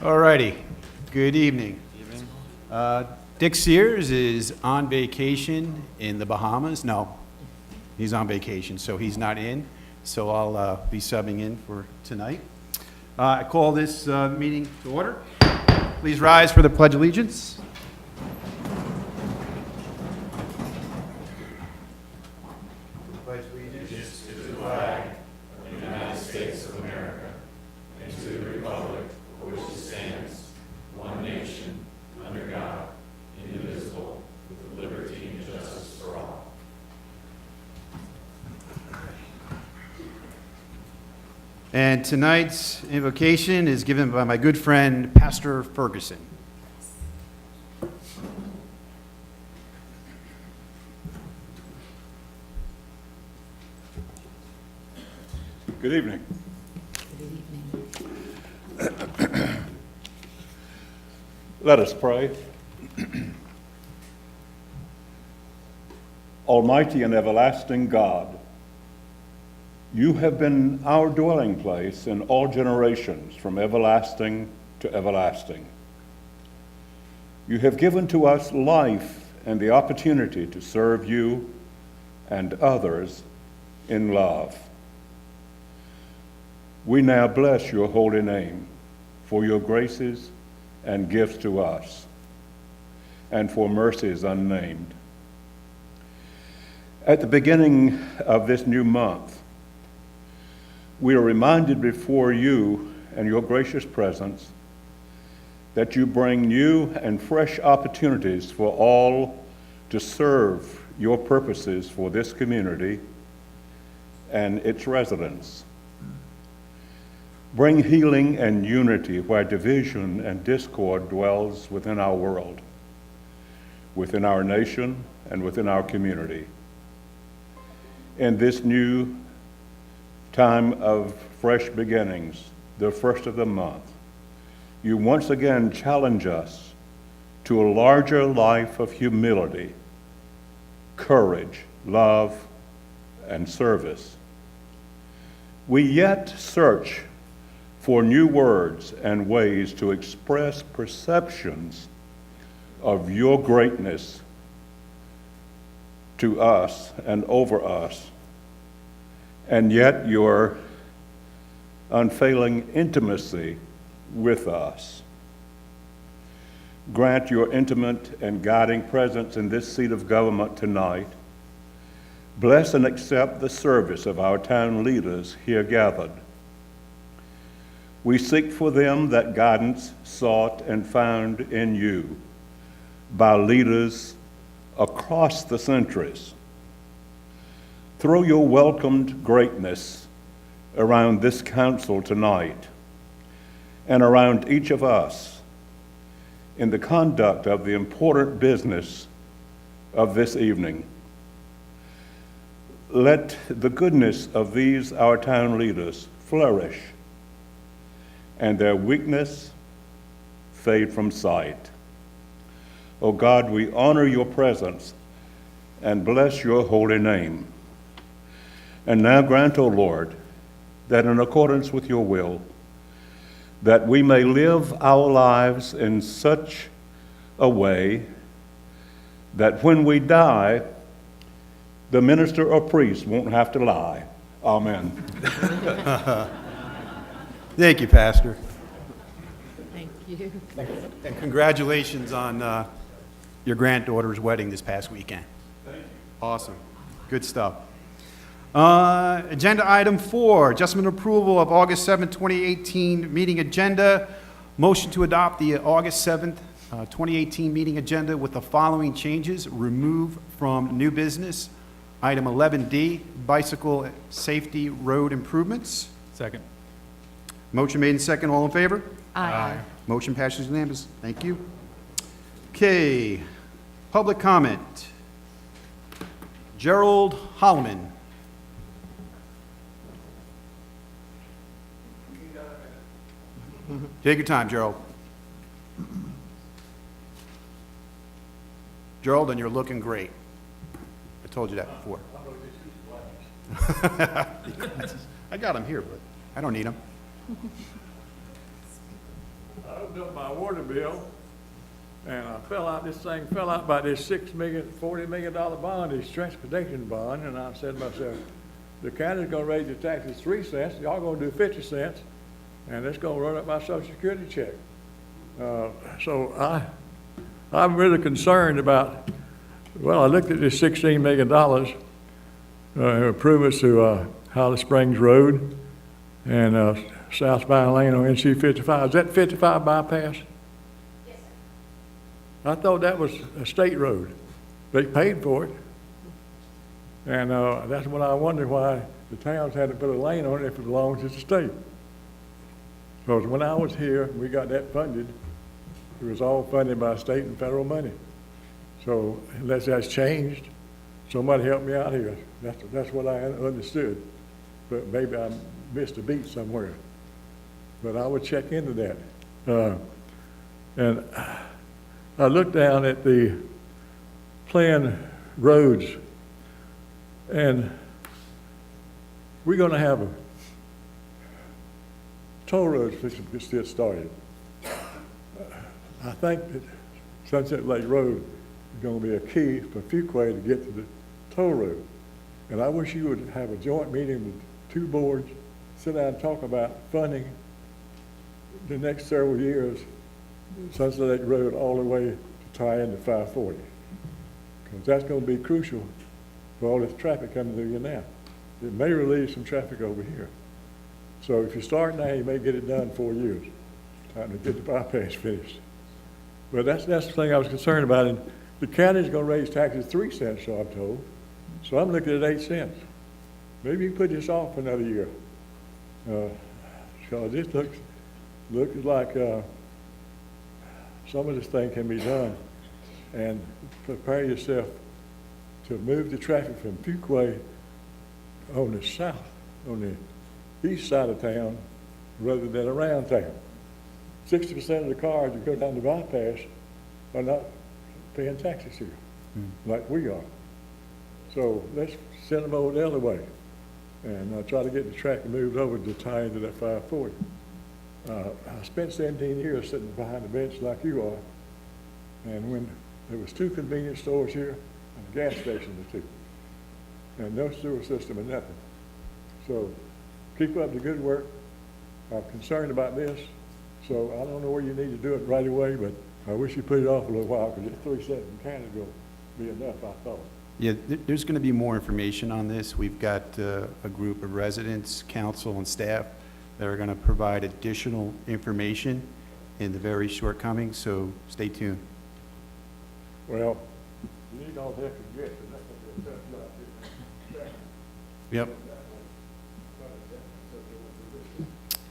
All righty. Good evening. Dick Sears is on vacation in the Bahamas. No, he's on vacation, so he's not in. So I'll be subbing in for tonight. I call this meeting to order. Please rise for the Pledge of Allegiance. Pledge allegiance to the flag of the United States of America and to the republic for which it stands, one nation, under God, indivisible, with liberty and justice for all. And tonight's invocation is given by my good friend, Pastor Ferguson. Good evening. Let us pray. Almighty and everlasting God, you have been our dwelling place in all generations, from everlasting to everlasting. You have given to us life and the opportunity to serve you and others in love. We now bless your holy name for your graces and gifts to us, and for mercies unnamed. At the beginning of this new month, we are reminded before you and your gracious presence that you bring new and fresh opportunities for all to serve your purposes for this community and its residents. Bring healing and unity where division and discord dwells within our world, within our nation, and within our community. In this new time of fresh beginnings, the first of the month, you once again challenge us to a larger life of humility, courage, love, and service. We yet search for new words and ways to express perceptions of your greatness to us and over us, and yet your unfailing intimacy with us. Grant your intimate and guiding presence in this seat of government tonight. Bless and accept the service of our town leaders here gathered. We seek for them that guidance sought and found in you by leaders across the centuries. Throw your welcomed greatness around this council tonight and around each of us in the conduct of the important business of this evening. Let the goodness of these, our town leaders, flourish and their weakness fade from sight. O God, we honor your presence and bless your holy name. And now grant, O Lord, that in accordance with your will, that we may live our lives in such a way that when we die, the minister or priest won't have to lie. Amen. Thank you, Pastor. Thank you. And congratulations on your granddaughter's wedding this past weekend. Thank you. Awesome. Good stuff. Agenda item 4, adjustment approval of August 7th, 2018 meeting agenda. Motion to adopt the August 7th, 2018 meeting agenda with the following changes. Remove from new business item 11D, bicycle safety road improvements. Second. Motion made and second. All in favor? Aye. Motion passes unanimous. Thank you. Okay, public comment. Gerald Holloman. Take your time, Gerald. Gerald, and you're looking great. I told you that before. I got them here, but I don't need them. I opened up my water bill, and this thing fell out by this $40 million bond, this transportation bond, and I said to myself, the county's gonna raise the taxes 3 cents, y'all gonna do 50 cents, and it's gonna run up my social security check. So I'm really concerned about, well, I looked at this $16 million, improvements to Holly Springs Road and southbound lane on NC 55. Is that 55 bypass? Yes, sir. I thought that was a state road. They paid for it. And that's when I wondered why the towns had to put a lane on it if it belongs to the state. Because when I was here, we got that funded. It was all funded by state and federal money. So unless that's changed, somebody help me out here. That's what I understood. But maybe I missed a beat somewhere. But I would check into that. And I looked down at the planned roads, and we're gonna have a toll roads fixing to get started. I think that Sunset Lake Road is gonna be a key for Fuquay to get to the toll road. And I wish you would have a joint meeting with 2 boards, sit down and talk about funding the next several years, Sunset Lake Road all the way to tie into 540. Because that's gonna be crucial for all this traffic coming through here now. It may relieve some traffic over here. So if you start now, you may get it done in 4 years, time to get the bypass finished. But that's the thing I was concerned about. And the county's gonna raise taxes 3 cents, so I'm told. So I'm looking at 8 cents. Maybe you can put this off for another year. Because this looks like some of this thing can be done. And prepare yourself to move the traffic from Fuquay on the south, on the east side of town, rather than around town. 60% of the cars that go down the bypass are not paying taxes here, like we are. So let's send them over the other way and try to get the traffic moved over to tie into that 540. I spent 17 years sitting behind the bench like you are, and when there was 2 convenience stores here and a gas station or 2, and no sewer system and nothing. So keep up the good work. I'm concerned about this, so I don't know where you need to do it right away, but I wish you put it off a little while, because it's 3 cents in Canada will be enough, I thought. Yeah, there's going to be more information on this. We've got a group of residents, council, and staff that are going to provide additional information in the very short coming, so stay tuned. Well, you need all the help you get, and that's going to be a tough job. Yep.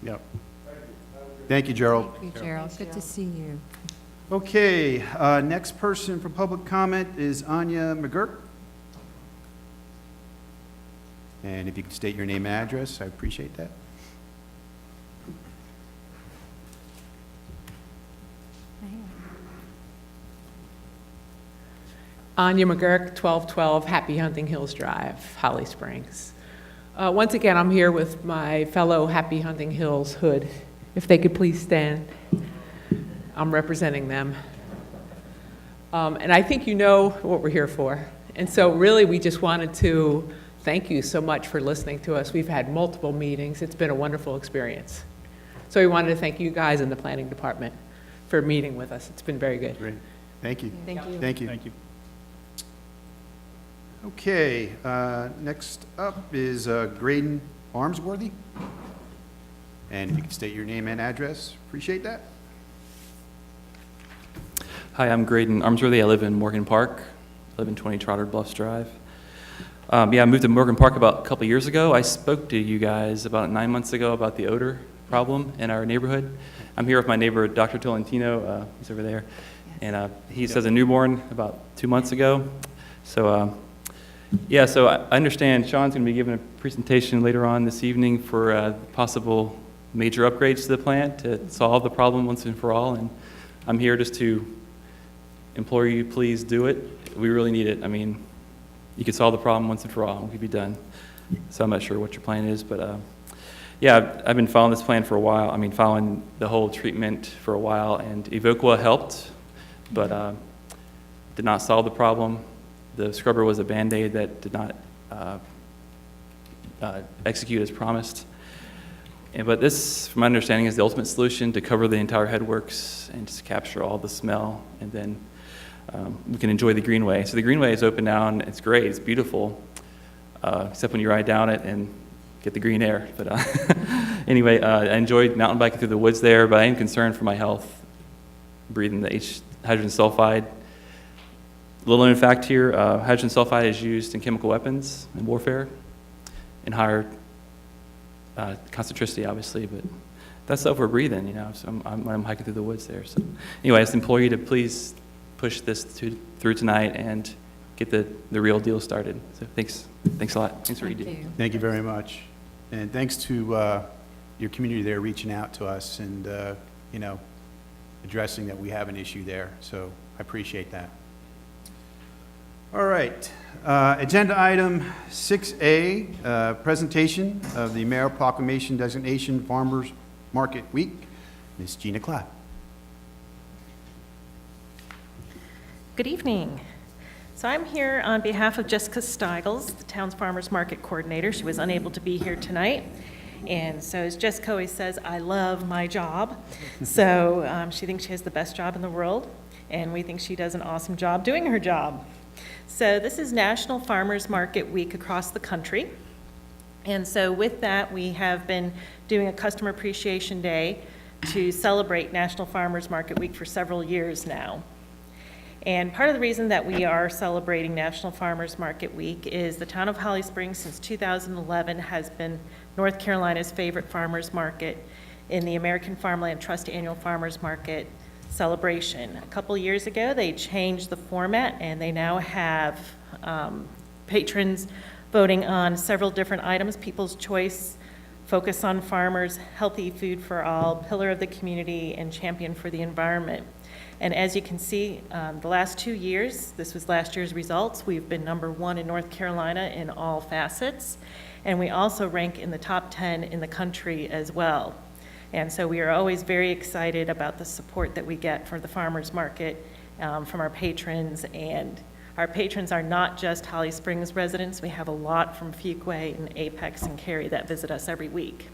Yep. Thank you, Gerald. Thank you, Gerald. Good to see you. Okay, next person for public comment is Anya McGurk. And if you could state your name and address, I appreciate that. Anya McGurk, 1212 Happy Hunting Hills Drive, Holly Springs. Once again, I'm here with my fellow Happy Hunting Hills Hood. If they could please stand. I'm representing them. And I think you know what we're here for. And so really, we just wanted to thank you so much for listening to us. We've had multiple meetings. It's been a wonderful experience. So we wanted to thank you guys in the planning department for meeting with us. It's been very good. Great. Thank you. Thank you. Thank you. Thank you. Okay, next up is Graydon Armsworthy. And if you could state your name and address, appreciate that. Hi, I'm Graydon Armsworthy. I live in Morgan Park, 1120 Trotter Bluffs Drive. I moved to Morgan Park about a couple years ago. I spoke to you guys about 9 months ago about the odor problem in our neighborhood. I'm here with my neighbor, Dr. Tolentino. He's over there. And he has a newborn about 2 months ago. So, so I understand Sean's going to be giving a presentation later on this evening for possible major upgrades to the plant to solve the problem once and for all. And I'm here just to implore you, please do it. We really need it. I mean, you could solve the problem once and for all. We could be done. So I'm not sure what your plan is, but Yeah, I've been following this plan for a while. I mean, following the whole treatment for a while, and Evoqua helped, but did not solve the problem. The scrubber was a Band-Aid that did not execute as promised. But this, from my understanding, is the ultimate solution to cover the entire headworks and just capture all the smell, and then we can enjoy the Greenway. So the Greenway is open now, and it's great, it's beautiful, except when you ride down it and get the green air. But anyway, I enjoyed mountain biking through the woods there, but I am concerned for my health, breathing the hydrogen sulfide. Little known fact here, hydrogen sulfide is used in chemical weapons and warfare in higher concentration, obviously, but that's stuff we're breathing, you know, so I'm hiking through the woods there. So anyway, I just implore you to please push this through tonight and get the real deal started. So thanks a lot. Thanks for what you do. Thank you. Thank you very much. And thanks to your community there reaching out to us and, you know, addressing that we have an issue there. So I appreciate that. All right. Agenda item 6A, presentation of the Mayor Proclamation Designation Farmers Market Week. Ms. Gina Clapp. Good evening. So I'm here on behalf of Jessica Steigels, the town's farmers market coordinator. She was unable to be here tonight. And so as Jessica always says, I love my job. So she thinks she has the best job in the world, and we think she does an awesome job doing her job. So this is National Farmers Market Week across the country. And so with that, we have been doing a Customer Appreciation Day to celebrate National Farmers Market Week for several years now. And part of the reason that we are celebrating National Farmers Market Week is the town of Holly Springs since 2011 has been North Carolina's favorite farmers market in the American Farmland Trust Annual Farmers Market celebration. A couple years ago, they changed the format, and they now have patrons voting on several different items: People's Choice, Focus on Farmers, Healthy Food for All, Pillar of the Community, and Champion for the Environment. And as you can see, the last 2 years, this was last year's results, we've been #1 in North Carolina in all facets, and we also rank in the top 10 in the country as well. And so we are always very excited about the support that we get for the farmers market from our patrons. And our patrons are not just Holly Springs residents. We have a lot from Fuquay and Apex and Cary that visit us every week.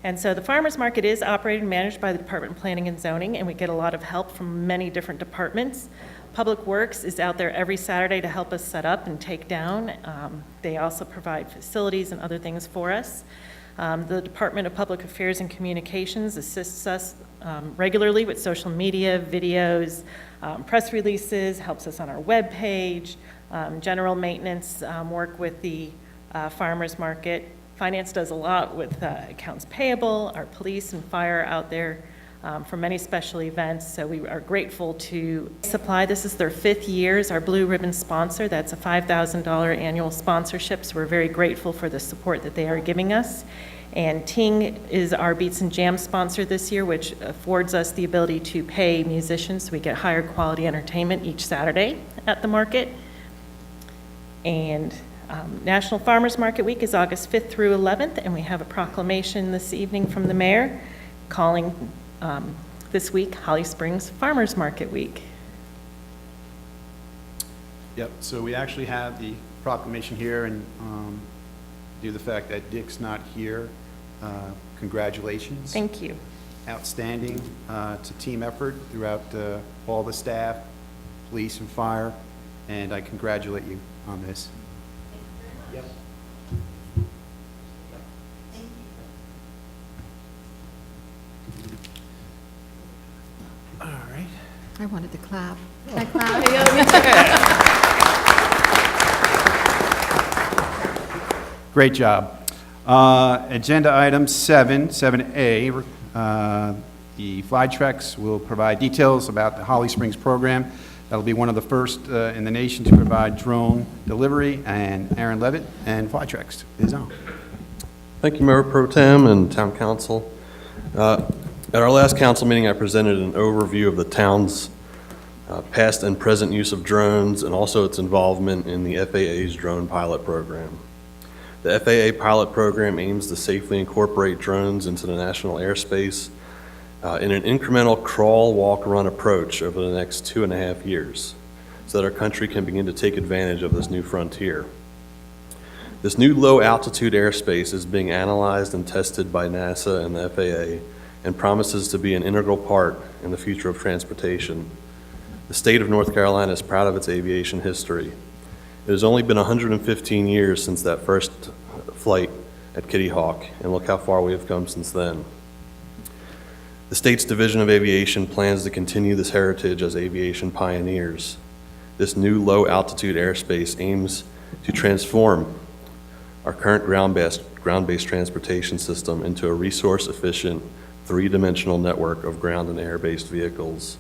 And so the farmers market is operated and managed by the Department of Planning and Zoning, and we get a lot of help from many different departments. Public Works is out there every Saturday to help us set up and take down. They also provide facilities and other things for us. The Department of Public Affairs and Communications assists us regularly with social media, videos, press releases, helps us on our webpage, general maintenance, work with the farmers market. Finance does a lot with accounts payable, our police and fire out there for many special events, so we are grateful to Supply. This is their 5th year as our Blue Ribbon sponsor. That's a $5,000 annual sponsorship, so we're very grateful for the support that they are giving us. And Ting is our Beats and Jam sponsor this year, which affords us the ability to pay musicians so we get higher quality entertainment each Saturday at the market. And National Farmers Market Week is August 5th through 11th, and we have a proclamation this evening from the mayor calling this week Holly Springs Farmers Market Week. Yep, so we actually have the proclamation here, and due to the fact that Dick's not here, congratulations. Thank you. Outstanding. It's a team effort throughout all the staff, police and fire, and I congratulate you on this. Yep. All right. I wanted to clap. Can I clap? Great job. Agenda item 7A, the Flytrex will provide details about the Holly Springs program. That'll be one of the first in the nation to provide drone delivery, and Aaron Levitt and Flytrex is on. Thank you, Mayor Pro Tem and Town Council. At our last council meeting, I presented an overview of the town's past and present use of drones and also its involvement in the FAA's drone pilot program. The FAA pilot program aims to safely incorporate drones into the national airspace in an incremental crawl, walk, run approach over the next 2.5 years so that our country can begin to take advantage of this new frontier. This new low-altitude airspace is being analyzed and tested by NASA and the FAA and promises to be an integral part in the future of transportation. The state of North Carolina is proud of its aviation history. It has only been 115 years since that first flight at Kitty Hawk, and look how far we have come since then. The state's Division of Aviation plans to continue this heritage as aviation pioneers. This new low-altitude airspace aims to transform our current ground-based transportation system into a resource-efficient, three-dimensional network of ground and air-based vehicles.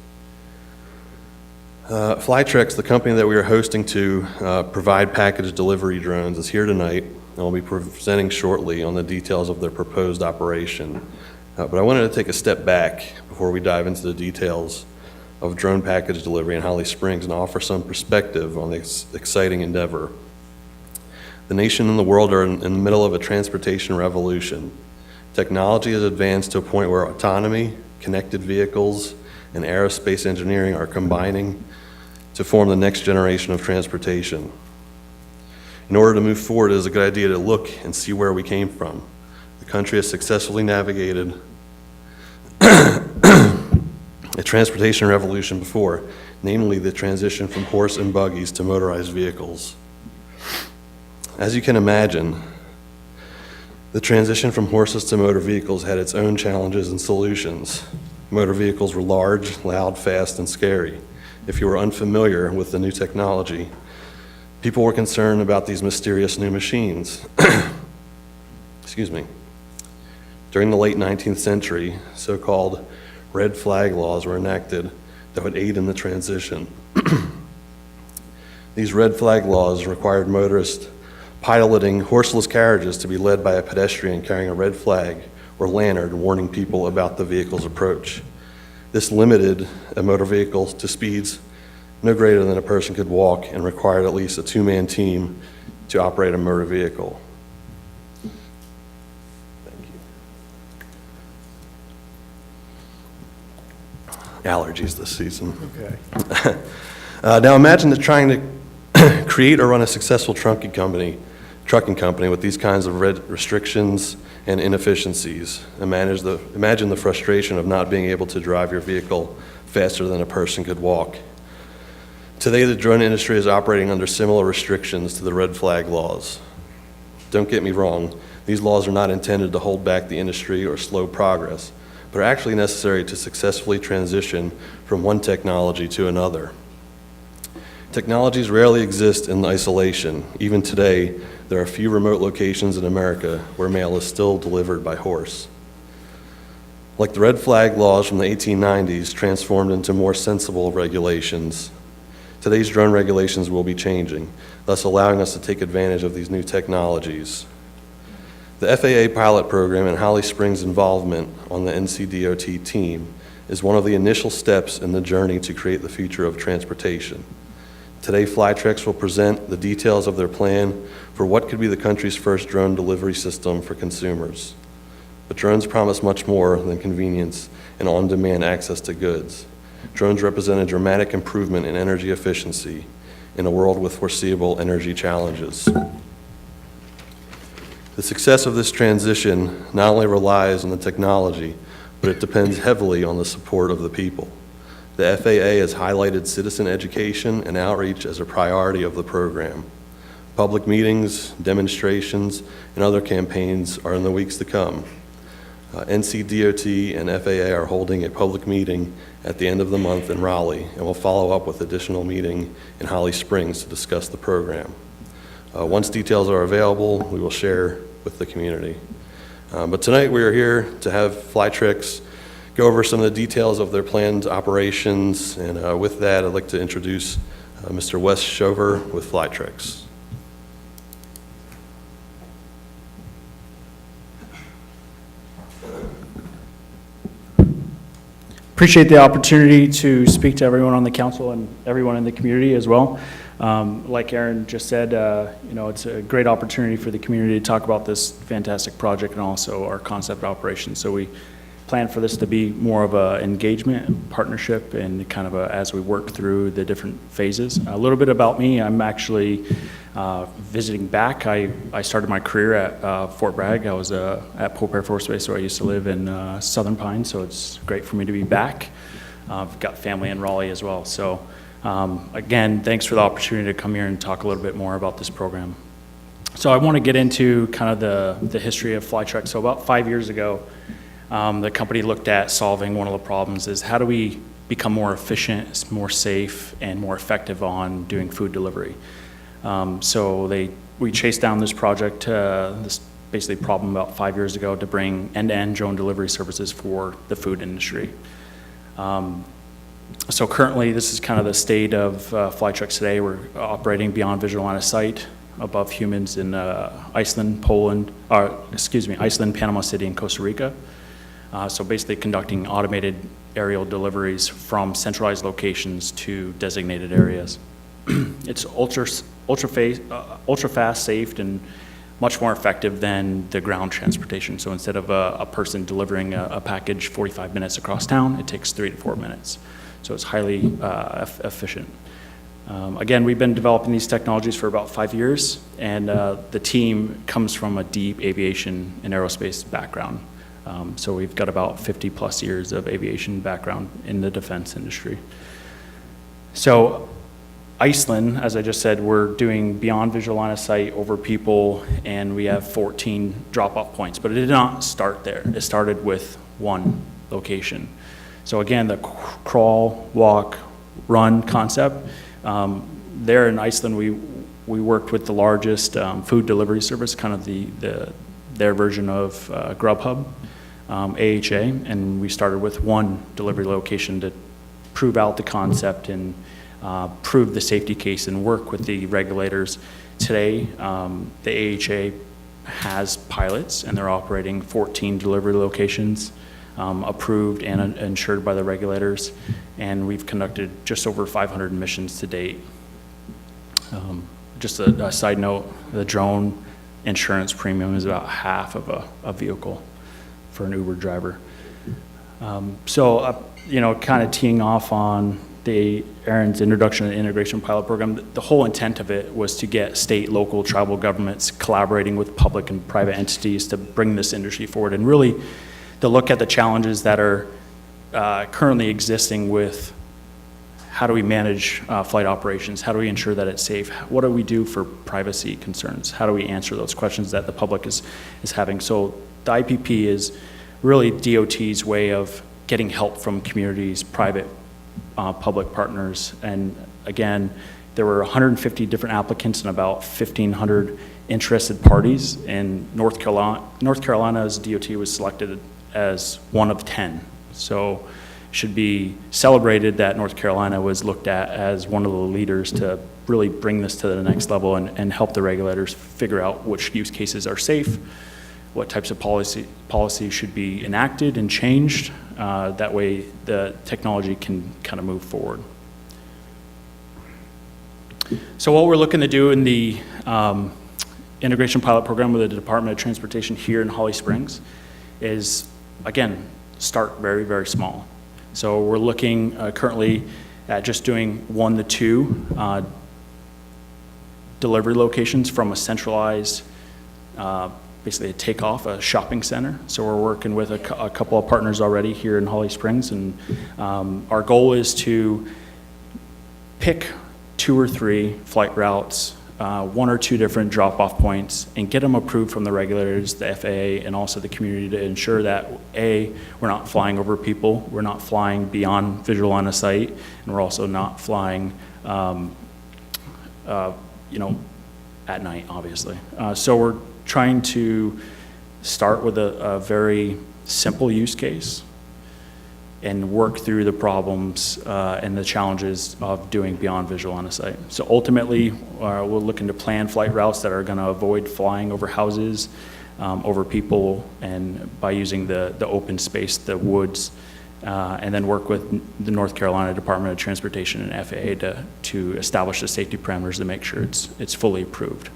Flytrex, the company that we are hosting to provide package delivery drones, is here tonight and will be presenting shortly on the details of their proposed operation. But I wanted to take a step back before we dive into the details of drone package delivery in Holly Springs and offer some perspective on this exciting endeavor. The nation and the world are in the middle of a transportation revolution. Technology has advanced to a point where autonomy, connected vehicles, and aerospace engineering are combining to form the next generation of transportation. In order to move forward, it is a good idea to look and see where we came from. The country has successfully navigated a transportation revolution before, namely the transition from horse and buggies to motorized vehicles. As you can imagine, the transition from horses to motor vehicles had its own challenges and solutions. Motor vehicles were large, loud, fast, and scary. If you were unfamiliar with the new technology, people were concerned about these mysterious new machines. Excuse me. During the late 19th century, so-called red flag laws were enacted that would aid in the transition. These red flag laws required motorists piloting horseless carriages to be led by a pedestrian carrying a red flag or lantern warning people about the vehicle's approach. This limited a motor vehicle to speeds no greater than a person could walk and required at least a two-man team to operate a motor vehicle. Thank you. Allergies this season. Okay. Now imagine that trying to create or run a successful trucking company with these kinds of restrictions and inefficiencies. Imagine the frustration of not being able to drive your vehicle faster than a person could walk. Today, the drone industry is operating under similar restrictions to the red flag laws. Don't get me wrong, these laws are not intended to hold back the industry or slow progress, but are actually necessary to successfully transition from one technology to another. Technologies rarely exist in isolation. Even today, there are few remote locations in America where mail is still delivered by horse. Like the red flag laws from the 1890s transformed into more sensible regulations, today's drone regulations will be changing, thus allowing us to take advantage of these new technologies. The FAA pilot program and Holly Springs' involvement on the NCDOT team is one of the initial steps in the journey to create the future of transportation. Today, Flytrex will present the details of their plan for what could be the country's first drone delivery system for consumers. But drones promise much more than convenience and on-demand access to goods. Drones represent a dramatic improvement in energy efficiency in a world with foreseeable energy challenges. The success of this transition not only relies on the technology, but it depends heavily on the support of the people. The FAA has highlighted citizen education and outreach as a priority of the program. Public meetings, demonstrations, and other campaigns are in the weeks to come. NCDOT and FAA are holding a public meeting at the end of the month in Raleigh, and will follow up with additional meeting in Holly Springs to discuss the program. Once details are available, we will share with the community. But tonight we are here to have Flytrex go over some of the details of their planned operations, and with that, I'd like to introduce Mr. Wes Shover with Flytrex. Appreciate the opportunity to speak to everyone on the council and everyone in the community as well. Like Aaron just said, it's a great opportunity for the community to talk about this fantastic project and also our concept operation. So we plan for this to be more of an engagement, partnership, and kind of as we work through the different phases. A little bit about me, I'm actually visiting back. I started my career at Fort Bragg. I was at Pope Air Force Base, where I used to live in Southern Pines, so it's great for me to be back. I've got family in Raleigh as well. So again, thanks for the opportunity to come here and talk a little bit more about this program. So I want to get into kind of the history of Flytrex. So about 5 years ago, the company looked at solving one of the problems is how do we become more efficient, more safe, and more effective on doing food delivery. So we chased down this project, this basically problem about 5 years ago to bring end-to-end drone delivery services for the food industry. So currently, this is kind of the state of Flytrex today. We're operating beyond visual line of sight above humans in Iceland, Iceland, Panama City, and Costa Rica. So basically conducting automated aerial deliveries from centralized locations to designated areas. It's ultra fast, safe, and much more effective than the ground transportation. So instead of a person delivering a package 45 minutes across town, it takes 3 to 4 minutes. So it's highly efficient. Again, we've been developing these technologies for about 5 years, and the team comes from a deep aviation and aerospace background. So we've got about 50 plus years of aviation background in the defense industry. So Iceland, as I just said, we're doing beyond visual line of sight over people, and we have 14 drop-off points. But it did not start there. It started with one location. So again, the crawl, walk, run concept. There in Iceland, we worked with the largest food delivery service, kind of their version of Grubhub, AHA, and we started with one delivery location to prove out the concept and prove the safety case and work with the regulators. Today, the AHA has pilots, and they're operating 14 delivery locations, approved and insured by the regulators, and we've conducted just over 500 missions to date. Just a side note, the drone insurance premium is about half of a vehicle for an Uber driver. Kind of teeing off on Aaron's introduction to the integration pilot program, the whole intent of it was to get state, local, tribal governments collaborating with public and private entities to bring this industry forward and really to look at the challenges that are currently existing with how do we manage flight operations, how do we ensure that it's safe, what do we do for privacy concerns, how do we answer those questions that the public is having. So the IPP is really DOT's way of getting help from communities, private, public partners. And again, there were 150 different applicants and about 1,500 interested parties. And North Carolina's DOT was selected as one of 10. So it should be celebrated that North Carolina was looked at as one of the leaders to really bring this to the next level and help the regulators figure out which use cases are safe, what types of policy should be enacted and changed. That way the technology can kind of move forward. So what we're looking to do in the integration pilot program with the Department of Transportation here in Holly Springs is, again, start very, very small. So we're looking currently at just doing 1 to 2 delivery locations from a centralized, basically a takeoff, a shopping center. So we're working with a couple of partners already here in Holly Springs, and our goal is to pick 2 or 3 flight routes, 1 or 2 different drop-off points, and get them approved from the regulators, the FAA, and also the community to ensure that, A, we're not flying over people, we're not flying beyond visual line of sight, and we're also not flying, at night, obviously. So we're trying to start with a very simple use case and work through the problems and the challenges of doing beyond visual line of sight. So ultimately, we're looking to plan flight routes that are going to avoid flying over houses, over people, and by using the open space, the woods, and then work with the North Carolina Department of Transportation and FAA to establish the safety parameters to make sure it's fully approved.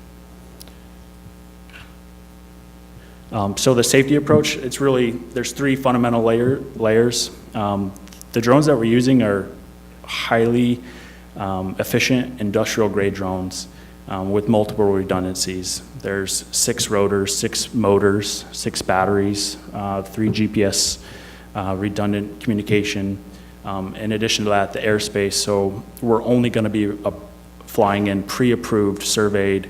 So the safety approach, it's really, there's three fundamental layers. The drones that we're using are highly efficient industrial-grade drones with multiple redundancies. There's 6 rotors, 6 motors, 6 batteries, 3 GPS redundant communication. In addition to that, the airspace. So we're only going to be flying in pre-approved, surveyed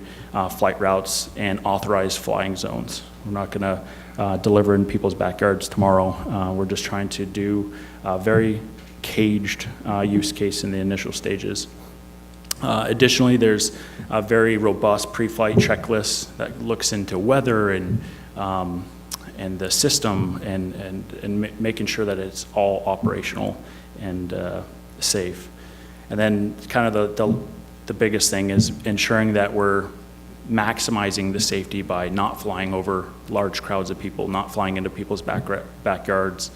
flight routes and authorized flying zones. We're not going to deliver in people's backyards tomorrow. We're just trying to do a very caged use case in the initial stages. Additionally, there's a very robust pre-flight checklist that looks into weather and the system and making sure that it's all operational and safe. And then kind of the biggest thing is ensuring that we're maximizing the safety by not flying over large crowds of people, not flying into people's backyards,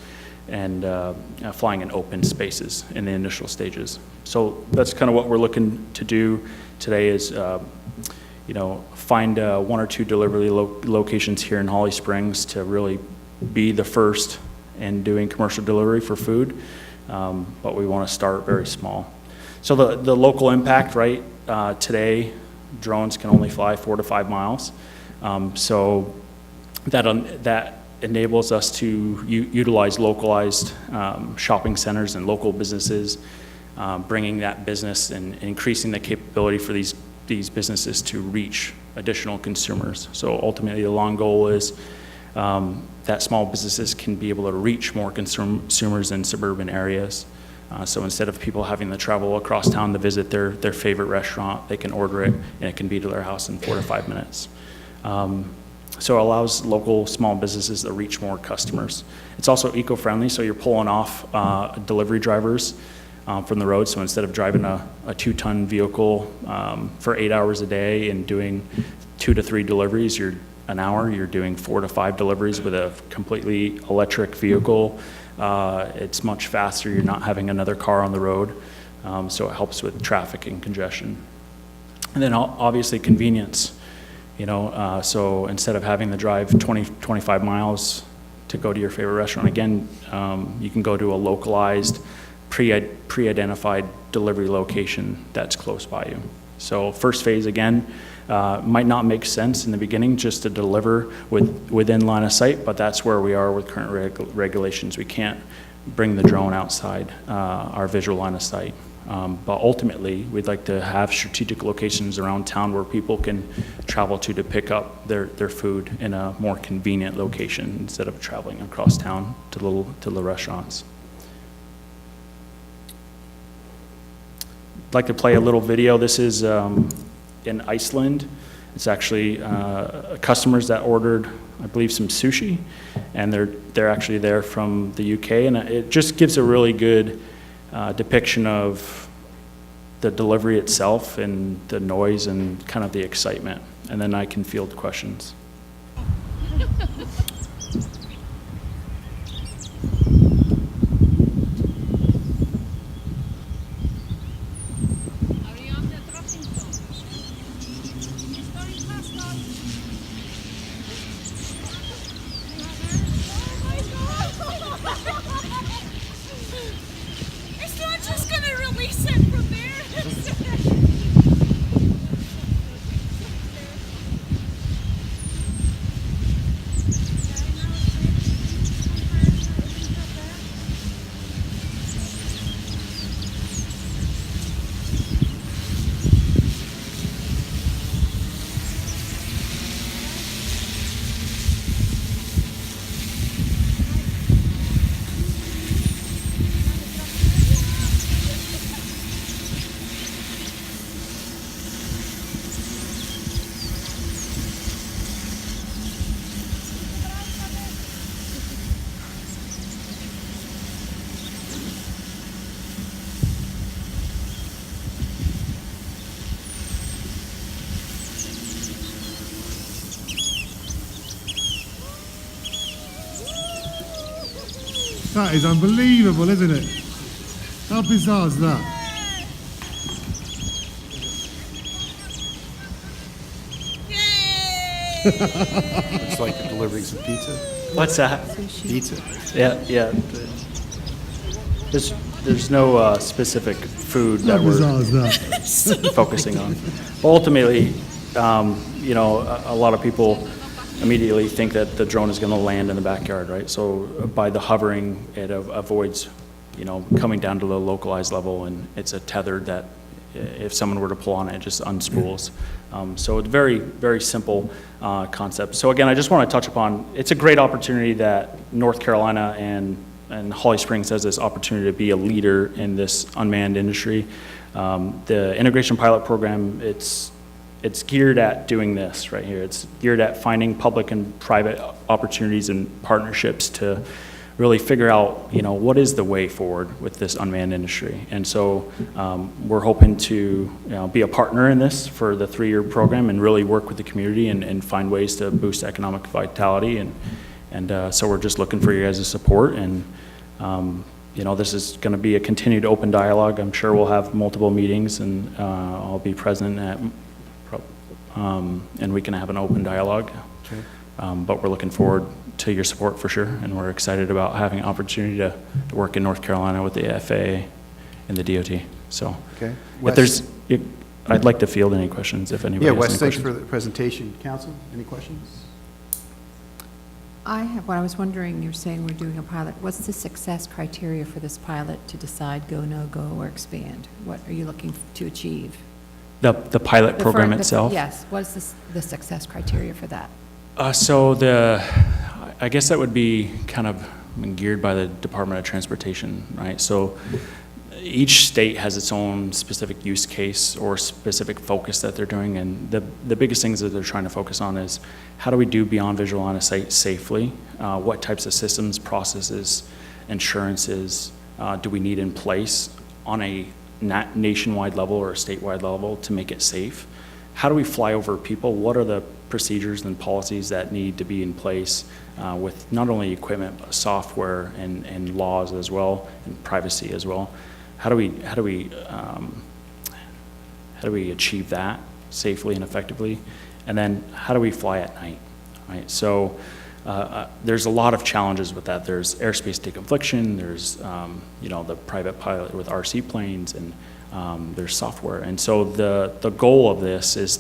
and flying in open spaces in the initial stages. So that's kind of what we're looking to do today is, find 1 or 2 delivery locations here in Holly Springs to really be the first in doing commercial delivery for food, but we want to start very small. So the local impact, right, today, drones can only fly 4 to 5 miles. So that enables us to utilize localized shopping centers and local businesses, bringing that business and increasing the capability for these businesses to reach additional consumers. So ultimately, the long goal is that small businesses can be able to reach more consumers in suburban areas. So instead of people having to travel across town to visit their favorite restaurant, they can order it and it can be to their house in 4 to 5 minutes. So it allows local small businesses to reach more customers. It's also eco-friendly, so you're pulling off delivery drivers from the road. So instead of driving a 2-ton vehicle for 8 hours a day and doing 2 to 3 deliveries an hour, you're doing 4 to 5 deliveries with a completely electric vehicle. It's much faster. You're not having another car on the road, so it helps with traffic and congestion. And then obviously convenience. So instead of having to drive 25 miles to go to your favorite restaurant, again, you can go to a localized, pre-identified delivery location that's close by you. So first phase, again, might not make sense in the beginning just to deliver within line of sight, but that's where we are with current regulations. We can't bring the drone outside our visual line of sight. But ultimately, we'd like to have strategic locations around town where people can travel to pick up their food in a more convenient location instead of traveling across town to the restaurants. I'd like to play a little video. This is in Iceland. It's actually customers that ordered, I believe, some sushi, and they're actually there from the UK, and it just gives a really good depiction of the delivery itself and the noise and kind of the excitement. And then I can field questions. It's not just gonna release it from there. That is unbelievable, isn't it? How bizarre is that? Looks like they're delivering some pizza. What's that? Pizza. Yeah. There's no specific food How that bizarre we're is that? focusing on. Ultimately, a lot of people immediately think that the drone is going to land in the backyard, right? So by the hovering, it avoids, coming down to the localized level, and it's a tether that if someone were to pull on it, it just unspools. So it's very, very simple concept. So again, I just want to touch upon, it's a great opportunity that North Carolina and Holly Springs has this opportunity to be a leader in this unmanned industry. The integration pilot program, it's geared at doing this right here. It's geared at finding public and private opportunities and partnerships to really figure out, what is the way forward with this unmanned industry. And so we're hoping to be a partner in this for the 3-year program and really work with the community and find ways to boost economic vitality. And so we're just looking for you guys' support. And, this is going to be a continued open dialogue. I'm sure we'll have multiple meetings, and I'll be present at, and we can have an open dialogue. Okay. But we're looking forward to your support for sure, and we're excited about having an opportunity to work in North Carolina with the FAA and the DOT. So, Okay. I'd like to field any questions if anybody Yeah, has Wes, any thanks questions. for the presentation. Council, any questions? I have one. I was wondering, you're saying we're doing a pilot. What's the success criteria for this pilot to decide go, no go, or expand? What are you looking to achieve? The pilot program itself? Yes. What's the success criteria for that? I guess that would be kind of geared by the Department of Transportation, right? So each state has its own specific use case or specific focus that they're doing, and the biggest things that they're trying to focus on is how do we do beyond visual line of sight safely? What types of systems, processes, insurances do we need in place on a nationwide level or a statewide level to make it safe? How do we fly over people? What are the procedures and policies that need to be in place with not only equipment, but software and laws as well, and privacy as well? How do we achieve that safely and effectively? And then how do we fly at night, right? So there's a lot of challenges with that. There's airspace deconfliction, there's the private pilot with RC planes, and there's software. And so the goal of this is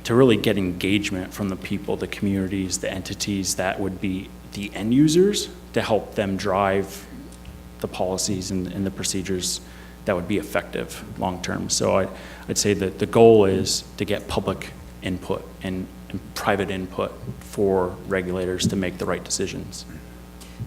to really get engagement from the people, the communities, the entities that would be the end users, to help them drive the policies and the procedures that would be effective long-term. So I'd say that the goal is to get public input and private input for regulators to make the right decisions.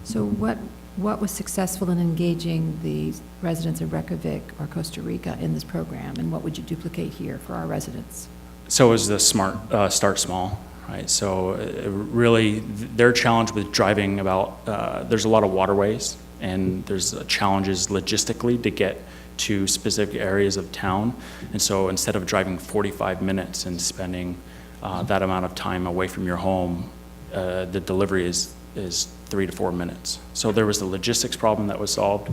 So what was successful in engaging the residents of Reykjavik or Costa Rica in this program, and what would you duplicate here for our residents? So is the smart start small, right? So really, their challenge with driving there's a lot of waterways, and there's challenges logistically to get to specific areas of town. And so instead of driving 45 minutes and spending that amount of time away from your home, the delivery is 3 to 4 minutes. So there was the logistics problem that was solved.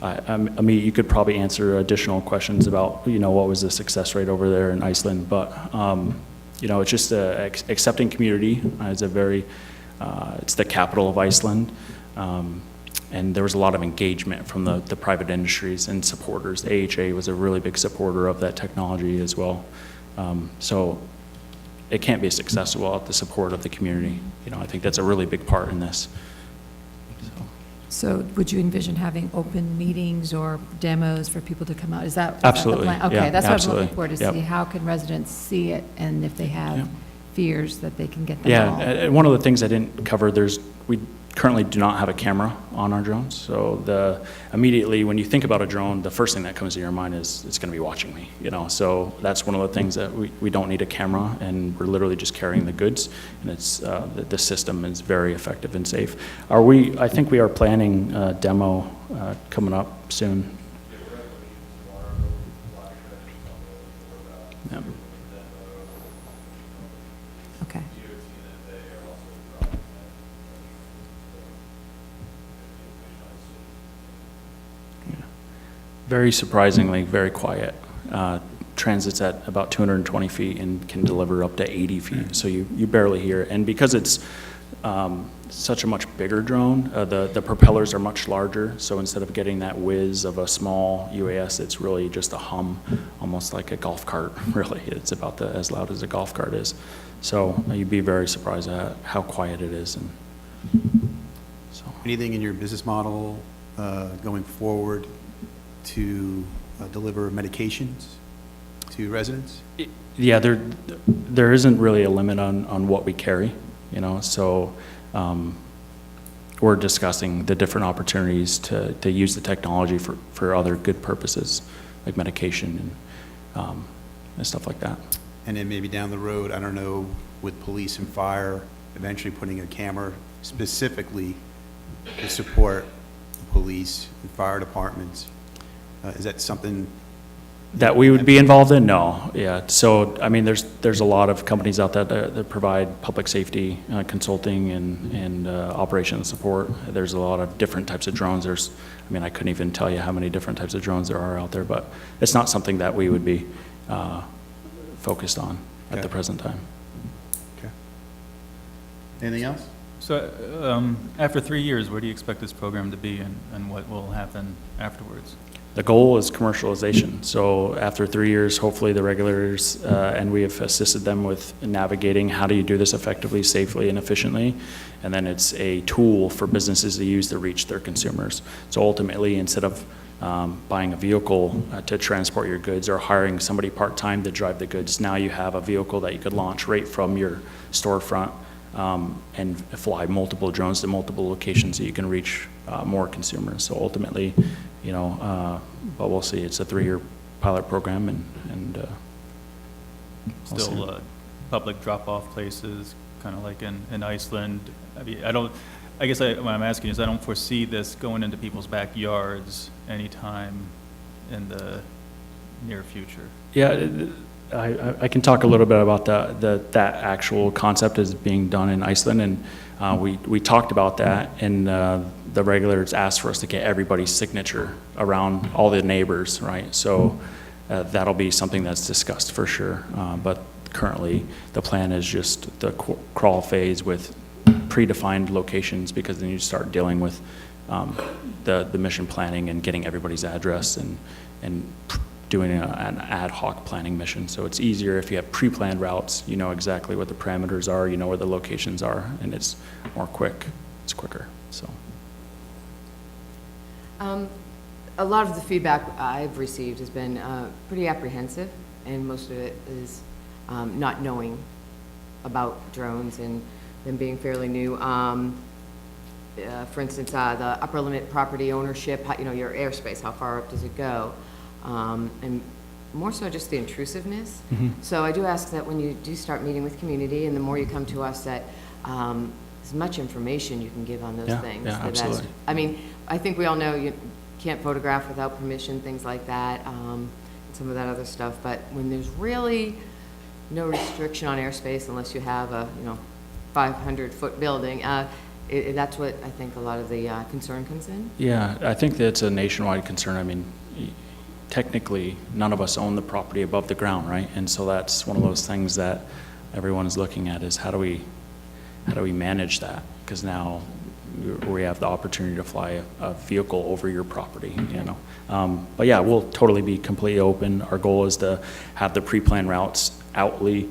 Amit, you could probably answer additional questions about, what was the success rate over there in Iceland, but, it's just a accepting community. It's it's the capital of Iceland, and there was a lot of engagement from the private industries and supporters. The AHA was a really big supporter of that technology as well. So it can't be successful without the support of the community. I think that's a really big part in this. So would you envision having open meetings or demos for people to come out? Is that Absolutely, the plan? Okay, yeah, that's what I'm looking absolutely. for, to Yep. see how can residents see it, and if they have fears that they can get them Yeah, all. and one of the things I didn't cover, we currently do not have a camera on our drones. So immediately when you think about a drone, the first thing that comes to your mind is it's going to be watching me. So that's one of the things that we don't need a camera, and we're literally just carrying the goods, and it's the system is very effective and safe. I think we are planning a demo coming up soon. Yeah. Okay. Very surprisingly, very quiet. Transits at about 220 feet and can deliver up to 80 feet, so you barely hear it. And because it's such a much bigger drone, the propellers are much larger, so instead of getting that whiz of a small UAS, it's really just a hum, almost like a golf cart, really. It's about as loud as a golf cart is. So you'd be very surprised at how quiet it is. And so. Anything in your business model going forward to deliver medications to residents? Yeah, there isn't really a limit on what we carry, you know, so we're discussing the different opportunities to use the technology for other good purposes, like medication and stuff like that. And then maybe down the road, I don't know, with police and fire, eventually putting a camera specifically to support police and fire departments. Is that something? That we would be involved in? No, yeah. So, I mean, there's a lot of companies out there that provide public safety consulting and operations support. There's a lot of different types of drones. I mean, I couldn't even tell you how many different types of drones there are out there, but it's not something that we would be focused on at the present time. Okay. Anything else? So after 3 years, where do you expect this program to be, and what will happen afterwards? The goal is commercialization. So after 3 years, hopefully the regulators, and we have assisted them with navigating how do you do this effectively, safely, and efficiently. And then it's a tool for businesses to use to reach their consumers. So ultimately, instead of buying a vehicle to transport your goods or hiring somebody part-time to drive the goods, now you have a vehicle that you could launch right from your storefront and fly multiple drones to multiple locations so you can reach more consumers. So ultimately, you know, but we'll see. It's a 3-year pilot program, and we'll see. Still public drop-off places, kind of like in Iceland. I mean, I guess what I'm asking is I don't foresee this going into people's backyards anytime in the near future. Yeah, I can talk a little bit about that actual concept as being done in Iceland, and we talked about that, and the regulators asked for us to get everybody's signature around all the neighbors, right? So that'll be something that's discussed for sure, but currently the plan is just the crawl phase with predefined locations, because then you start dealing with the mission planning and getting everybody's address and doing an ad hoc planning mission. So it's easier if you have pre-planned routes, you know exactly what the parameters are, you know where the locations are, and it's more quick, it's quicker, so. A lot of the feedback I've received has been pretty apprehensive, and most of it is not knowing about drones and them being fairly new. For instance, the upper limit property ownership, you know, your airspace, how far up does it go? And more so just the intrusiveness. So I do ask that when you do start meeting with community, and the more you come to us, that as much information you can give on those things. Yeah, absolutely. I mean, I think we all know you can't photograph without permission, things like that, and some of that other stuff. But when there's really no restriction on airspace, unless you have a 500-foot building, that's what I think a lot of the concern comes in. Yeah, I think that's a nationwide concern. I mean, technically, none of us own the property above the ground, right? And so that's one of those things that everyone is looking at, is how do we manage that? Because now we have the opportunity to fly a vehicle over your property, you know. But yeah, we'll totally be completely open. Our goal is to have the pre-planned routes outly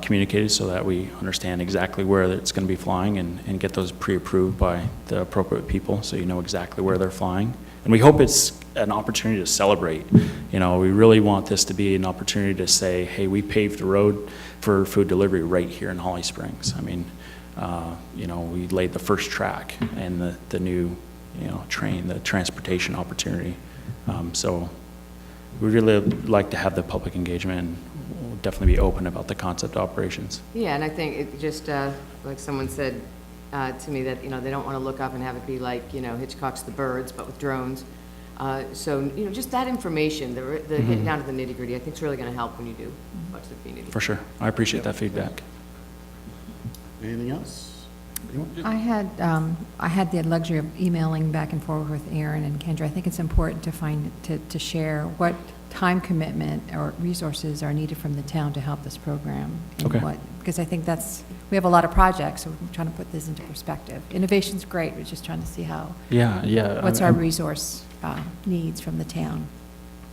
communicated so that we understand exactly where it's going to be flying, and get those pre-approved by the appropriate people so you know exactly where they're flying. And we hope it's an opportunity to celebrate. You know, we really want this to be an opportunity to say, hey, we paved the road for food delivery right here in Holly Springs. I mean, you know, we laid the first track and the new, you know, train, the transportation opportunity. So we really like to have the public engagement, and we'll definitely be open about the concept operations. Yeah, and I think it just, like someone said to me, that, you know, they don't want to look up and have it be like, you know, Hitchcock's The Birds, but with drones. So, you know, just that information, the getting down to the nitty-gritty, I think it's really going to help when you do much of the community. For sure. I appreciate that feedback. Anything else? I had the luxury of emailing back and forth with Aaron and Kendra. I think it's important to share what time commitment or resources are needed from the town to help this program. And Okay. Because I think we have a lot of projects, so we're trying to put this into perspective. Innovation's great, we're just trying to see Yeah. what's our resource needs from the town.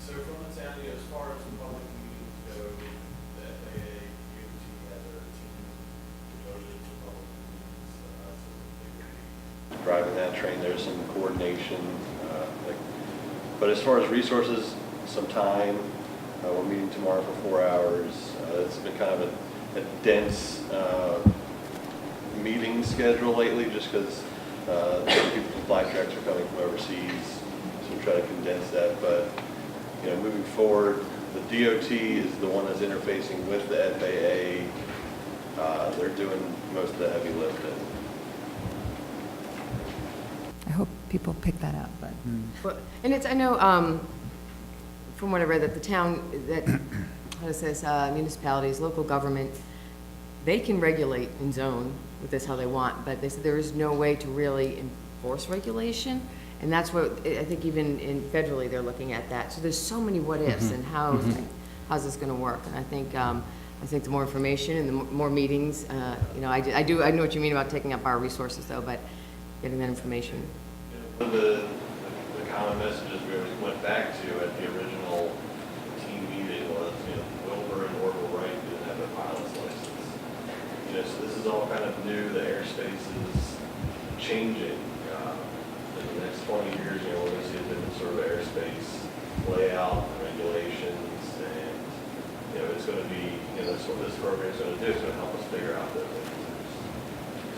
So from the town, as far as the public meetings go, the FAA, DOT has a team devoted to public meetings. Driving that train, there's some coordination. But as far as resources, some time. We're meeting tomorrow for 4 hours. It's been kind of a dense meeting schedule lately, just because people from fly tracks are coming from overseas, so we try to condense that. But moving forward, the DOT is the one that's interfacing with the FAA. They're doing most of the heavy lifting. I hope people pick that up, but. And I know, from what I read, that the town, how does this, municipalities, local government, they can regulate and zone with this how they want, but they said there is no way to really enforce regulation, and that's what, I think even federally, they're looking at that. So there's so many what-ifs, and how's this gonna work? And I think the more information and the more meetings, I know what you mean about taking up our resources, though, but getting that information. One of the common messages we always went back to at the original team meeting was, Wilbur and Orville Wright didn't have a pilot's license. So this is all kind of new. The airspace is changing. In the next 20 years, we're going to see a different sort of airspace layout, regulations, and it's going to be, that's what this program is going to do. It's going to help us figure out those things.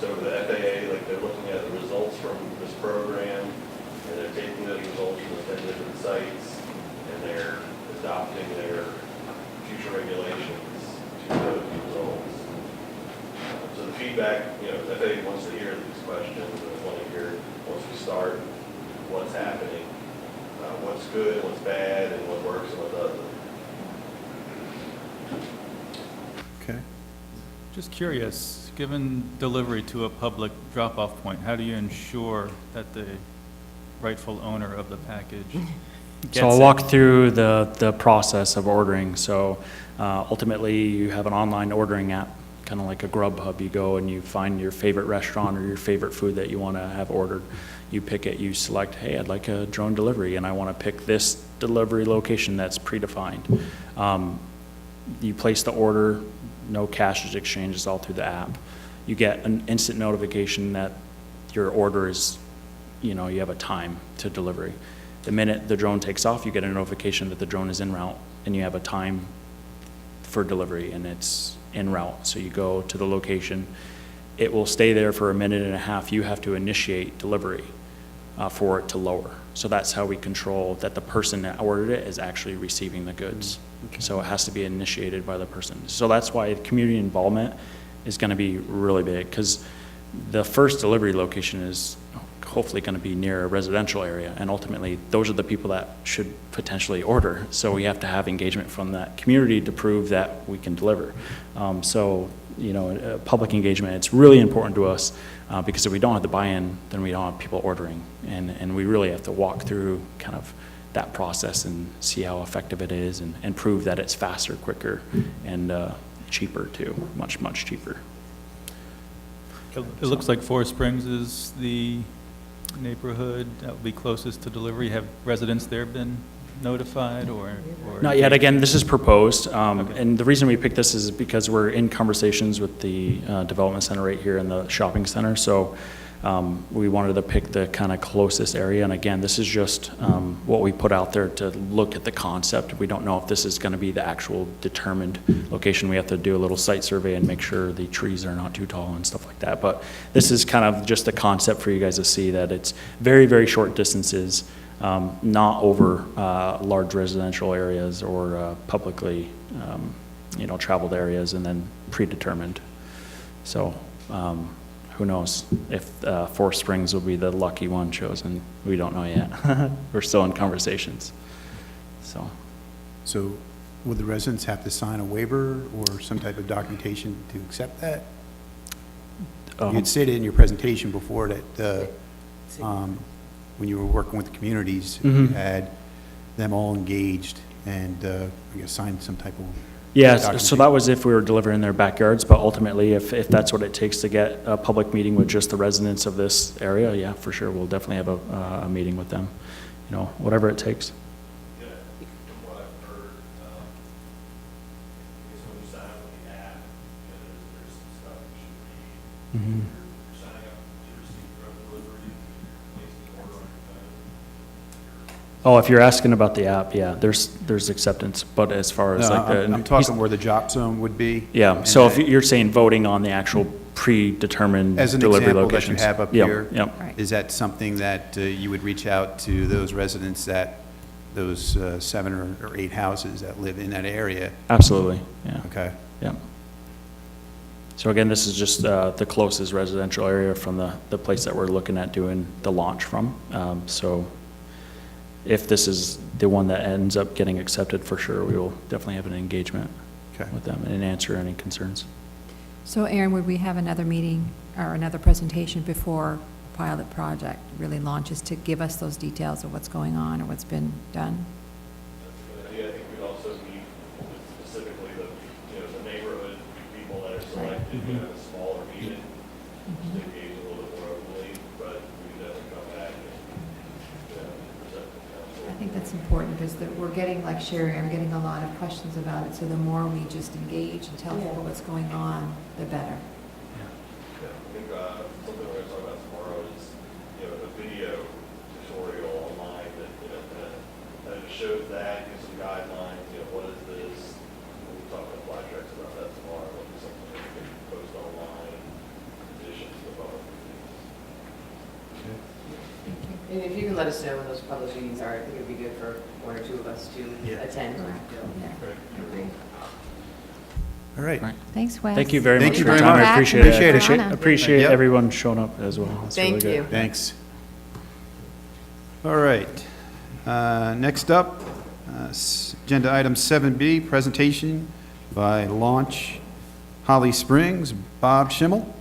So the FAA, they're looking at the results from this program, and they're taking those results from the 10 different sites, and they're adopting their future regulations to those results. So the feedback, the FAA wants to hear these questions, and they want to hear, once we start, what's happening, what's good, what's bad, and what works and what doesn't. Okay. Just curious, given delivery to a public drop-off point, how do you ensure that the rightful owner of the package gets So I'll it? walk through the process of ordering. So ultimately, you have an online ordering app, kind of like a Grubhub. You go and you find your favorite restaurant or your favorite food that you want to have ordered. You pick it, you select, hey, I'd like a drone delivery, and I want to pick this delivery location that's predefined. You place the order, no cash is exchanged, it's all through the app. You get an instant notification that your order is, you have a time to delivery. The minute the drone takes off, you get a notification that the drone is en route, and you have a time for delivery, and it's en route. So you go to the location. It will stay there for a minute and a half. You have to initiate delivery for it to lower. So that's how we control that the person that ordered it is actually receiving the goods. Okay. So it has to be initiated by the person. So that's why community involvement is going to be really big, because the first delivery location is hopefully going to be near a residential area, and ultimately those are the people that should potentially order. So we have to have engagement from that community to prove that we can deliver. Public engagement, it's really important to us, because if we don't have the buy-in, then we don't have people ordering, and we really have to walk through kind of that process and see how effective it is, and prove that it's faster, quicker, and cheaper too, much, much cheaper. It looks like Forest Springs is the neighborhood that will be closest to delivery. Have residents there been notified or? Not yet. Again, this is proposed. Okay. And the reason we picked this is because we're in conversations with the development center right here in the shopping center. So we wanted to pick the kind of closest area. And again, this is just what we put out there to look at the concept. We don't know if this is going to be the actual determined location. We have to do a little site survey and make sure the trees are not too tall and stuff like that. But this is kind of just a concept for you guys to see that it's very, very short distances, not over large residential areas or publicly, traveled areas, and then predetermined. So who knows if Forest Springs will be the lucky one chosen? We don't know yet. We're still in conversations. So would the residents have to sign a waiver or some type of documentation to accept that? You'd said in your presentation before that when you were working with the communities, you had them all engaged and, I guess, signed some type of Yeah, so documentation. that was if we were delivering their backyards, but ultimately, if that's what it takes to get a public meeting with just the residents of this area, yeah, for sure, we'll definitely have a meeting with them, you know, whatever it takes. From what I've heard, I guess when you sign up with the app, there's some stuff you should read. You're signing up to receive drug delivery, placing an order on your phone. Oh, if you're asking about the app, yeah, there's acceptance, but as far as No, like the. I'm talking where the drop zone would be. Yeah, and so if that- you're saying voting on the actual predetermined As an delivery example that you locations. have up Yep, here, Yep, Right. is that something that you would reach out to those residents that, those 7 or 8 houses that live in that area? absolutely, yeah, Okay. yeah. So again, this is just the closest residential area from the place that we're looking at doing the launch from. So if this is the one that ends up getting accepted, for sure, we will definitely have an engagement Okay. with them and answer any concerns. So Aaron, would we have another meeting or another presentation before the pilot project really launches to give us those details of what's going on or what's been done? I think we'd also meet specifically the neighborhood people that are selected, a smaller meeting, to engage a little bit more openly, but we can definitely come back and present to council. I think that's important because we're getting, like Sherry, I'm getting a lot of questions about it. So the more we just engage and tell people what's going on, the better. Yeah, I think something we're going to talk about tomorrow is, a video tutorial online that, that just shows that, gives some guidelines, what is this? We'll talk about Fly Tracks about that tomorrow, it'll be something that we can post online, in addition to the public meetings. And if you can let us know when those published meetings are, I think it'd be good for one or two of us to attend. Yeah. All right. Right. Thanks, Wes. Thank you very Thank much you for your very time. much. I appreciate Appreciate it. it. Appreciate Yep. everyone showing up as well. It's really Thank good. you. Thanks. All right. Next up, agenda item 7B, presentation by Launch Holly Springs, Bob Schimmel.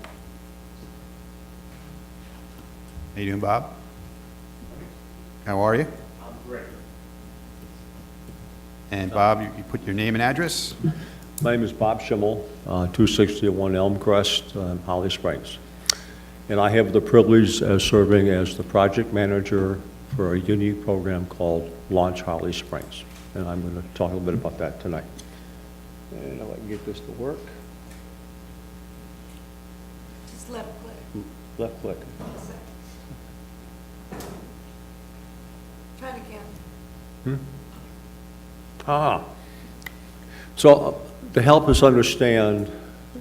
How you doing, Bob? How are you? I'm great. And Bob, you put your name and address? My name is Bob Schimmel, 261 Elm Crest, Holly Springs. And I have the privilege of serving as the project manager for a unique program called Launch Holly Springs. And I'm going to talk a little bit about that tonight. And if I can get this to work. Just left click. Left click. Try it again. So to help us understand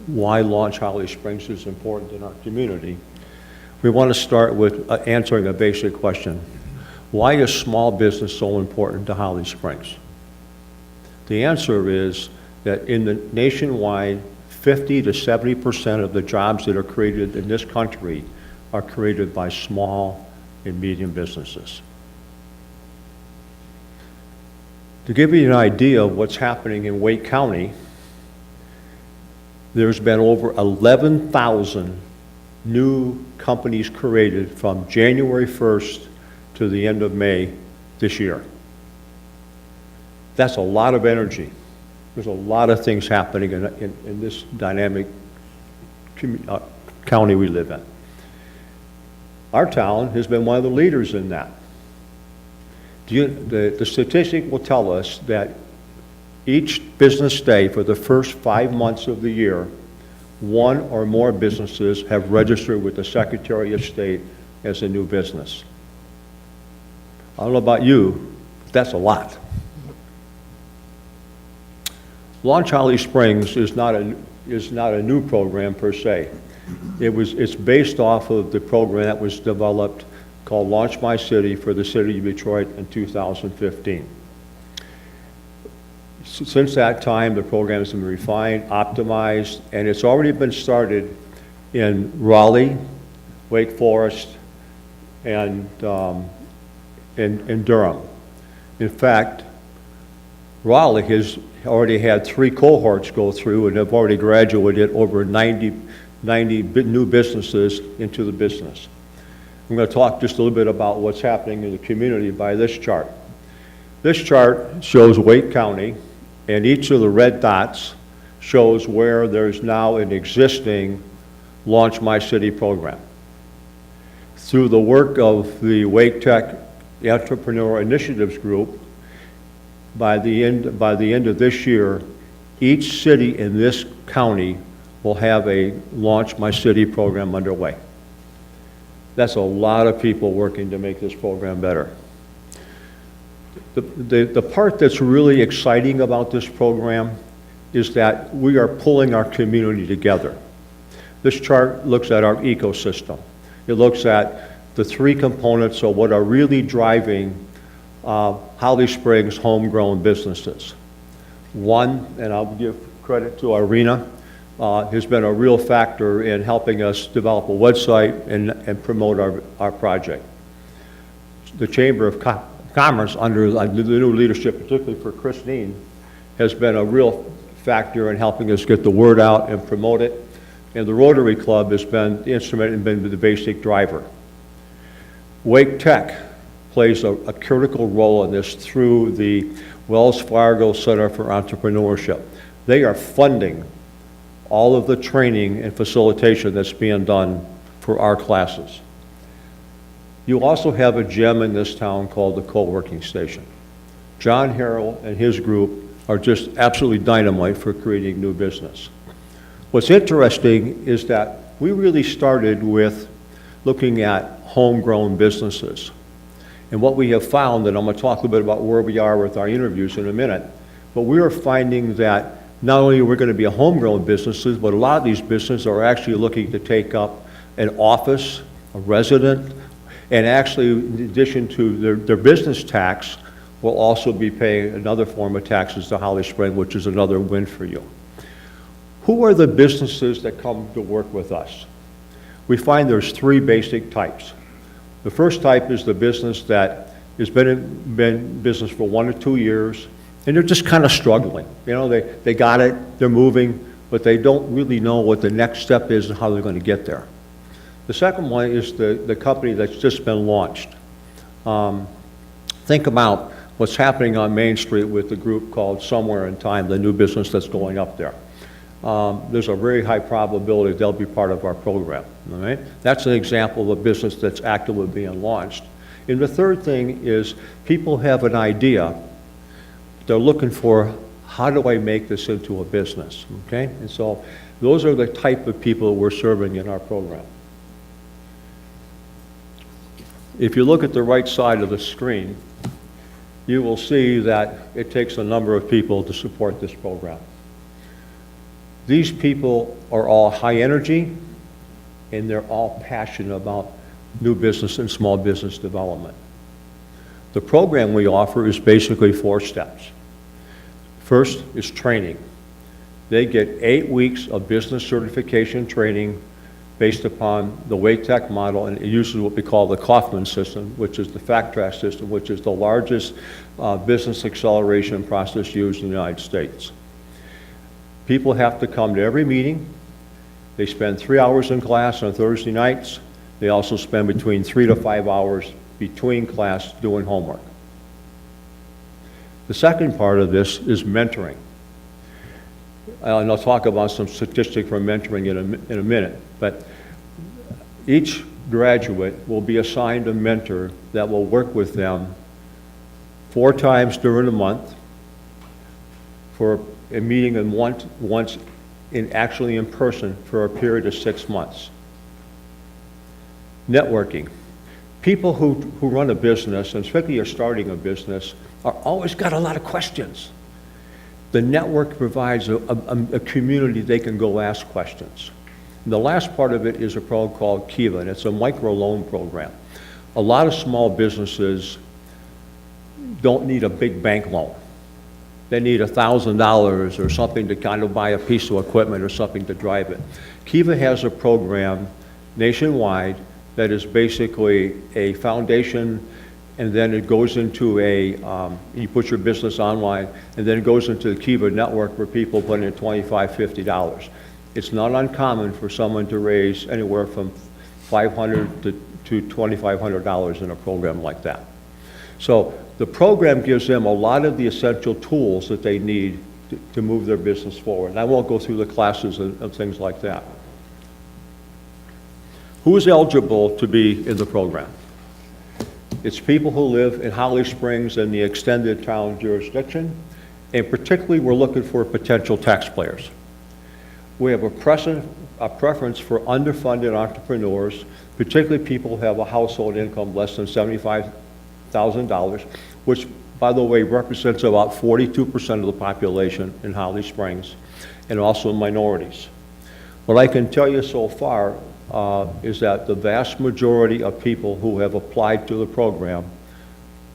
why Launch Holly Springs is important in our community, we want to start with answering a basic question. Why is small business so important to Holly Springs? The answer is that in the nationwide, 50 to 70% of the jobs that are created in this country are created by small and medium businesses. To give you an idea of what's happening in Wake County, there's been over 11,000 new companies created from January 1st to the end of May this year. That's a lot of energy. There's a lot of things happening in this dynamic county we live in. Our town has been one of the leaders in that. The statistic will tell us that each business day for the first 5 months of the year, one or more businesses have registered with the Secretary of State as a new business. I don't know about you, but that's a lot. Launch Holly Springs is not a new program per se. It's based off of the program that was developed called Launch My City for the city of Detroit in 2015. Since that time, the program has been refined, optimized, and it's already been started in Raleigh, Wake Forest, and in Durham. In fact, Raleigh has already had 3 cohorts go through and have already graduated over 90 90 new businesses into the business. I'm going to talk just a little bit about what's happening in the community by this chart. This chart shows Wake County, and each of the red dots shows where there's now an existing Launch My City program. Through the work of the Wake Tech Entrepreneur Initiatives Group, by the end of this year, each city in this county will have a Launch My City program underway. That's a lot of people working to make this program better. The part that's really exciting about this program is that we are pulling our community together. This chart looks at our ecosystem. It looks at the three components of what are really driving Holly Springs homegrown businesses. One, and I'll give credit to Irina, has been a real factor in helping us develop a website and promote our project. The Chamber of Commerce, under the new leadership, particularly for Christine, has been a real factor in helping us get the word out and promote it. And the Rotary Club has been the instrument and been the basic driver. Wake Tech plays a critical role in this through the Wells Fargo Center for Entrepreneurship. They are funding all of the training and facilitation that's being done for our classes. You also have a gem in this town called the Co-working Station. John Harrell and his group are just absolutely dynamite for creating new business. What's interesting is that we really started with looking at homegrown businesses. And what we have found, and I'm going to talk a little bit about where we are with our interviews in a minute, but we are finding that not only are we going to be a homegrown businesses, but a lot of these businesses are actually looking to take up an office, a resident, and actually, in addition to their business tax, will also be paying another form of taxes to Holly Springs, which is another win for you. Who are the businesses that come to work with us? We find there's three basic types. The first type is the business that has been in business for 1 or 2 years, and they're just kind of struggling. You know, they got it, they're moving, but they don't really know what the next step is and how they're going to get there. The second one is the company that's just been launched. Think about what's happening on Main Street with the group called Somewhere in Time, the new business that's going up there. There's a very high probability they'll be part of our program, all right? That's an example of a business that's actively being launched. And the third thing is people have an idea. They're looking for, how do I make this into a business, okay? And so those are the type of people we're serving in our program. If you look at the right side of the screen, you will see that it takes a number of people to support this program. These people are all high energy, and they're all passionate about new business and small business development. The program we offer is basically 4 steps. First is training. They get 8 weeks of business certification training based upon the Wake Tech model, and it uses what we call the Kaufman system, which is the FactTrack system, which is the largest business acceleration process used in the United States. People have to come to every meeting. They spend 3 hours in class on Thursday nights. They also spend between 3 to 5 hours between class doing homework. The second part of this is mentoring. And I'll talk about some statistics for mentoring in a minute, but each graduate will be assigned a mentor that will work with them 4 times during the month for a meeting and once actually in person for a period of 6 months. Networking. People who run a business, and especially are starting a business, are always got a lot of questions. The network provides a community they can go ask questions. And the last part of it is a program called Kiva, and it's a microloan program. A lot of small businesses don't need a big bank loan. They need $1,000 or something to kind of buy a piece of equipment or something to drive it. Kiva has a program nationwide that is basically a foundation, and then it goes into you put your business online, and then it goes into the Kiva network where people put in $25, $50. It's not uncommon for someone to raise anywhere from $500 to $2,500 in a program like that. So the program gives them a lot of the essential tools that they need to move their business forward. And I won't go through the classes and things like that. Who is eligible to be in the program? It's people who live in Holly Springs and the extended town jurisdiction, and particularly we're looking for potential taxpayers. We have a preference for underfunded entrepreneurs, particularly people who have a household income less than $75,000, which, by the way, represents about 42% of the population in Holly Springs, and also minorities. What I can tell you so far is that the vast majority of people who have applied to the program,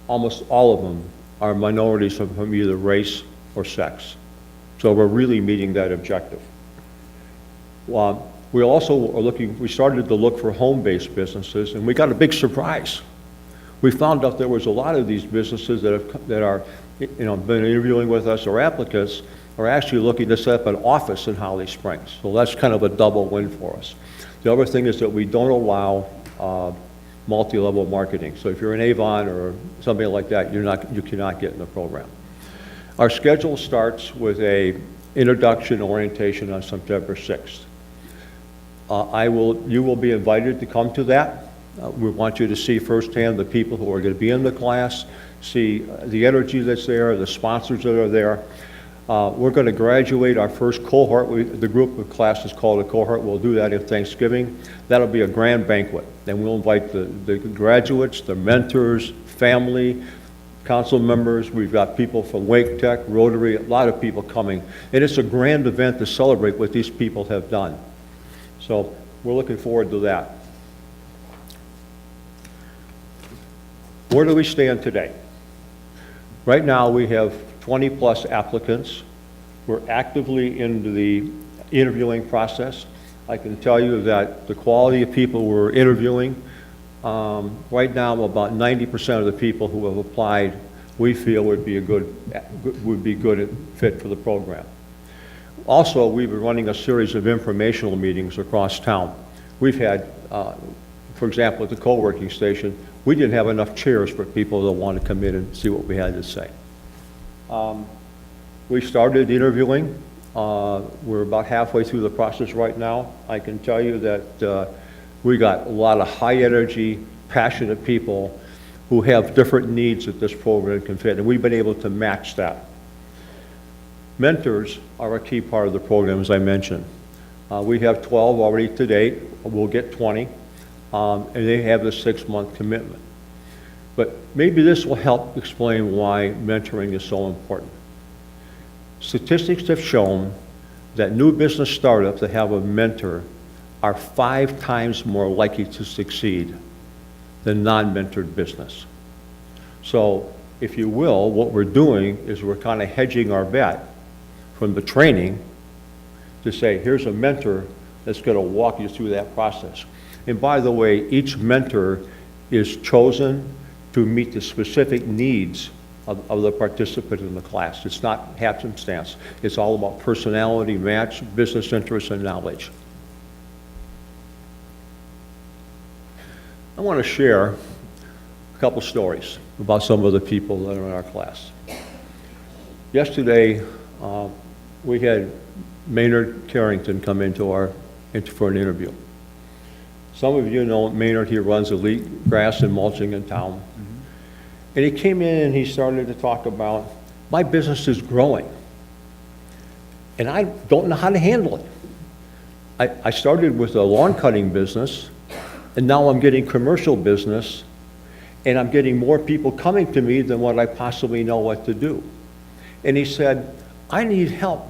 almost all of them, are minorities from either race or sex. So we're really meeting that objective. We also are we started to look for home-based businesses, and we got a big surprise. We found out there was a lot of these businesses that are, been interviewing with us, or applicants, are actually looking to set up an office in Holly Springs. So that's kind of a double win for us. The other thing is that we don't allow multi-level marketing. So if you're in Avon or something like that, you cannot get in the program. Our schedule starts with a introduction orientation on September 6th. You will be invited to come to that. We want you to see firsthand the people who are going to be in the class, see the energy that's there, the sponsors that are there. We're going to graduate our first cohort. The group of class is called a cohort. We'll do that in Thanksgiving. That'll be a grand banquet. And we'll invite the graduates, the mentors, family, council members. We've got people from Wake Tech, Rotary, a lot of people coming. And it's a grand event to celebrate what these people have done. So we're looking forward to that. Where do we stand today? Right now we have 20-plus applicants. We're actively into the interviewing process. I can tell you that the quality of people we're interviewing, right now about 90% of the people who have applied, we feel would be a good fit for the program. Also, we've been running a series of informational meetings across town. We've had, for example, at the co-working station, we didn't have enough chairs for people that want to come in and see what we had to say. We started interviewing. We're about halfway through the process right now. I can tell you that we got a lot of high-energy, passionate people who have different needs that this program can fit, and we've been able to match that. Mentors are a key part of the program, as I mentioned. We have 12 already to date. We'll get 20, and they have a 6-month commitment. But maybe this will help explain why mentoring is so important. Statistics have shown that new business startups that have a mentor are 5 times more likely to succeed than non-mentored business. So, if you will, what we're doing is we're kind of hedging our bet from the training to say, here's a mentor that's going to walk you through that process. And by the way, each mentor is chosen to meet the specific needs of the participant in the class. It's not happenstance. It's all about personality match, business interests, and knowledge. I want to share a couple stories about some of the people that are in our class. Yesterday, we had Maynard Carrington come for an interview. Some of you know Maynard. He runs Elite Grass and Mulching in town. And he came in and he started to talk about, my business is growing, and I don't know how to handle it. I started with a lawn cutting business, and now I'm getting commercial business, and I'm getting more people coming to me than what I possibly know what to do. And he said, I need help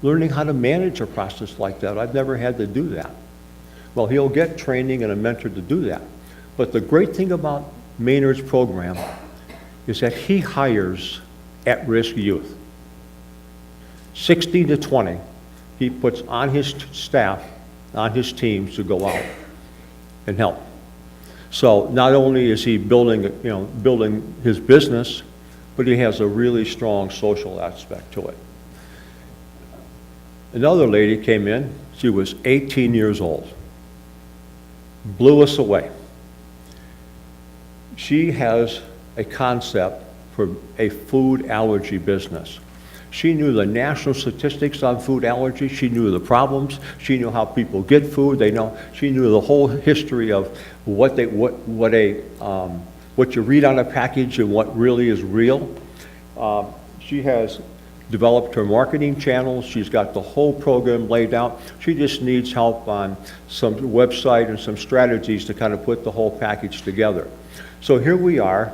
learning how to manage a process like that. I've never had to do that. Well, he'll get training and a mentor to do that. But the great thing about Maynard's program is that he hires at-risk youth. 16 to 20, he puts on his staff, on his teams to go out and help. So not only is he building his business, but he has a really strong social aspect to it. Another lady came in, She was 18 years old. Blew us away. She has a concept for a food allergy business. She knew the national statistics on food allergy. She knew the problems. She knew how people get food. She knew the whole history of what you read on a package and what really is real. She has developed her marketing channels. She's got the whole program laid out. She just needs help on some website and some strategies to kind of put the whole package together. So here we are.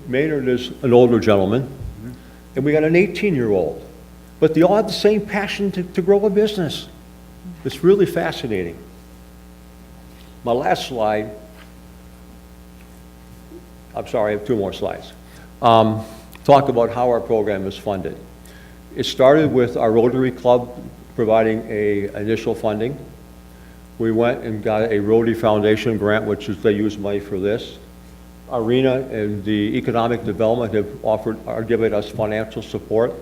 Maynard is an older gentleman, and we got an 18-year-old. But they all have the same passion to grow a business. It's really fascinating. My last slide, I'm sorry, I have 2 more slides. Talk about how our program is funded. It started with our Rotary Club providing initial funding. We went and got a Rotary Foundation grant, which is, they use money for this. Arena and the Economic Development are giving us financial support.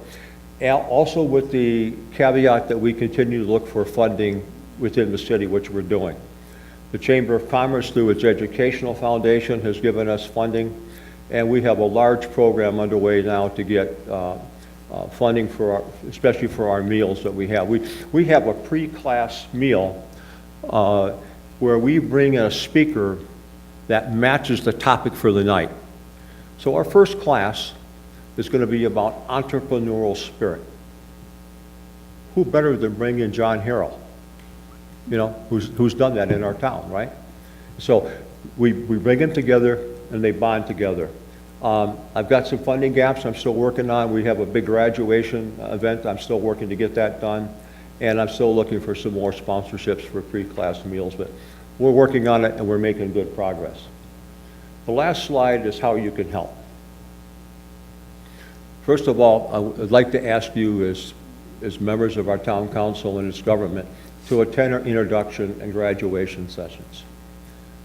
And also with the caveat that we continue to look for funding within the city, which we're doing. The Chamber of Commerce, through its Educational Foundation, has given us funding. And we have a large program underway now to get funding especially for our meals that we have. We have a pre-class meal where we bring in a speaker that matches the topic for the night. So our first class is going to be about entrepreneurial spirit. Who better than bring in John Harrell, who's done that in our town, right? So we bring them together and they bond together. I've got some funding gaps I'm still working on. We have a big graduation event. I'm still working to get that done. And I'm still looking for some more sponsorships for pre-class meals. But we're working on it and we're making good progress. The last slide is how you can help. First of all, I would like to ask you as members of our town council and its government to attend our introduction and graduation sessions.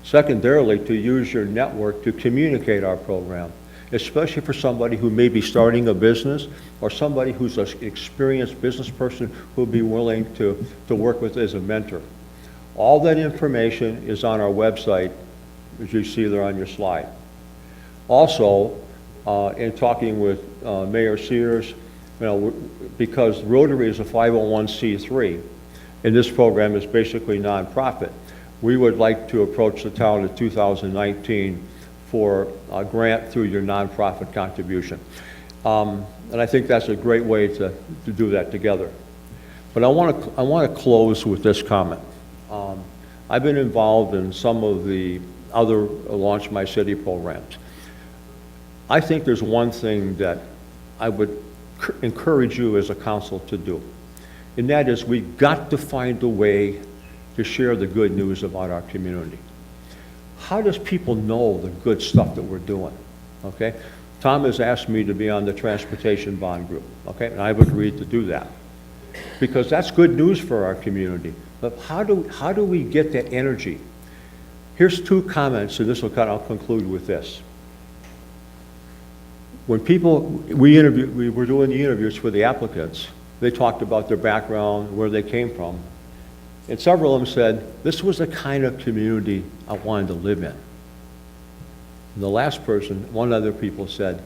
Secondarily, to use your network to communicate our program, especially for somebody who may be starting a business or somebody who's an experienced business person who will be willing to work with as a mentor. All that information is on our website, as you see there on your slide. Also, in talking with Mayor Sears, because Rotary is a 501c3, and this program is basically nonprofit, we would like to approach the town in 2019 for a grant through your nonprofit contribution. And I think that's a great way to do that together. But I want to close with this comment. I've been involved in some of the other Launch My City programs. I think there's one thing that I would encourage you as a council to do, and that is we've got to find a way to share the good news about our community. How does people know the good stuff that we're doing? Okay? Tom has asked me to be on the Transportation Bond Group, okay? And I've agreed to do that because that's good news for our community. But how do we get that energy? Here's 2 comments, and I'll conclude with this. When we were doing the interviews for the applicants, they talked about their background, where they came from. And several of them said, this was the kind of community I wanted to live in. And the last person, one other people said,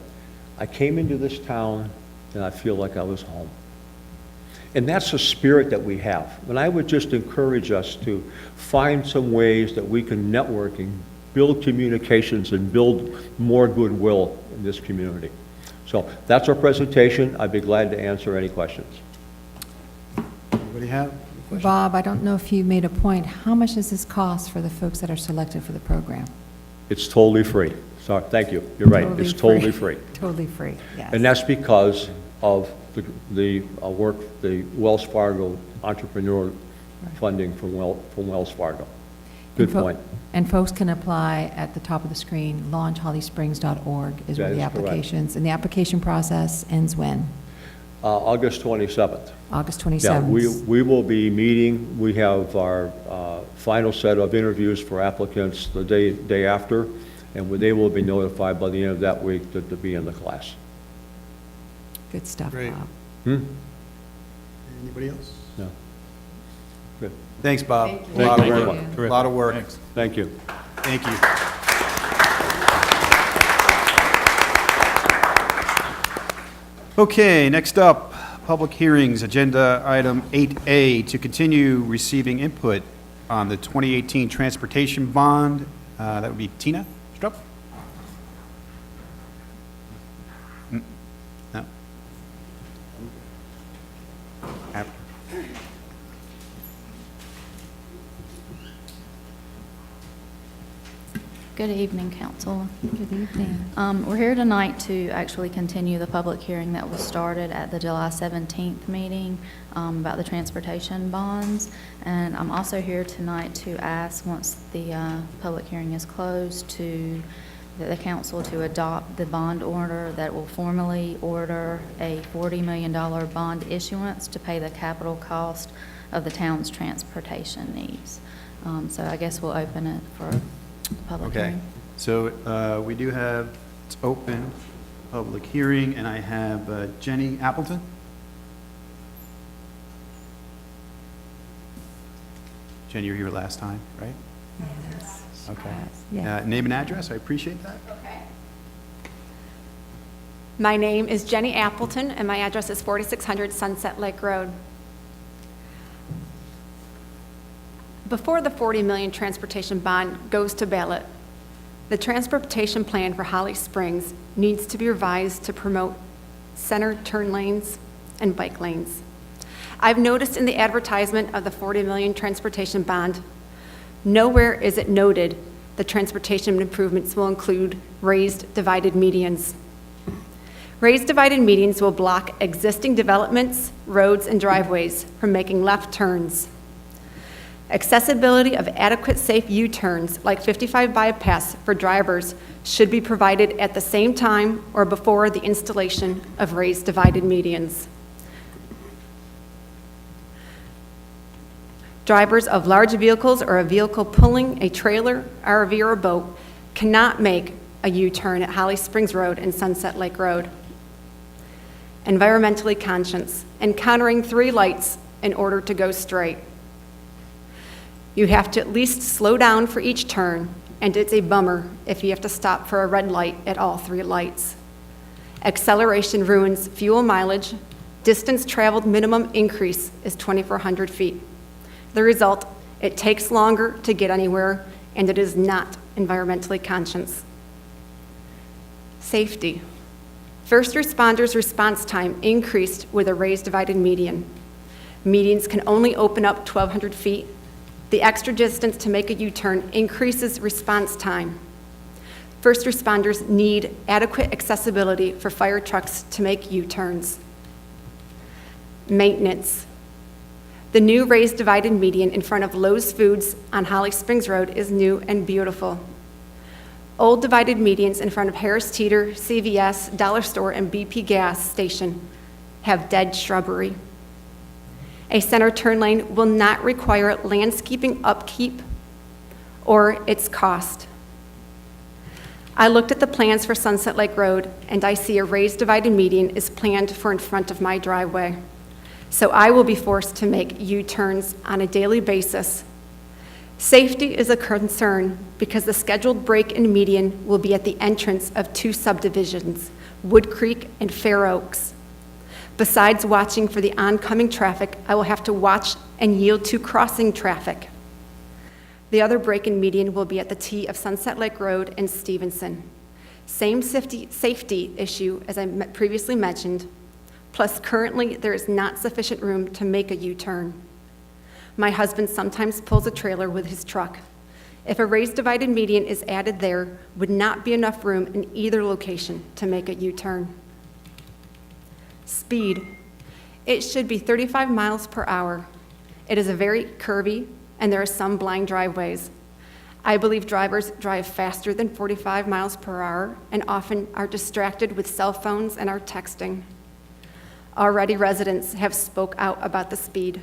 I came into this town and I feel like I was home. And that's the spirit that we have. And I would just encourage us to find some ways that we can network and build communications and build more goodwill in this community. So that's our presentation. I'd be glad to answer any questions. Anybody have? Bob, I don't know if you made a point. How much does this cost for the folks that are selected for the program? It's totally free. Sorry, thank you. You're right. It's totally free. Totally free, yes. And that's because of the work, the Wells Fargo entrepreneur funding from Wells Fargo. Good point. And folks can apply at the top of the screen. launchhollysprings.org is where That the is correct. applications, and the application process ends when? August 27th. August Yeah, 27th. we will be meeting. We have our final set of interviews for applicants the day after, and they will be notified by the end of that week to be in the class. Good stuff, Great. Bob. Anybody else? No. Good. Thanks, Bob. Thank you. A lot of Thank you work. very A lot of work. Thanks. Thank you. Thank you. Okay, next up, public hearings, agenda item 8A, to continue receiving input on the 2018 transportation bond. That would be Tina Strupp? No? After. Good evening, council. Good evening. We're here tonight to actually continue the public hearing that was started at the July 17th meeting about the transportation bonds. And I'm also here tonight to ask, once the public hearing is closed, the council to adopt the bond order that will formally order a $40 million bond issuance to pay the capital cost of the town's transportation needs. So I guess we'll open it for public Okay, hearing. so we do have, it's open, public hearing, and I have Jenny Appleton. Jenny, you were here last time, right? Yes. Okay. Yeah. Name and address, I appreciate that. My name is Jenny Appleton, and my address is 4600 Sunset Lake Road. Before the $40 million transportation bond goes to ballot, the transportation plan for Holly Springs needs to be revised to promote center turn lanes and bike lanes. I've noticed in the advertisement of the $40 million transportation bond, nowhere is it noted the transportation improvements will include raised divided medians. Raised divided medians will block existing developments, roads, and driveways from making left turns. Accessibility of adequate safe U-turns like 55 bypass for drivers should be provided at the same time or before the installation of raised divided medians. Drivers of large vehicles or a vehicle pulling a trailer, RV, or boat cannot make a U-turn at Holly Springs Road and Sunset Lake Road. Environmentally conscious, encountering 3 lights in order to go straight. You have to at least slow down for each turn, and it's a bummer if you have to stop for a red light at all 3 lights. Acceleration ruins fuel mileage. Distance traveled minimum increase is 2,400 feet. The result, it takes longer to get anywhere, and it is not environmentally conscious. Safety. First responders' response time increased with a raised divided median. Medians can only open up 1,200 feet. The extra distance to make a U-turn increases response time. First responders need adequate accessibility for fire trucks to make U-turns. Maintenance. The new raised divided median in front of Lowe's Foods on Holly Springs Road is new and beautiful. Old divided medians in front of Harris Teeter, CVS, Dollar Store, and BP gas station have dead shrubbery. A center turn lane will not require landscaping upkeep or its cost. I looked at the plans for Sunset Lake Road, and I see a raised divided median is planned for in front of my driveway. So I will be forced to make U-turns on a daily basis. Safety is a concern because the scheduled break in median will be at the entrance of 2 subdivisions, Wood Creek and Fair Oaks. Besides watching for the oncoming traffic, I will have to watch and yield to crossing traffic. The other break-in median will be at the T of Sunset Lake Road and Stevenson. Same safety issue as I previously mentioned, plus currently there is not sufficient room to make a U-turn. My husband sometimes pulls a trailer with his truck. If a raised divided median is added there, would not be enough room in either location to make a U-turn. Speed. It should be 35 miles per hour. It is a very curvy, and there are some blind driveways. I believe drivers drive faster than 45 miles per hour and often are distracted with cell phones and are texting. Already residents have spoke out about the speed.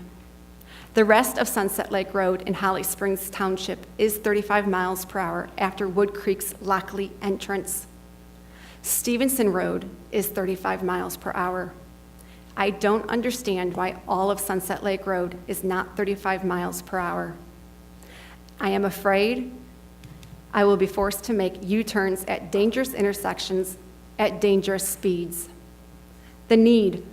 The rest of Sunset Lake Road in Holly Springs Township is 35 miles per hour after Wood Creek's Lockley entrance. Stevenson Road is 35 miles per hour. I don't understand why all of Sunset Lake Road is not 35 miles per hour. I am afraid I will be forced to make U-turns at dangerous intersections at dangerous speeds. The need.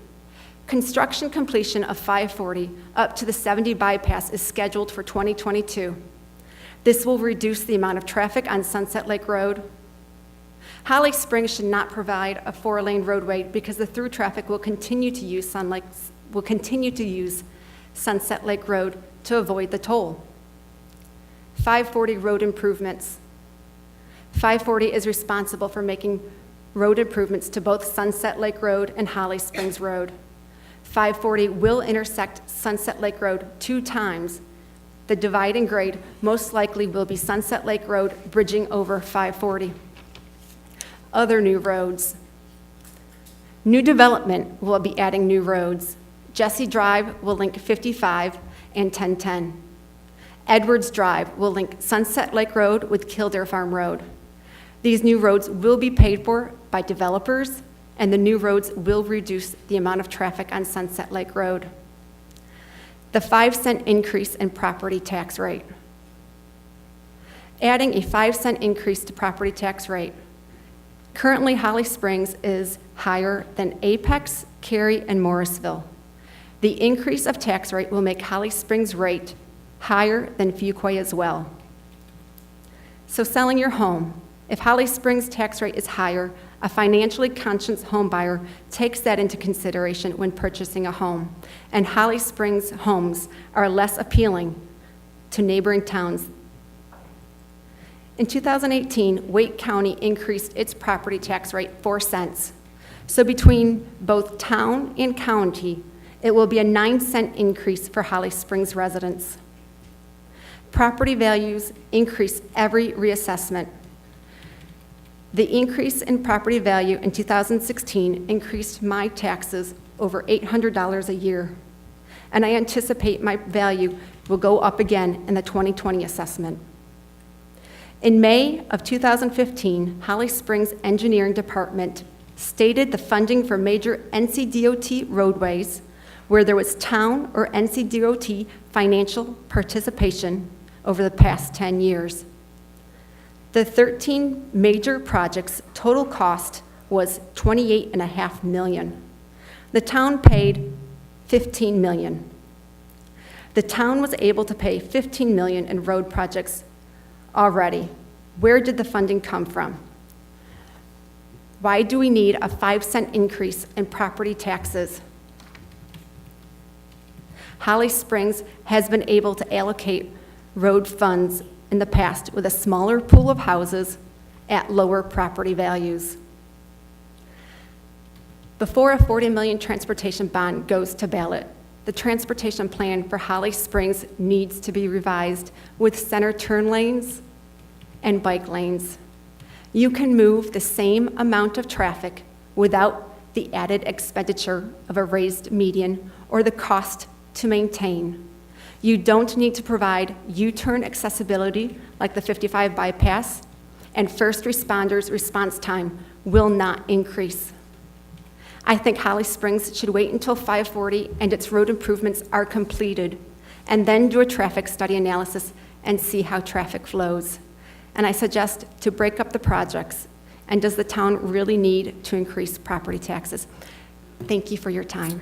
Construction completion of 540 up to the 70 bypass is scheduled for 2022. This will reduce the amount of traffic on Sunset Lake Road. Holly Springs should not provide a 4-lane roadway because the through traffic will continue to use Sunset Lake Road to avoid the toll. 540 road improvements. 540 is responsible for making road improvements to both Sunset Lake Road and Holly Springs Road. 540 will intersect Sunset Lake Road 2 times. The divide and grade most likely will be Sunset Lake Road bridging over 540. Other new roads. New development will be adding new roads. Jesse Drive will link 55 and 1010. Edwards Drive will link Sunset Lake Road with Kildare Farm Road. These new roads will be paid for by developers, and the new roads will reduce the amount of traffic on Sunset Lake Road. The 5-cent increase in property tax rate. Adding a 5-cent increase to property tax rate. Currently, Holly Springs is higher than Apex, Cary, and Morrisville. The increase of tax rate will make Holly Springs rate higher than Fuquay as well. So selling your home. If Holly Springs tax rate is higher, a financially conscious home buyer takes that into consideration when purchasing a home, and Holly Springs homes are less appealing to neighboring towns. In 2018, Wake County increased its property tax rate 4 cents. So between both town and county, it will be a 9-cent increase for Holly Springs residents. Property values increase every reassessment. The increase in property value in 2016 increased my taxes over $800 a year, and I anticipate my value will go up again in the 2020 assessment. In May of 2015, Holly Springs Engineering Department stated the funding for major NCDOT roadways where there was town or NCDOT financial participation over the past 10 years. The 13 major projects' total cost was $28.5 million. The town paid $15 million. The town was able to pay $15 million in road projects already. Where did the funding come from? Why do we need a 5-cent increase in property taxes? Holly Springs has been able to allocate road funds in the past with a smaller pool of houses at lower property values. Before a $40 million transportation bond goes to ballot, the transportation plan for Holly Springs needs to be revised with center turn lanes and bike lanes. You can move the same amount of traffic without the added expenditure of a raised median or the cost to maintain. You don't need to provide U-turn accessibility like the 55 bypass, and first responders' response time will not increase. I think Holly Springs should wait until 540 and its road improvements are completed, and then do a traffic study analysis and see how traffic flows. And I suggest to break up the projects. And does the town really need to increase property taxes? Thank you for your time.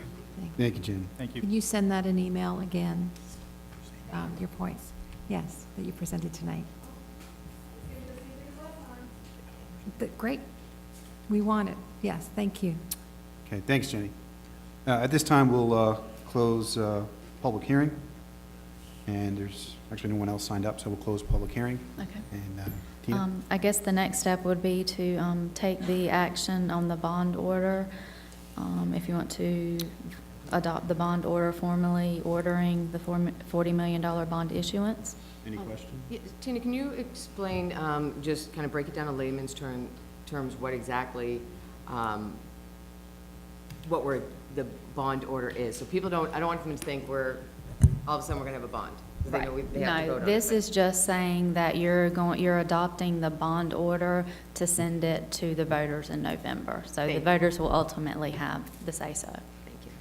Thank you, Jenny. Thank you. Can you send that an email again, your points? Yes, that you presented tonight. Great. We want it. Yes, thank you. Okay, thanks, Jenny. At this time, we'll close public hearing. And there's actually no one else signed up, so we'll close public hearing. Okay. And Tina? I guess the next step would be to take the action on the bond order. If you want to adopt the bond order formally ordering the $40 million bond issuance. Any questions? Yeah, Tina, can you explain, just kind of break it down in layman's terms, what exactly, the bond order is? So people I don't want them to think all of a sudden we're going to have a bond. They know they have to vote on it. This is just saying that you're adopting the bond order to send it to the voters in November. So the voters will ultimately have the say-so. Thank you.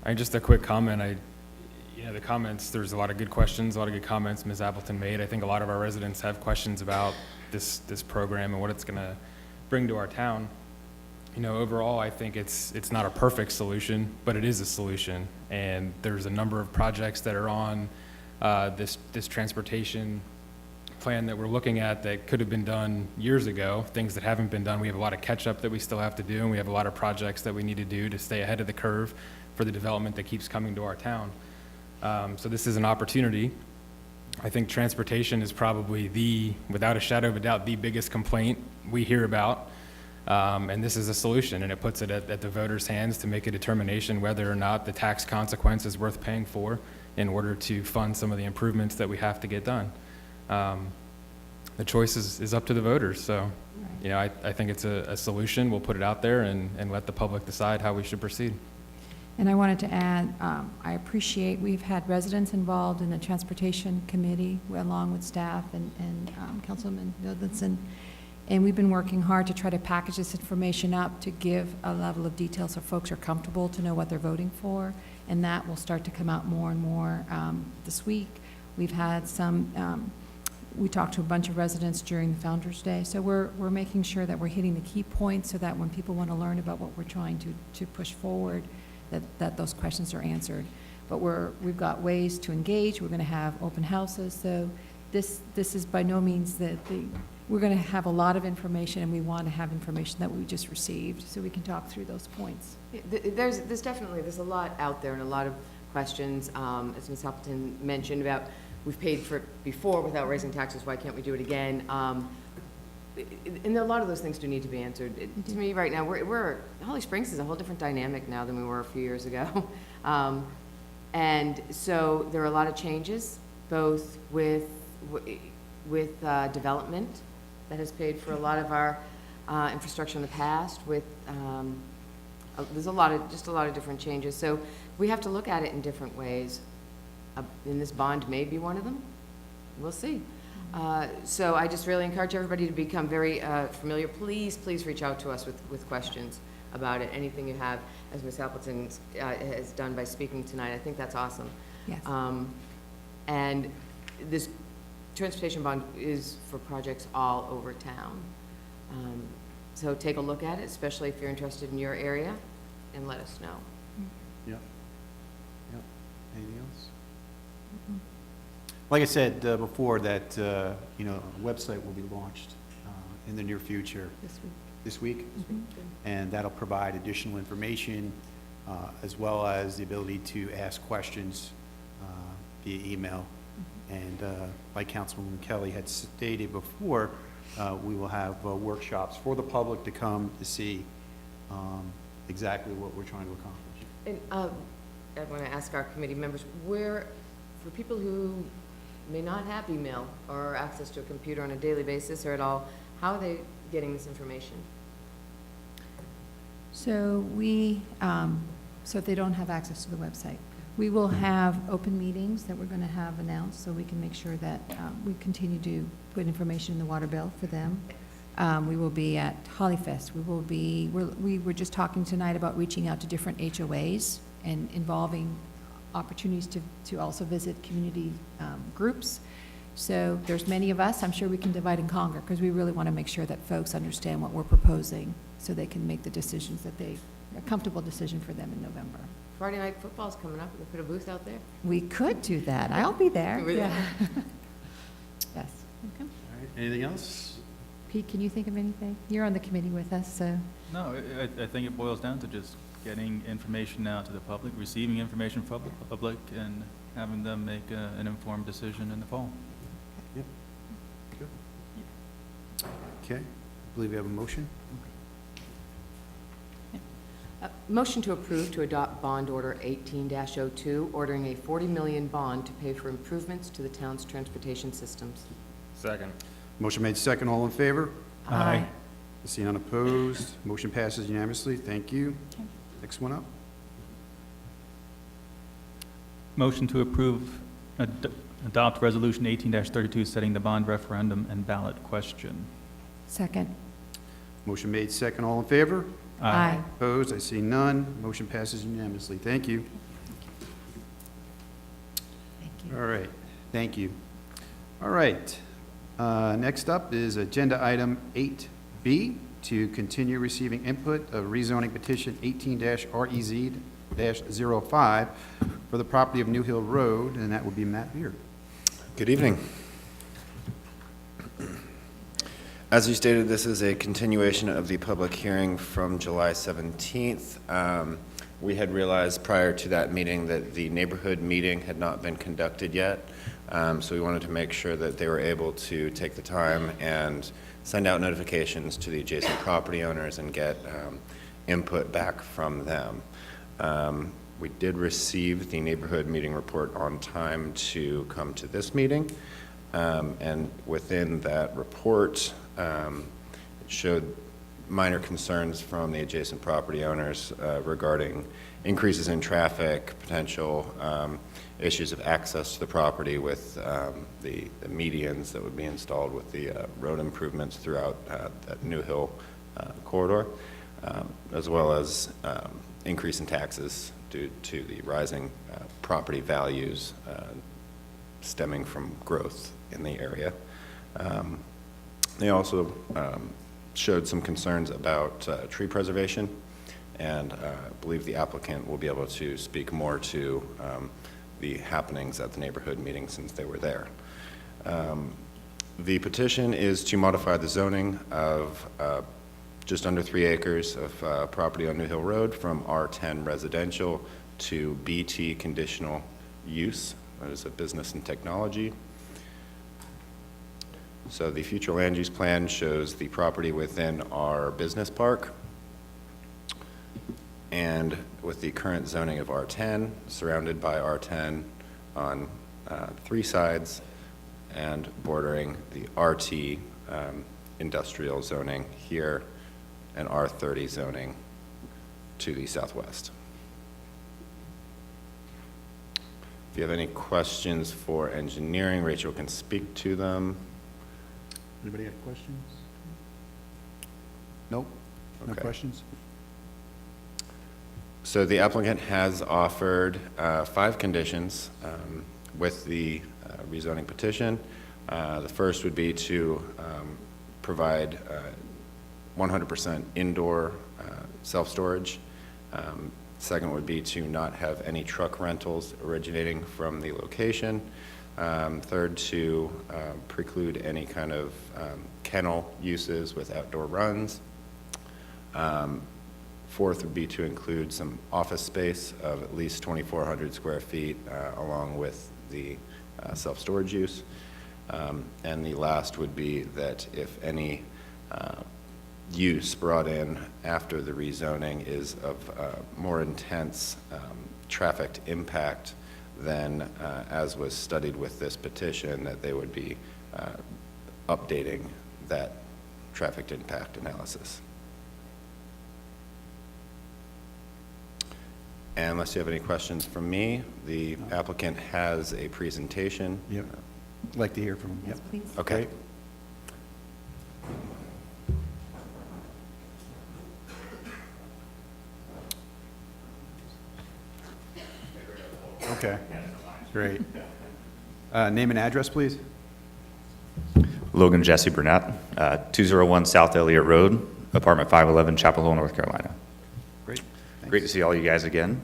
Just a quick comment. The comments, there's a lot of good questions, a lot of good comments Ms. Appleton made. I think a lot of our residents have questions about this program and what it's going to bring to our town. Overall, I think it's not a perfect solution, but it is a solution. And there's a number of projects that are on this transportation plan that we're looking at that could have been done years ago, things that haven't been done. We have a lot of catch-up that we still have to do, and we have a lot of projects that we need to do to stay ahead of the curve for the development that keeps coming to our town. So this is an opportunity. I think transportation is probably without a shadow of a doubt, the biggest complaint we hear about. And this is a solution, and it puts it at the voters' hands to make a determination whether or not the tax consequence is worth paying for in order to fund some of the improvements that we have to get done. The choice is up to the voters. So, I think it's a solution. We'll put it out there and let the public decide how we should proceed. And I wanted to add, I appreciate, we've had residents involved in the Transportation Committee, along with staff and Councilman Dodson, and we've been working hard to try to package this information up to give a level of detail so folks are comfortable to know what they're voting for, and that will start to come out more and more this week. We've had we talked to a bunch of residents during the Founder's Day, so we're making sure that we're hitting the key points so that when people want to learn about what we're trying to push forward, that those questions are answered. But we've got ways to engage. We're going to have open houses. So this is by no means we're going to have a lot of information, and we want to have information that we just received so we can talk through those points. There's a lot out there and a lot of questions, as Ms. Appleton mentioned, about we've paid for it before without raising taxes, why can't we do it again? And a lot of those things do need to be answered. To me, right now, Holly Springs is a whole different dynamic now than we were a few years ago. And so there are a lot of changes, both with development that has paid for a lot of our infrastructure in the past. There's a lot of different changes. So we have to look at it in different ways. And this bond may be one of them. We'll see. So I just really encourage everybody to become very familiar. Please reach out to us with questions about it, anything you have, as Ms. Appleton has done by speaking tonight. I think that's awesome. Yes. And this transportation bond is for projects all over town. So take a look at it, especially if you're interested in your area, and let us know. Yep. Anything else? Like I said before, that a website will be launched in the near future. This week? And that'll provide additional information as well as the ability to ask questions via email. And like Councilwoman Kelly had stated before, we will have workshops for the public to come to see exactly what we're trying to accomplish. And I want to ask our committee members, for people who may not have email or access to a computer on a daily basis or at all, how are they getting this information? So so if they don't have access to the website, we will have open meetings that we're going to have announced so we can make sure that we continue to put information in the water bill for them. We will be at Hollyfest. We were just talking tonight about reaching out to different HOAs and involving opportunities to also visit community groups. So there's many of us. I'm sure we can divide and conquer because we really want to make sure that folks understand what we're proposing so they can make the decisions a comfortable decision for them in November. Friday night football's coming up. We put a booth out there. We could do that. I'll be there. Yeah. Yes. Okay. All right. Anything else? Pete, can you think of anything? You're on the committee with us, so. No, I think it boils down to just getting information out to the public, receiving information from the public, and having them make an informed decision in the fall. Yep. Good. Okay. I believe we have a motion. Motion to approve to adopt bond order 18-02, ordering a $40 million bond to pay for improvements to the town's transportation systems. Second. Motion made second. All in favor? Aye. I see none opposed. Motion passes unanimously. Thank you. Next one up. Motion to approve, adopt resolution 18-32, setting the bond referendum and ballot question. Second. Motion made second. All in favor? Aye. Opposed? I see none. Motion passes unanimously. Thank you. All right, thank you. All right, next up is agenda item 8B, to continue receiving input of rezoning petition 18-REZ-05 for the property of New Hill Road, and that would be Matt Beard. Good evening. As you stated, this is a continuation of the public hearing from July 17th. We had realized prior to that meeting that the neighborhood meeting had not been conducted yet, so we wanted to make sure that they were able to take the time and send out notifications to the adjacent property owners and get input back from them. We did receive the neighborhood meeting report on time to come to this meeting, and within that report, it showed minor concerns from the adjacent property owners regarding increases in traffic, potential issues of access to the property with the medians that would be installed with the road improvements throughout that New Hill corridor, as well as increase in taxes due to the rising property values stemming from growth in the area. They also showed some concerns about tree preservation, and I believe the applicant will be able to speak more to the happenings at the neighborhood meeting since they were there. The petition is to modify the zoning of just under 3 acres of property on New Hill Road from R10 residential to BT conditional use. That is a business and technology. So the future land use plan shows the property within our business park, and with the current zoning of R10, surrounded by R10 on 3 sides, and bordering the RT industrial zoning here, and R30 zoning to the southwest. If you have any questions for engineering, Rachel can speak to them. Anybody have questions? Nope, no Okay. questions? So the applicant has offered 5 conditions with the rezoning petition. The first would be to provide 100% indoor self-storage. Second would be to not have any truck rentals originating from the location. Third, to preclude any kind of kennel uses with outdoor runs. Fourth would be to include some office space of at least 2,400 square feet along with the self-storage use. And the last would be that if any use brought in after the rezoning is of more intense traffic impact than as was studied with this petition, that they would be updating that traffic impact analysis. And unless you have any questions from me, the applicant has a presentation. Yep. I'd like to hear from him. Yep. Please. Okay. Okay, great. Name and address, please. Logan Jesse Burnett, 201 South Elliott Road, apartment 511, Chapel Hill, North Carolina. Great. Great to see all you guys again.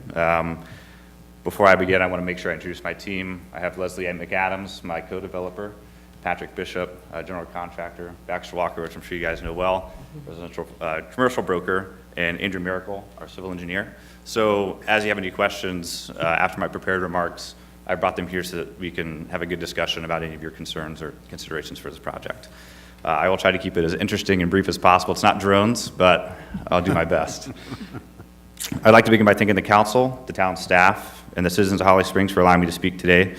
Before I begin, I want to make sure I introduce my team. I have Leslie Ann McAdams, my co-developer, Patrick Bishop, general contractor, Baxter Walker, which I'm sure you guys know well, residential commercial broker, and Andrew Miracle, our civil engineer. So as you have any questions after my prepared remarks, I brought them here so that we can have a good discussion about any of your concerns or considerations for this project. I will try to keep it as interesting and brief as possible. It's not drones, but I'll do my best. I'd like to begin by thanking the council, the town staff, and the citizens of Holly Springs for allowing me to speak today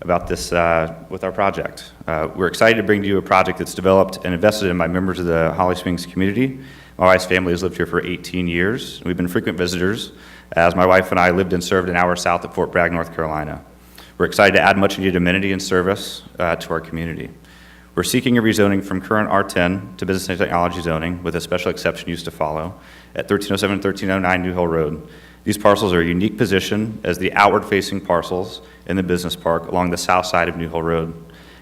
about this with our project. We're excited to bring to you a project that's developed and invested in by members of the Holly Springs community. My wife's family has lived here for 18 years. We've been frequent visitors, as my wife and I lived and served an hour south of Fort Bragg, North Carolina. We're excited to add much needed amenity and service to our community. We're seeking a rezoning from current R10 to business and technology zoning with a special exception use to follow at 1307 and 1309 New Hill Road. These parcels are a unique position as the outward-facing parcels in the business park along the south side of New Hill Road.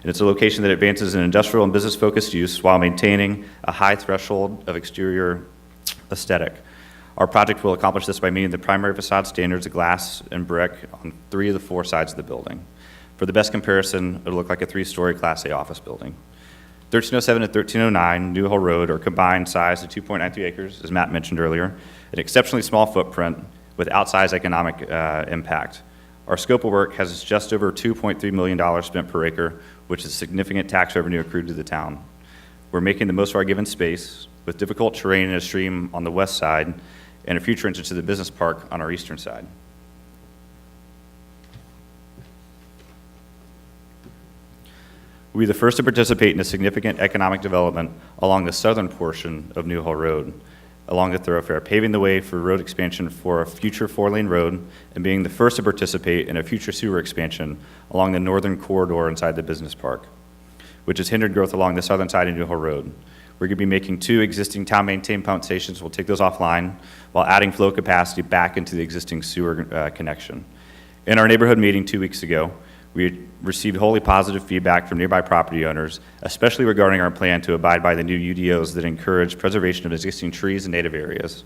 And it's a location that advances an industrial and business-focused use while maintaining a high threshold of exterior aesthetic. Our project will accomplish this by meeting the primary facade standards of glass and brick on 3 of the 4 sides of the building. For the best comparison, it'll look like a 3-story Class A office building. 1307 and 1309 New Hill Road are combined size of 2.93 acres, as Matt mentioned earlier, an exceptionally small footprint with outsized economic impact. Our scope of work has just over $2.3 million spent per acre, which is significant tax revenue accrued to the town. We're making the most of our given space with difficult terrain and a stream on the west side and a future entrance to the business park on our eastern side. We'll be the first to participate in a significant economic development along the southern portion of New Hill Road, along the thoroughfare, paving the way for road expansion for a future 4-lane road and being the first to participate in a future sewer expansion along the northern corridor inside the business park, which has hindered growth along the southern side of New Hill Road. We're going to be making 2 existing town-maintained pump stations. We'll take those offline while adding flow capacity back into the existing sewer connection. In our neighborhood meeting 2 weeks ago, we received wholly positive feedback from nearby property owners, especially regarding our plan to abide by the new UDOs that encourage preservation of existing trees and native areas.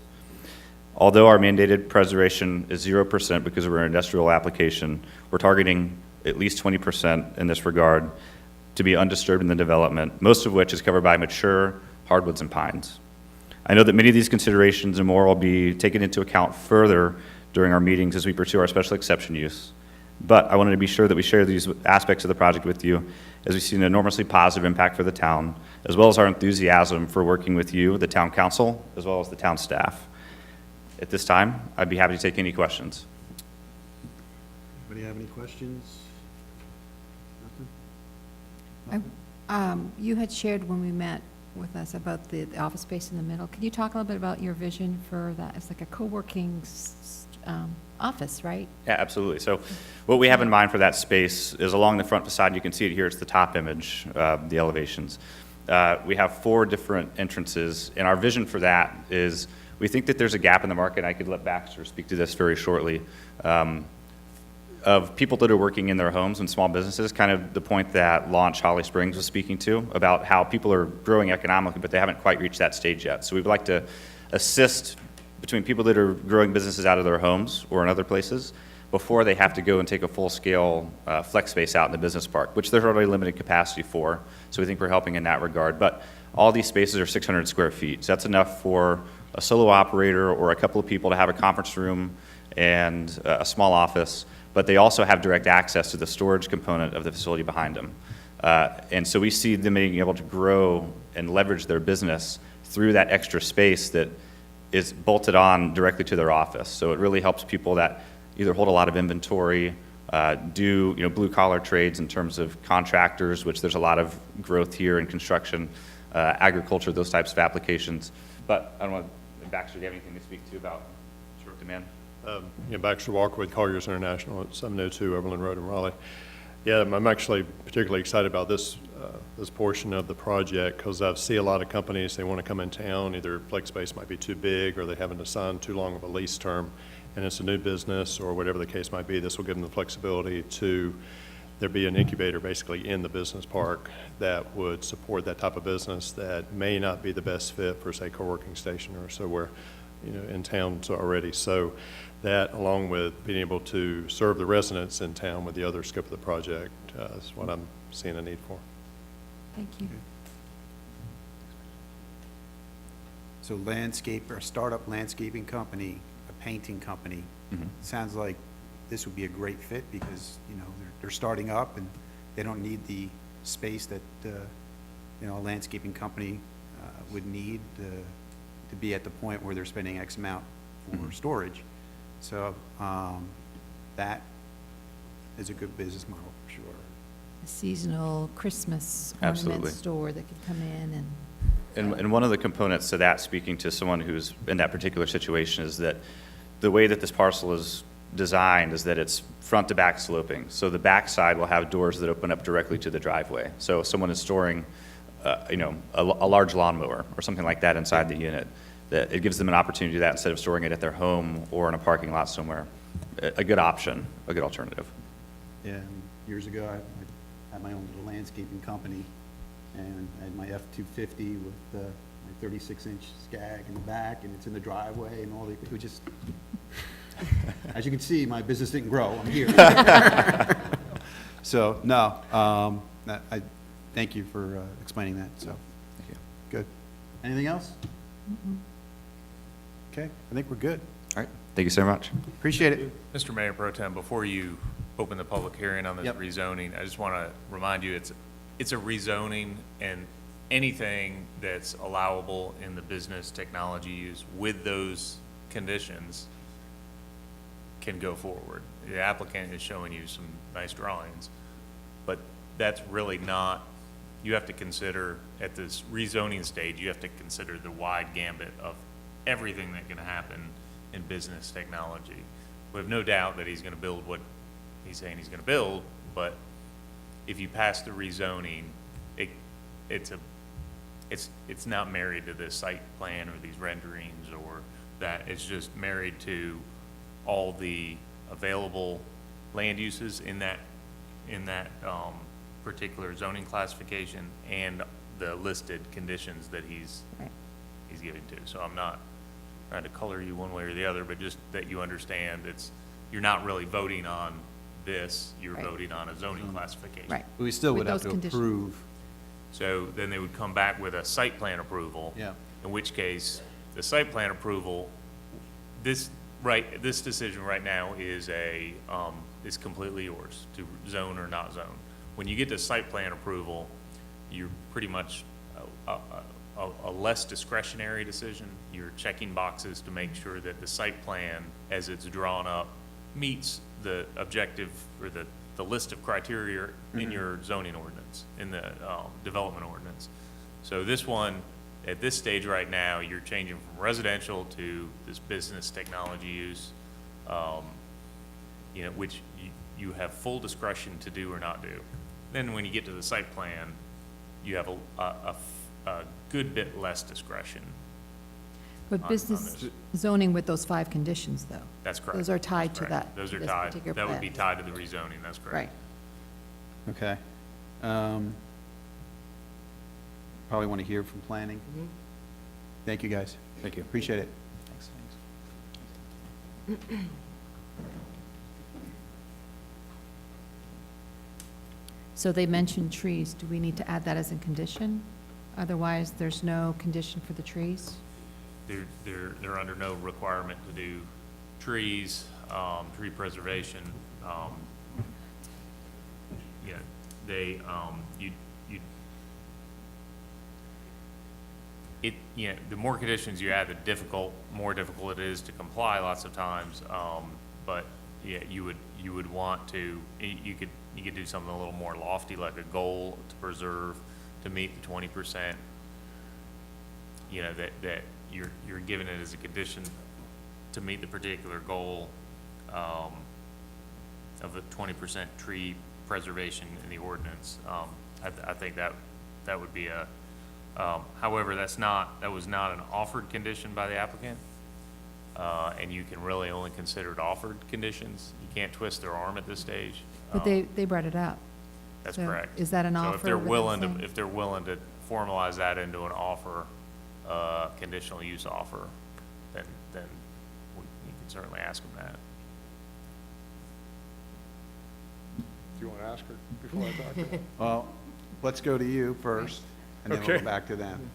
Although our mandated preservation is 0% because we're an industrial application, we're targeting at least 20% in this regard to be undisturbed in the development, most of which is covered by mature hardwoods and pines. I know that many of these considerations and more will be taken into account further during our meetings as we pursue our special exception use. But I wanted to be sure that we share these aspects of the project with you as we see an enormously positive impact for the town, as well as our enthusiasm for working with you, the town council, as well as the town staff. At this time, I'd be happy to take any questions. Anybody have any questions? You had shared when we met with us about the office space in the middle. Can you talk a little bit about your vision for that? It's like a co-working office, right? Yeah, absolutely. So what we have in mind for that space is along the front facade. You can see it here. It's the top image, the elevations. We have 4 different entrances, and our vision for that is we think that there's a gap in the market. I could let Baxter speak to this very shortly, of people that are working in their homes and small businesses, kind of the point that Launch Holly Springs was speaking to about how people are growing economically, but they haven't quite reached that stage yet. So we'd like to assist between people that are growing businesses out of their homes or in other places before they have to go and take a full-scale flex space out in the business park, which there's already limited capacity for. So we think we're helping in that regard. But all these spaces are 600 square feet. So that's enough for a solo operator or a couple of people to have a conference room and a small office, but they also have direct access to the storage component of the facility behind them. And so we see them being able to grow and leverage their business through that extra space that is bolted on directly to their office. So it really helps people that either hold a lot of inventory, do blue collar trades in terms of contractors, which there's a lot of growth here in construction, agriculture, those types of applications. But I don't know, Baxter, do you have anything to speak to about demand? Baxter Walker with Colliers International at 702 Overland Road in Raleigh. Yeah, I'm actually particularly excited about this portion of the project because I see a lot of companies, they want to come in town, either flex space might be too big or they haven't assigned too long of a lease term, and it's a new business or whatever the case might be. This will give them the flexibility to, there be an incubator basically in the business park that would support that type of business that may not be the best fit for, say, co-working station or so where, in towns already. So that, along with being able to serve the residents in town with the other scope of the project, is what I'm seeing a need for. Thank you. So a startup landscaping company, a painting company, sounds like this would be a great fit because, they're starting up and they don't need the space that, a landscaping company would need to be at the point where they're spending X amount for storage. So that is a good business model for sure. A seasonal Christmas ornament store that could come in and one of the components to that, speaking to someone who's in that particular situation, is that the way that this parcel is designed is that it's front to back sloping. So the back side will have doors that open up directly to the driveway. So if someone is storing, a large lawnmower or something like that inside the unit, that it gives them an opportunity to do that instead of storing it at their home or in a parking lot somewhere. A good option, a good alternative. Yeah, years ago, I had my own little landscaping company, and I had my F-250 with my 36-inch Skag in the back, and it's in the driveway and all, it was just, as you can see, my business didn't grow, I'm here. So, no, I thank you for explaining that, so. Thank you. Good. Anything else? Okay, I think we're good. All right, thank you so much. Appreciate it. Mr. Mayor Pro Tem, before you open the public hearing on this Yep. rezoning, I just want to remind you, it's a rezoning, and anything that's allowable in the business technology use with those conditions can go forward. The applicant is showing you some nice drawings, but that's really not, you have to consider, at this rezoning stage, you have to consider the wide gambit of everything that can happen in business technology. We have no doubt that he's going to build what he's saying he's going to build, but if you pass the rezoning, it's not married to this site plan or these renderings or that. It's just married to all the available land uses in that particular zoning classification and the listed conditions that he's giving to. So I'm not trying to color you one way or the other, but just that you understand you're not really voting on this, you're Right. voting on a zoning classification. Right. We still With would have those to conditions. approve. So then they would come back with a site plan approval. Yeah. In which case, the site plan approval, this decision right now is is completely yours to zone or not zone. When you get to site plan approval, you're pretty much a less discretionary decision. You're checking boxes to make sure that the site plan, as it's drawn up, meets the objective or the list of criteria in your zoning ordinance, in the development ordinance. So this one, at this stage right now, you're changing from residential to this business technology use, which you have full discretion to do or not do. Then when you get to the site plan, you have a good bit less discretion. But on business this. zoning with those 5 conditions, though. That's correct. Those are tied That's to correct. that. Those are this tied, particular that would plan. be tied to the rezoning, that's correct. Right. Okay. Probably want to hear from planning. Thank you, guys. Thank you. Appreciate it. So they mentioned trees. Do we need to add that as a condition? Otherwise, there's no condition for the trees? They're under no requirement to do trees, tree preservation. The more conditions you add, the more difficult it is to comply lots of times. But yeah, you would want to, you could do something a little more lofty, like a goal to preserve, to meet the 20%. That you're giving it as a condition to meet the particular goal of the 20% tree preservation in the ordinance. I think that would be a, however, that was not an offered condition by the applicant. And you can really only consider it offered conditions. You can't twist their arm at this stage. But they brought it up. That's So correct. is that an So offer if they're that they're willing saying? if they're willing to formalize that into an offer, conditional use offer, then you can certainly ask them that. Do you want to ask her before I talk to her? Well, let's go to you first, and then we'll Okay. go back to them.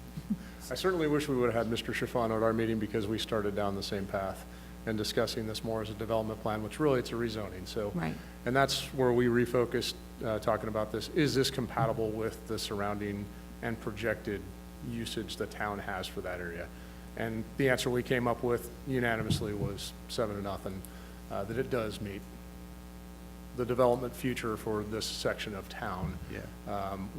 I certainly wish we would have had Mr. Schifano at our meeting because we started down the same path and discussing this more as a development plan, which really it's a rezoning, so. Right. And that's where we refocused, talking about this. Is this compatible with the surrounding and projected usage the town has for that area? And the answer we came up with unanimously was 7-0, that it does meet the development future for this section of town. Yeah.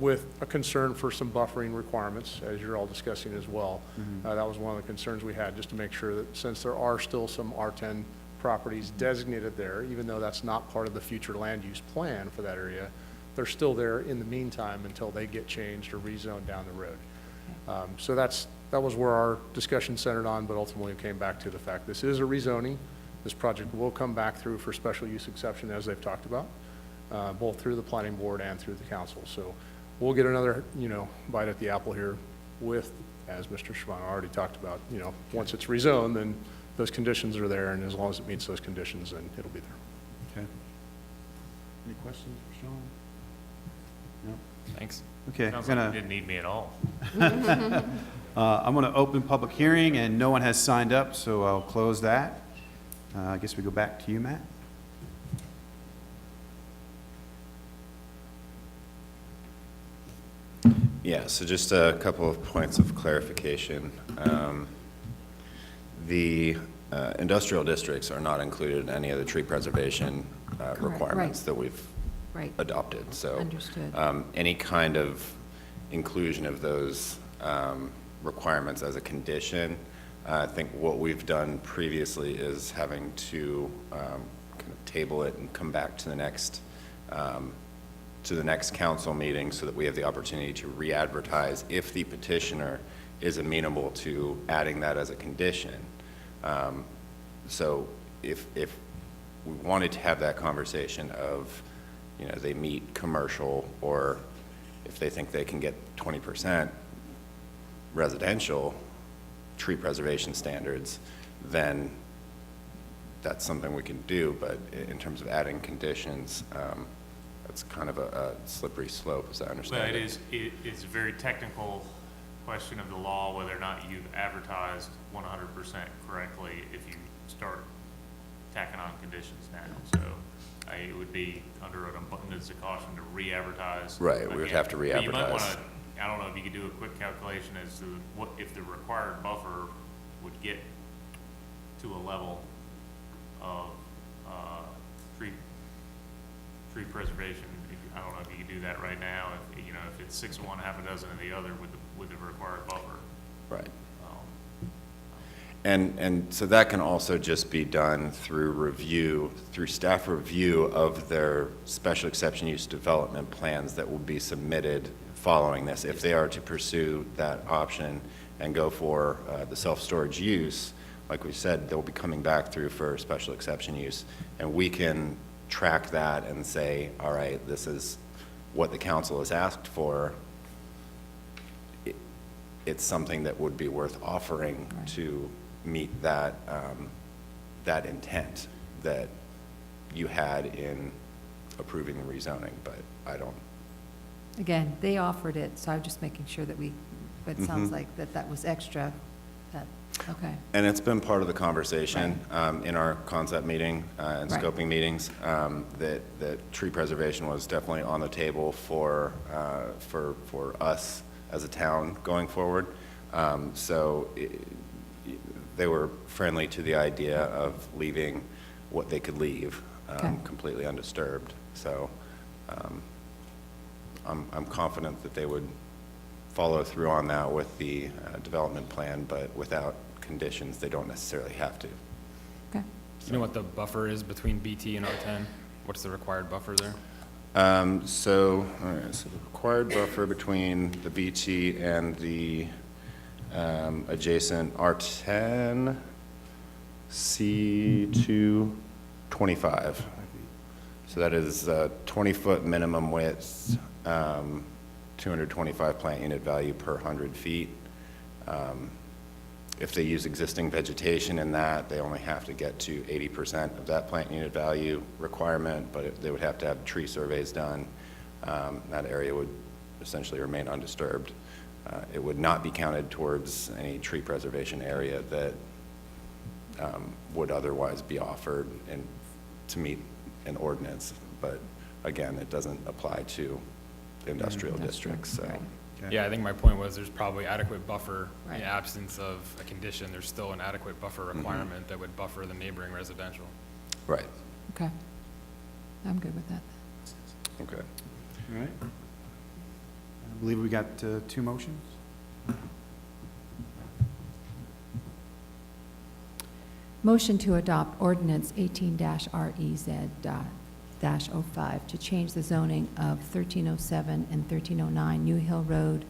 With a concern for some buffering requirements, as you're all discussing as well. That was one of the concerns we had, just to make sure that since there are still some R10 properties designated there, even though that's not part of the future land use plan for that area, they're still there in the meantime until they get changed or rezoned down the road. So that's that was where our discussion centered on, but ultimately it came back to the fact this is a rezoning. This project will come back through for special use exception, as they've talked about, both through the planning board and through the council. So we'll get another, bite at the apple here with, as Mr. Shabana already talked about, once it's rezoned, then those conditions are there, and as long as it meets those conditions, then it'll be there. Okay. Any questions for Sean? No? Thanks. Okay, I'm Sounds like gonna, you didn't need me at all. I'm gonna open public hearing, and no one has signed up, so I'll close that. I guess we go back to you, Matt. Yeah, so just a couple of points of clarification. The industrial districts are not included in any of the tree preservation requirements right. that we've Right. adopted. So Understood. any kind of inclusion of those requirements as a condition, I think what we've done previously is having to kind of table it and come back to the next council meeting so that we have the opportunity to re-advertise if the petitioner is amenable to adding that as a condition. So if we wanted to have that conversation of, they meet commercial, or if they think they can get 20% residential tree preservation standards, then that's something we can do. But in terms of adding conditions, it's kind of a slippery slope, as I understand Well, it. it's a very technical question of the law, whether or not you've advertised 100% correctly if you start tacking on conditions now. So it would be under an abundance of caution to re-advertise. Right, we would have to But you might re-advertise. want to, I don't know if you could do a quick calculation as to what, if the required buffer would get to a level of tree preservation. I don't know if you could do that right now, if it's 6 of one, half a dozen of the other with the required buffer. Right. And so that can also just be done through staff review of their special exception use development plans that will be submitted following this. If they are to pursue that option and go for the self-storage use, like we said, they'll be coming back through for special exception use. And we can track that and say, all right, this is what the council has asked for. It's something that would be worth offering to meet that, that intent that you had in approving the rezoning, but I don't. Again, they offered it, so I'm just making sure that but it sounds Mhm. like that was extra, okay. And it's been part of the conversation in our concept meeting and Right. scoping meetings, that tree preservation was definitely on the table for us as a town going forward. So they were friendly to the idea of leaving what they could leave Okay. completely undisturbed. So I'm confident that they would follow through on that with the development plan, but without conditions, they don't necessarily have to. Okay. You know what the buffer is between BT and R10? What's the required buffer there? So the required buffer between the BT and the adjacent R10, C2, 25. So that is 20-foot minimum width, 225 plant unit value per 100 feet. If they use existing vegetation in that, they only have to get to 80% of that plant unit value requirement, but they would have to have tree surveys done. That area would essentially remain undisturbed. It would not be counted towards any tree preservation area that would otherwise be offered and to meet an ordinance. But again, it doesn't apply to industrial districts, so. Yeah, I think my point was there's probably adequate buffer in Right. the absence of a condition. There's still an adequate buffer requirement that would buffer the neighboring residential. Right. Okay. I'm good with that. Okay. All right. I believe we got 2 motions. Motion to adopt ordinance 18-REZ-05 to change the zoning of 1307 and 1309 New Hill Road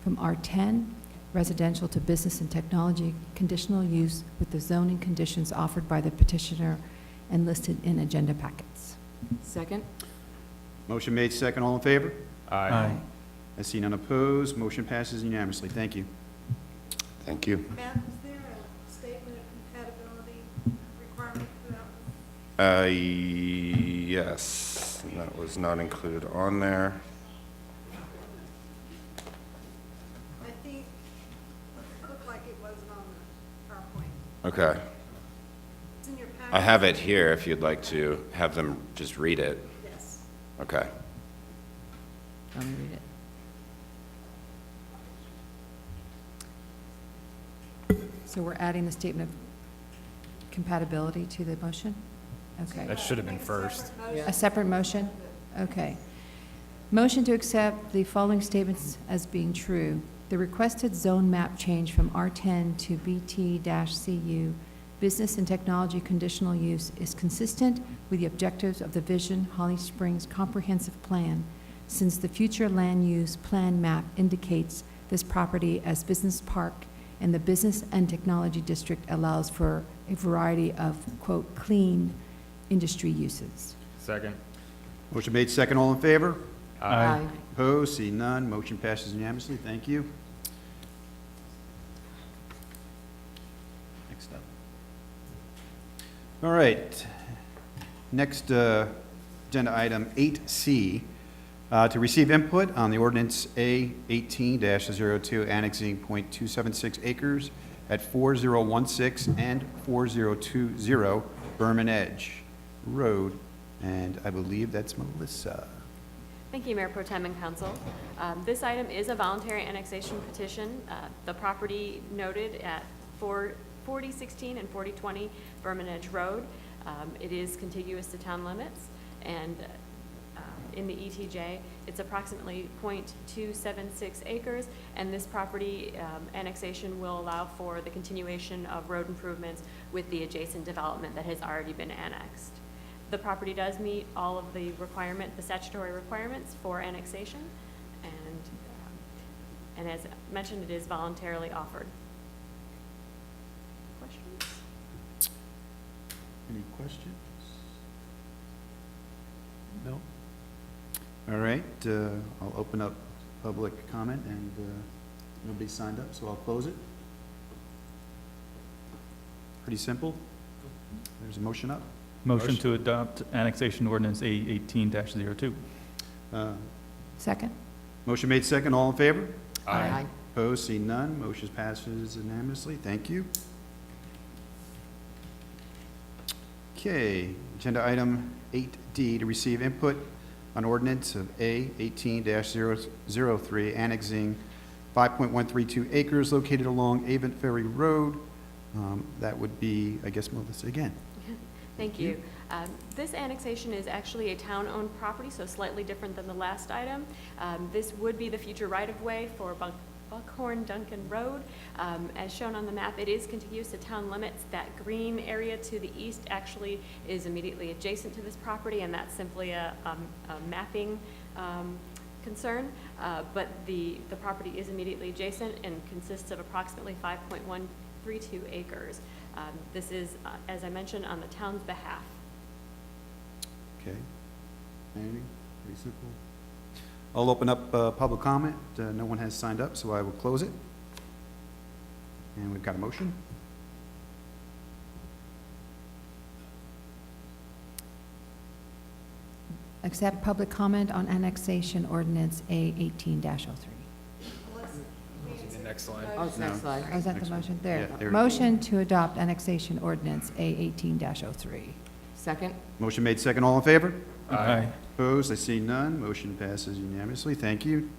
from R10 residential to business and technology conditional use with the zoning conditions offered by the petitioner and listed in agenda packets. Second? Motion made, second, all in favor? Aye. I see none opposed, motion passes unanimously. Thank you. Thank you. Matt, was there a statement of compatibility requirement for that one? Yes, that was not included on there. I think it looked like it wasn't on the PowerPoint. Okay. It's in your packet. I have it here if you'd like to have them just read it. Yes. Okay. Let me read it. So we're adding the statement of compatibility to the motion? Okay. That should have been first. A separate motion? Okay. Motion to accept the following statements as being true. The requested zone map change from R10 to BT-CU, business and technology conditional use, is consistent with the objectives of the Vision Holly Springs Comprehensive Plan, since the future land use plan map indicates this property as business park, and the business and technology district allows for a variety of, quote, clean industry uses. Second. Motion made, second, all in favor? Aye. Opposed, see none, motion passes unanimously. Thank you. Next up. All right. Next agenda item 8C, to receive input on the ordinance A 18-02 annexing .276 acres at 4016 and 4020 Berman Edge Road. And I believe that's Melissa. Thank you, Mayor Pro Tem and Council. This item is a voluntary annexation petition. The property noted at 4016 and 4020 Berman Edge Road. It is contiguous to town limits, and in the ETJ, it's approximately .276 acres, and this property annexation will allow for the continuation of road improvements with the adjacent development that has already been annexed. The property does meet all of the statutory requirements for annexation, and as mentioned, it is voluntarily offered. Questions? Any questions? No? All right, I'll open up public comment, and nobody signed up, so I'll close it. Pretty simple. There's a motion up. Motion to adopt annexation ordinance A 18-02. Second? Motion made, second, all in favor? Aye. Opposed, see none, motion passes unanimously. Thank you. Okay, agenda item 8D, to receive input on ordinance of A 18-003 annexing 5.132 acres located along Avon Ferry Road. That would be, I guess, Melissa again. Thank you. This annexation is actually a town-owned property, so slightly different than the last item. This would be the future right-of-way for Buckhorn Duncan Road. As shown on the map, it is contiguous to town limits. That green area to the east actually is immediately adjacent to this property, and that's simply a mapping concern. But the property is immediately adjacent and consists of approximately 5.132 acres. This is, as I mentioned, on the town's behalf. Okay. Anything? Pretty simple. I'll open up public comment. No one has signed up, so I will close it. And we've got a motion. Accept public comment on annexation ordinance A 18-03. The next slide. Oh, it's next slide. Oh, is that the motion? There. Yeah, there. Motion to adopt annexation ordinance A 18-03. Second? Motion made, second, all in favor? Aye. Opposed, I see none. Motion passes unanimously. Thank you.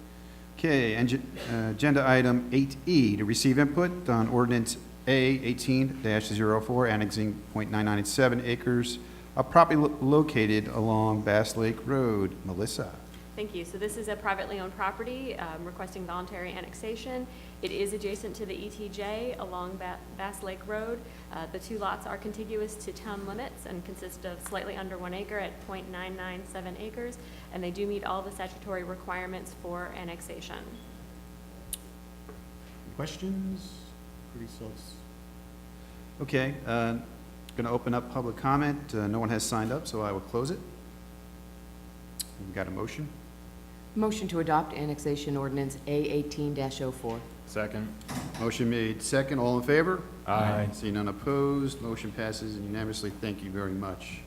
Okay, agenda item 8E, to receive input on ordinance A 18-04, annexing .997 acres of property located along Bass Lake Road. Melissa. Thank you. So this is a privately owned property requesting voluntary annexation. It is adjacent to the ETJ along Bass Lake Road. The two lots are contiguous to town limits and consist of slightly under 1 acre at .997 acres, and they do meet all the statutory requirements for annexation. Questions? Pretty self. Okay, going to open up public comment. No one has signed up, so I will close it. We've got a motion. Motion to adopt annexation ordinance A18-04. Second. Motion made second. All in favor? Aye. See none opposed. Motion passes unanimously. Thank you very much.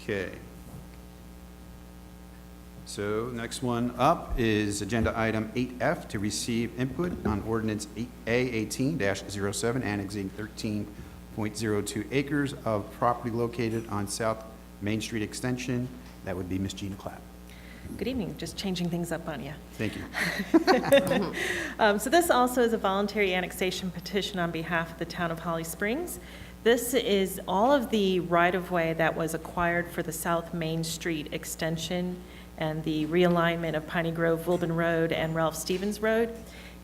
Okay. So next one up is agenda item 8F, to receive input on ordinance A18-07, annexing 13.02 acres of property located on South Main Street Extension. That would be Ms. Gina Clapp. Good evening, just changing things up on you. Thank you. So this also is a voluntary annexation petition on behalf of the town of Holly Springs. This is all of the right-of-way that was acquired for the South Main Street extension and the realignment of Piney Grove, Wilburn Road, and Ralph Stevens Road.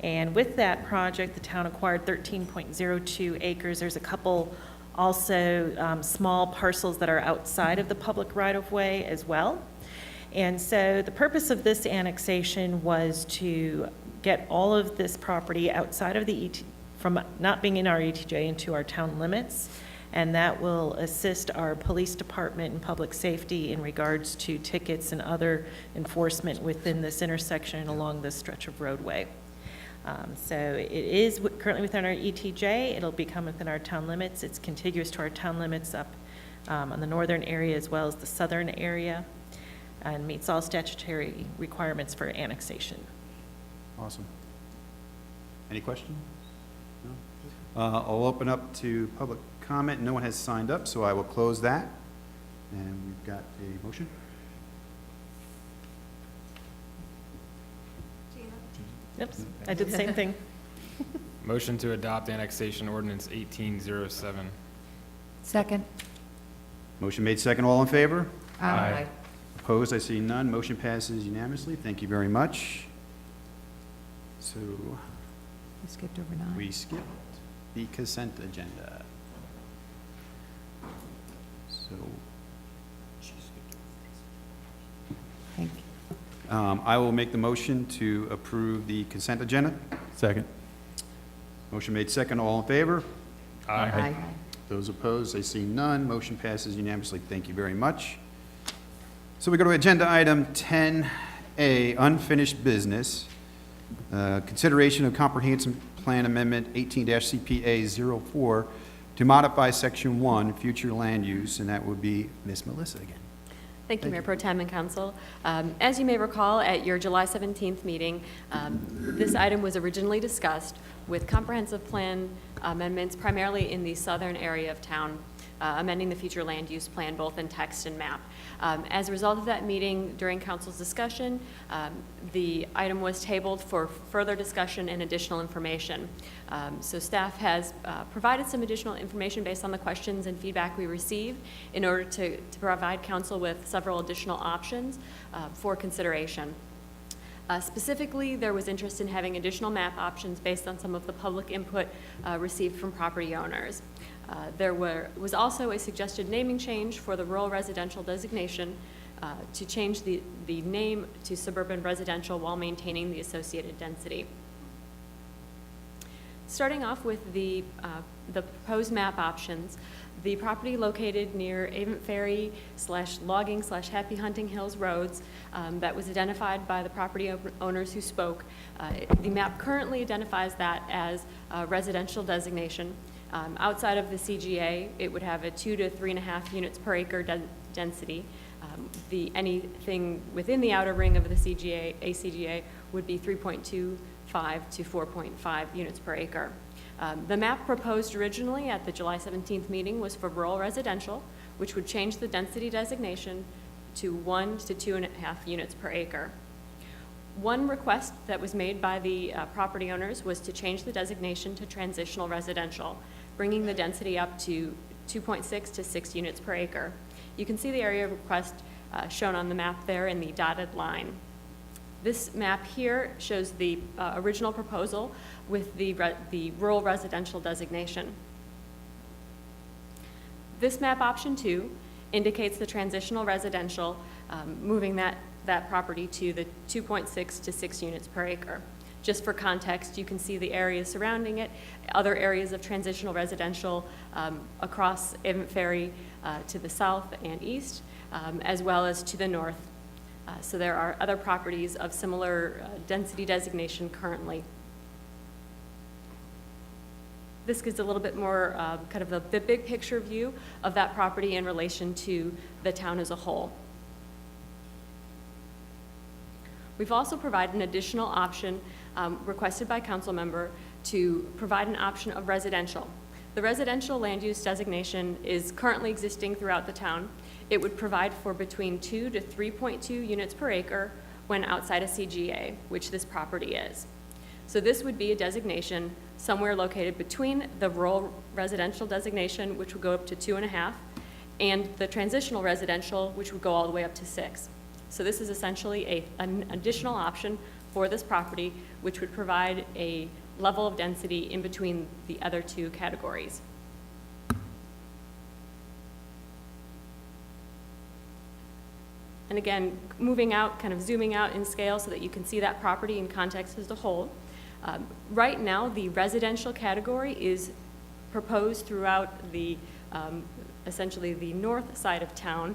And with that project, the town acquired 13.02 acres. There's a couple also small parcels that are outside of the public right-of-way as well. And so the purpose of this annexation was to get all of this property outside of the from not being in our ETJ into our town limits, and that will assist our police department and public safety in regards to tickets and other enforcement within this intersection and along this stretch of roadway. So it is currently within our ETJ. It'll become within our town limits. It's contiguous to our town limits up on the northern area as well as the southern area, and meets all statutory requirements for annexation. Awesome. Any questions? No? I'll open up to public comment. No one has signed up, so I will close that. And we've got a motion. Oops, I did the same thing. Motion to adopt annexation ordinance 1807. Second. Motion made second. All in favor? Aye. Opposed? I see none. Motion passes unanimously. Thank you very much. So We skipped over 9. we skipped the consent agenda. So Thank you. I will make the motion to approve the consent agenda. Second. Motion made second. All in favor? Aye. Those opposed, I see none. Motion passes unanimously. Thank you very much. So we go to agenda item 10A, unfinished business. Consideration of comprehensive plan amendment 18-CPA 04 to modify section 1, future land use, and that would be Ms. Melissa again. Thank you, Mayor Pro Tem and Council. As you may recall, at your July 17th meeting, this item was originally discussed with comprehensive plan amendments primarily in the southern area of town, amending the future land use plan both in text and map. As a result of that meeting, during Council's discussion, the item was tabled for further discussion and additional information. So staff has provided some additional information based on the questions and feedback we received in order to provide Council with several additional options for consideration. Specifically, there was interest in having additional map options based on some of the public input received from property owners. There was also a suggested naming change for the rural residential designation to change the name to suburban residential while maintaining the associated density. Starting off with the proposed map options, the property located near Avent Ferry /logging /Happy Hunting Hills roads that was identified by the property owners who spoke. The map currently identifies that as a residential designation. Outside of the CGA, it would have a 2 to 3.5 units per acre density. Anything within the outer ring of the ACGA would be 3.25 to 4.5 units per acre. The map proposed originally at the July 17th meeting was for rural residential, which would change the density designation to 1 to 2.5 units per acre. One request that was made by the property owners was to change the designation to transitional residential, bringing the density up to 2.6 to 6 units per acre. You can see the area request shown on the map there in the dotted line. This map here shows the original proposal with the rural residential designation. This map option 2 indicates the transitional residential, moving that property to the 2.6 to 6 units per acre. Just for context, you can see the areas surrounding it, other areas of transitional residential across Avon Ferry to the south and east, as well as to the north. So there are other properties of similar density designation currently. This gives a little bit more kind of the big picture view of that property in relation to the town as a whole. We've also provided an additional option requested by council member to provide an option of residential. The residential land use designation is currently existing throughout the town. It would provide for between 2 to 3.2 units per acre when outside a CGA, which this property is. So this would be a designation somewhere located between the rural residential designation, which would go up to 2.5, and the transitional residential, which would go all the way up to 6. So this is essentially an additional option for this property, which would provide a level of density in between the other two categories. And again, moving out, kind of zooming out in scale so that you can see that property in context as a whole. Right now, the residential category is proposed throughout the, essentially the north side of town.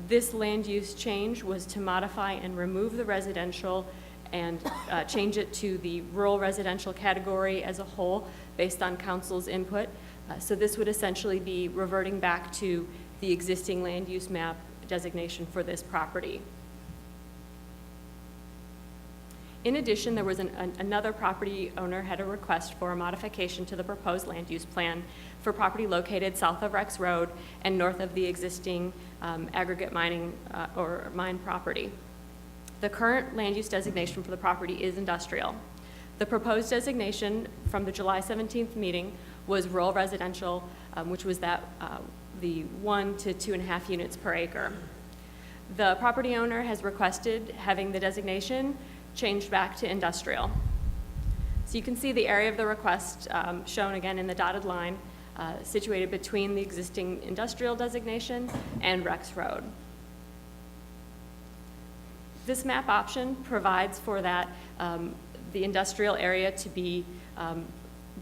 This land use change was to modify and remove the residential and change it to the rural residential category as a whole based on council's input. So this would essentially be reverting back to the existing land use map designation for this property. In addition, there was another property owner had a request for a modification to the proposed land use plan for property located south of Rex Road and north of the existing aggregate mining or mine property. The current land use designation for the property is industrial. The proposed designation from the July 17th meeting was rural residential, which was that the 1 to 2.5 units per acre. The property owner has requested having the designation changed back to industrial. So you can see the area of the request shown again in the dotted line, situated between the existing industrial designation and Rex Road. This map option provides for that the industrial area to be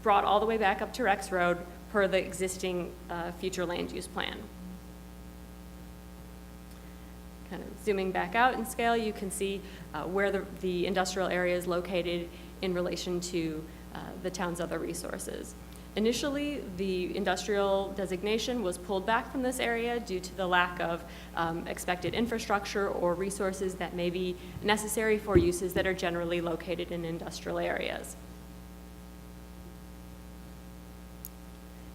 brought all the way back up to Rex Road per the existing future land use plan. Kind of zooming back out in scale, you can see where the industrial area is located in relation to the town's other resources. Initially, the industrial designation was pulled back from this area due to the lack of expected infrastructure or resources that may be necessary for uses that are generally located in industrial areas.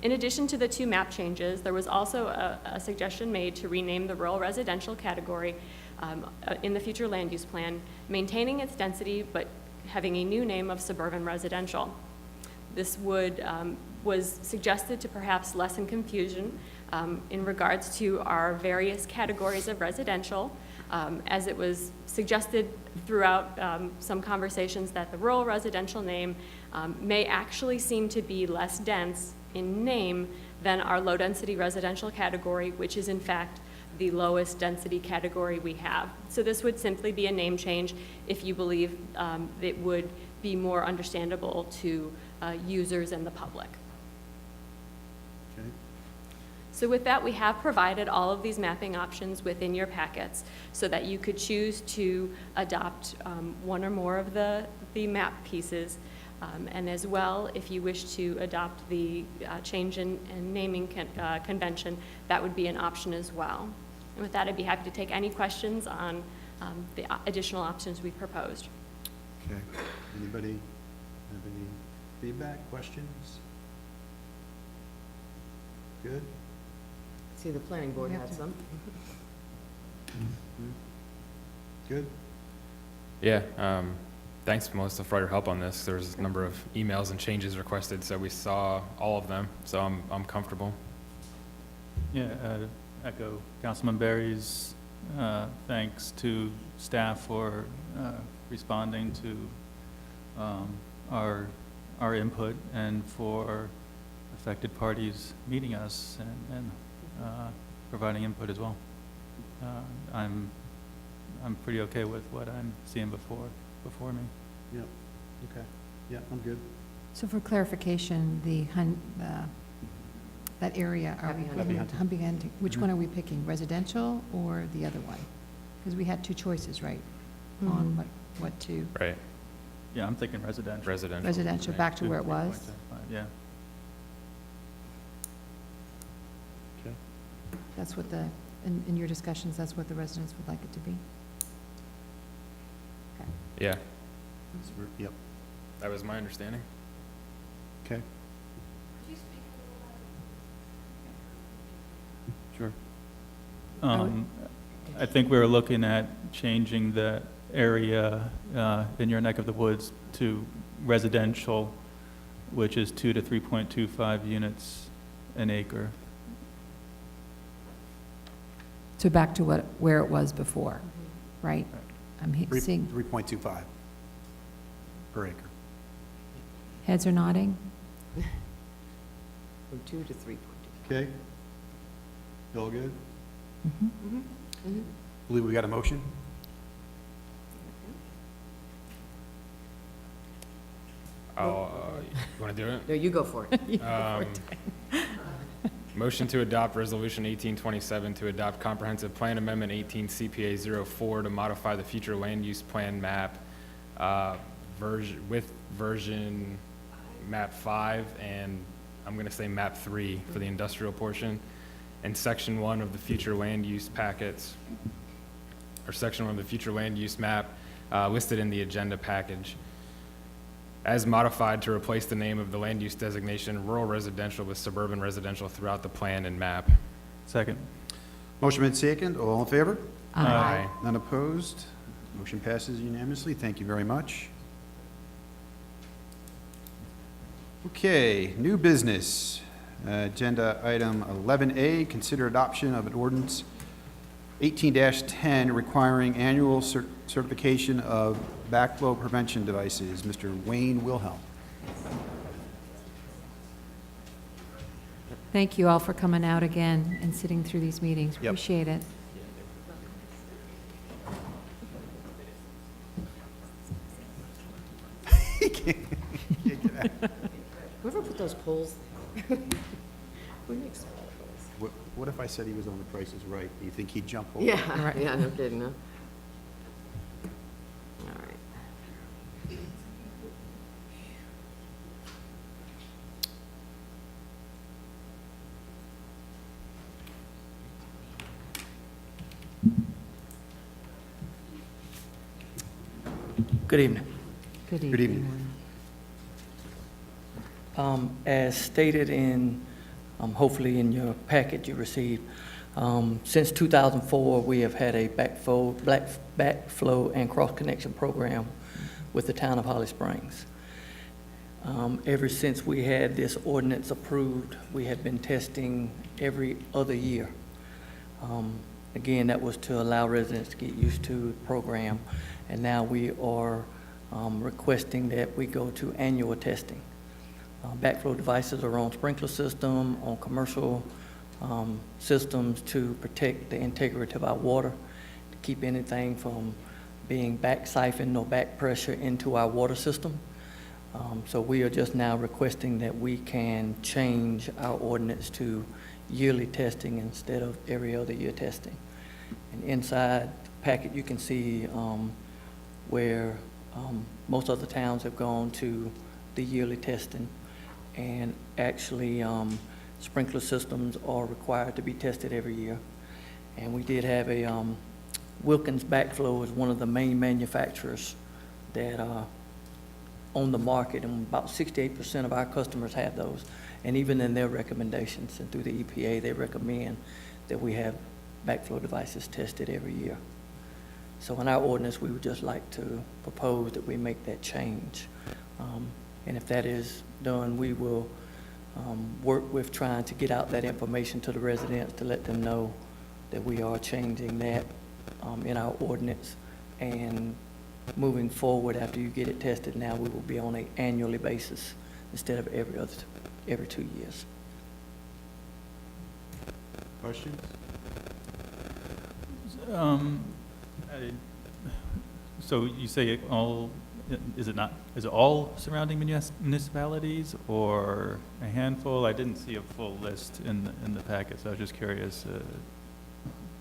In addition to the two map changes, there was also a suggestion made to rename the rural residential category in the future land use plan, maintaining its density but having a new name of suburban residential. This was suggested to perhaps lessen confusion in regards to our various categories of residential, as it was suggested throughout some conversations that the rural residential name may actually seem to be less dense in name than our low-density residential category, which is in fact the lowest density category we have. So this would simply be a name change if you believe it would be more understandable to users and the public. Okay. So with that, we have provided all of these mapping options within your packets so that you could choose to adopt one or more of the map pieces. And as well, if you wish to adopt the change in naming convention, that would be an option as well. And with that, I'd be happy to take any questions on the additional options we proposed. Okay. Anybody have any feedback, questions? Good? See, the planning board had some. Good? Yeah, thanks, Melissa, for your help on this. There's a number of emails and changes requested, so we saw all of them, so I'm comfortable. Yeah, echo Councilman Berry's thanks to staff for responding to our input and for affected parties meeting us and providing input as well. I'm pretty okay with what I'm seeing before me. Yep. Okay, yeah, I'm good. So for clarification, that area, are we Happy Hunting. picking, Happy Hunting, which one are we picking, residential or the other one? Because we had two choices, right? On what to, Right. Yeah, I'm thinking residential. residential, back to where it was? 2.75, Yeah. Okay. That's what the, in your discussions, that's what the residents would like it to be? Yeah, Yep, that was my understanding. okay. Sure. I think we were looking at changing the area in your neck of the woods to residential, which is 2 to 3.25 units an acre. So back to where it was before, right? I'm seeing, 3.25 per acre. heads are nodding? From 2 to 3.2. Okay? All good? Mm-hmm. Believe we got a motion? Oh, you want to do it? No, you go for it. Motion to adopt Resolution 1827 to adopt Comprehensive Plan Amendment 18 CPA 04 to modify the future land use plan map version map 5 and I'm going to say map 3 for the industrial portion and section 1 of the future land use packets or section 1 of the future land use map listed in the agenda package, as modified to replace the name of the land use designation rural residential with suburban residential throughout the plan and map. Second. Motion made second, all in favor? Aye. None opposed? Motion passes unanimously. Thank you very much. Okay, new business. Agenda item 11A, consider adoption of an ordinance 18-10 requiring annual certification of backflow prevention devices. Mr. Wayne Wilhelm. Thank you all for coming out again and sitting through these meetings. Yep. Appreciate it. Whoever put those poles there? Who makes all those? What if I said he was on The Price is Right? Do you think he'd jump over? Yeah, Right. yeah, no kidding, huh? All right. Good evening. Good evening. Good evening. As stated in, hopefully in your packet you received, since 2004, we have had a backflow and cross-connection program with the town of Holly Springs. Ever since we had this ordinance approved, we have been testing every other year. Again, that was to allow residents to get used to the program, and now we are requesting that we go to annual testing. Backflow devices are on sprinkler system, on commercial systems to protect the integrity of our water, to keep anything from being back siphoned or back pressure into our water system. So we are just now requesting that we can change our ordinance to yearly testing instead of every other year testing. And inside the packet, you can see where most other towns have gone to the yearly testing. And actually, sprinkler systems are required to be tested every year. And we did have a, Wilkins Backflow is one of the main manufacturers that are on the market, and about 68% of our customers have those. And even in their recommendations and through the EPA, they recommend that we have backflow devices tested every year. So in our ordinance, we would just like to propose that we make that change. And if that is done, we will work with trying to get out that information to the residents to let them know that we are changing that in our ordinance. And moving forward, after you get it tested now, we will be on an annually basis instead of every 2 years. Questions? So you say all is it not, is it all surrounding municipalities or a handful? I didn't see a full list in the packet, so I was just curious.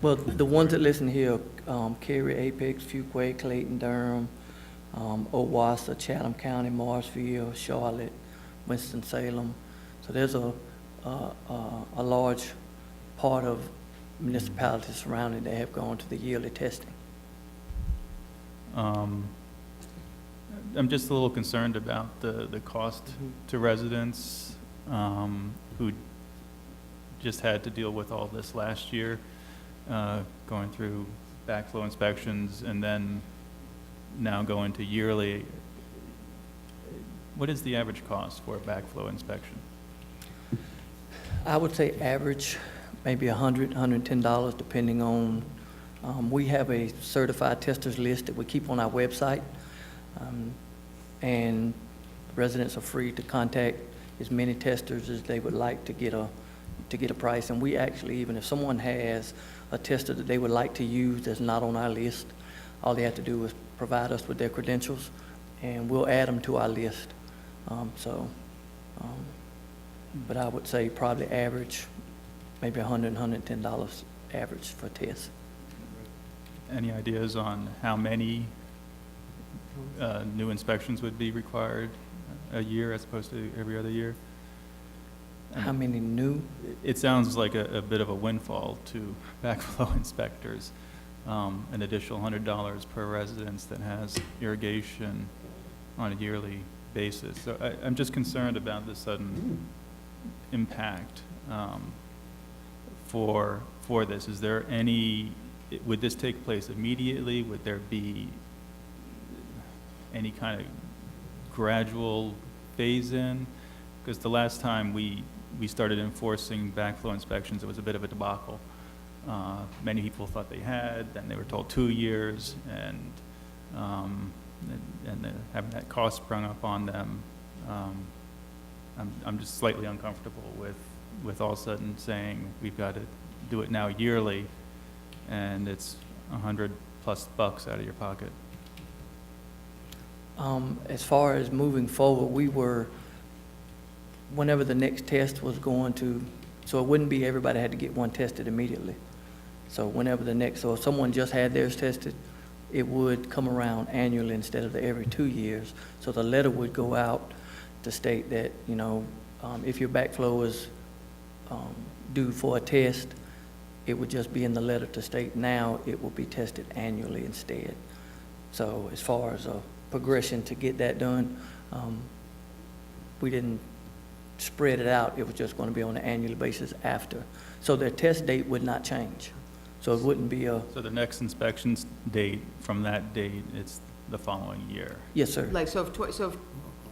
Well, the ones that listen here, Cary, Apex, Fuquay, Clayton, Durham, Owassa, Chatham County, Morrisville, Charlotte, Winston-Salem. So there's a large part of municipalities surrounding that have gone to the yearly testing. I'm just a little concerned about the cost to residents who just had to deal with all this last year, going through backflow inspections and then now going to yearly. What is the average cost for a backflow inspection? I would say average, maybe $100, $110, depending on, we have a certified testers list that we keep on our website. And residents are free to contact as many testers as they would like to get a price. And we actually, even if someone has a tester that they would like to use that's not on our list, all they have to do is provide us with their credentials, and we'll add them to our list. But I would say probably average, maybe $100, $110 average for tests. Any ideas on how many new inspections would be required a year as opposed to every other year? How many new? It sounds like a bit of a windfall to backflow inspectors, an additional $100 per residence that has irrigation on a yearly basis. So I'm just concerned about the sudden impact for this. Is there any, would this take place immediately? Would there be any kind of gradual phase-in? Because the last time we started enforcing backflow inspections, it was a bit of a debacle. Many people thought they had, then they were told 2 years, and having that cost sprung up on them. I'm just slightly uncomfortable with all of a sudden saying we've got to do it now yearly, and it's $100+ out of your pocket. As far as moving forward, whenever the next test was going to, so it wouldn't be everybody had to get one tested immediately. So so if someone just had theirs tested, it would come around annually instead of every 2 years. So the letter would go out to state that, if your backflow is due for a test, it would just be in the letter to state now it will be tested annually instead. So as far as a progression to get that done, we didn't spread it out. It was just going to be on an annual basis after. So their test date would not change. So it wouldn't be a... So the next inspection date, from that date, it's the following year? Yes, sir. Like, so if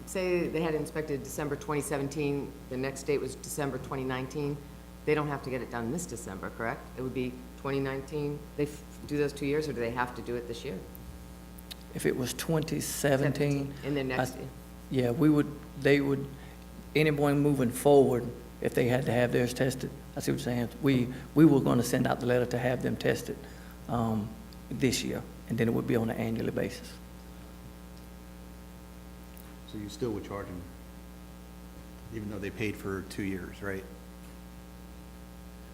say they had inspected December 2017, the next date was December 2019, they don't have to get it done this December, correct? It would be 2019. They do those 2 years, or do they have to do it this year? If it was 2017... In the next... Yeah, anyone moving forward, if they had to have theirs tested, I see what you're saying. We were going to send out the letter to have them tested this year, and then it would be on an annual basis. So you still would charge them, even though they paid for 2 years, right?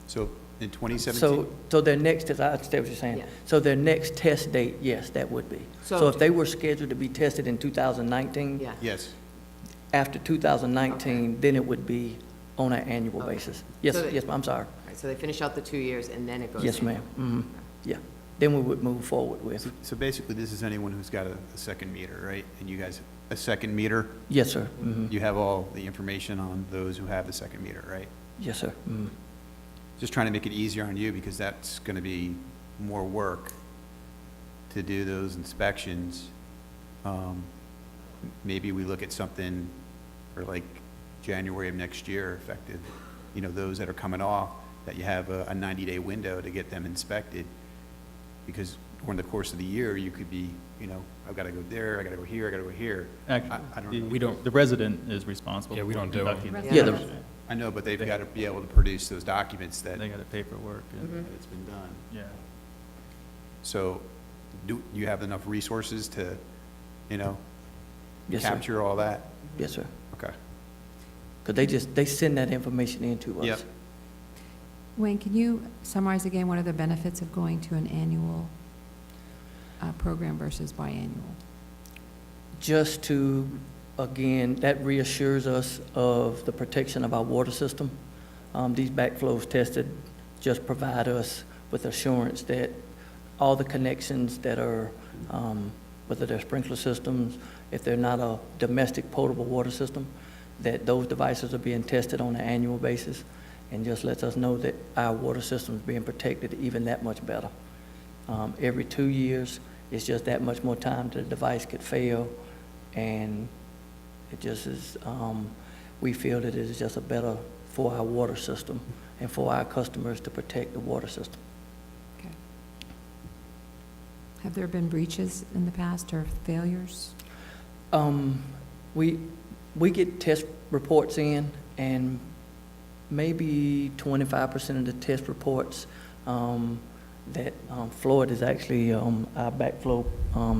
So in 2017? So their next test, I understand what you're saying. Yeah. So their next test date, yes, that would be. So if they were scheduled to be tested in 2019, Yeah. Yes. after 2019, then it would be on an annual basis. Yes, So they- yes, I'm sorry. All right, so they finish out the 2 years, and then it goes... Yes, ma'am. Mhm. Yeah. Then we would move forward with. So basically, this is anyone who's got a second meter, right? And you guys, a second meter? Yes, sir. Mhm. You have all the information on those who have the second meter, right? Yes, sir. Mhm. Just trying to make it easier on you, because that's going to be more work to do those inspections. Maybe we look at something for like January of next year effective, those that are coming off, that you have a 90-day window to get them inspected. Because during the course of the year, you could be, I've got to go there, I got to go here, I got to go here. Actually, I don't know. the resident is responsible. Yeah, we for don't do it. conducting the Yeah, inspection. I know, but they've got to be able to produce those documents that They got the paperwork, and, it's been done. yeah. So do you have enough resources to, Yes, sir. capture all that? Yes, sir. Okay. Because they send that information in to us. Yep. Wayne, can you summarize again what are the benefits of going to an annual program versus biannual? Just to, again, that reassures us of the protection of our water system. These backflows tested just provide us with assurance that all the connections that are, whether they're sprinkler systems, if they're not a domestic potable water system, that those devices are being tested on an annual basis, and just lets us know that our water system is being protected even that much better. Every 2 years, it's just that much more time that the device could fail, and it just is, we feel that it is just a better for our water system and for our customers to protect the water system. Okay. Have there been breaches in the past or failures? We get test reports in, and maybe 25% of the test reports that Floyd is actually our backflow.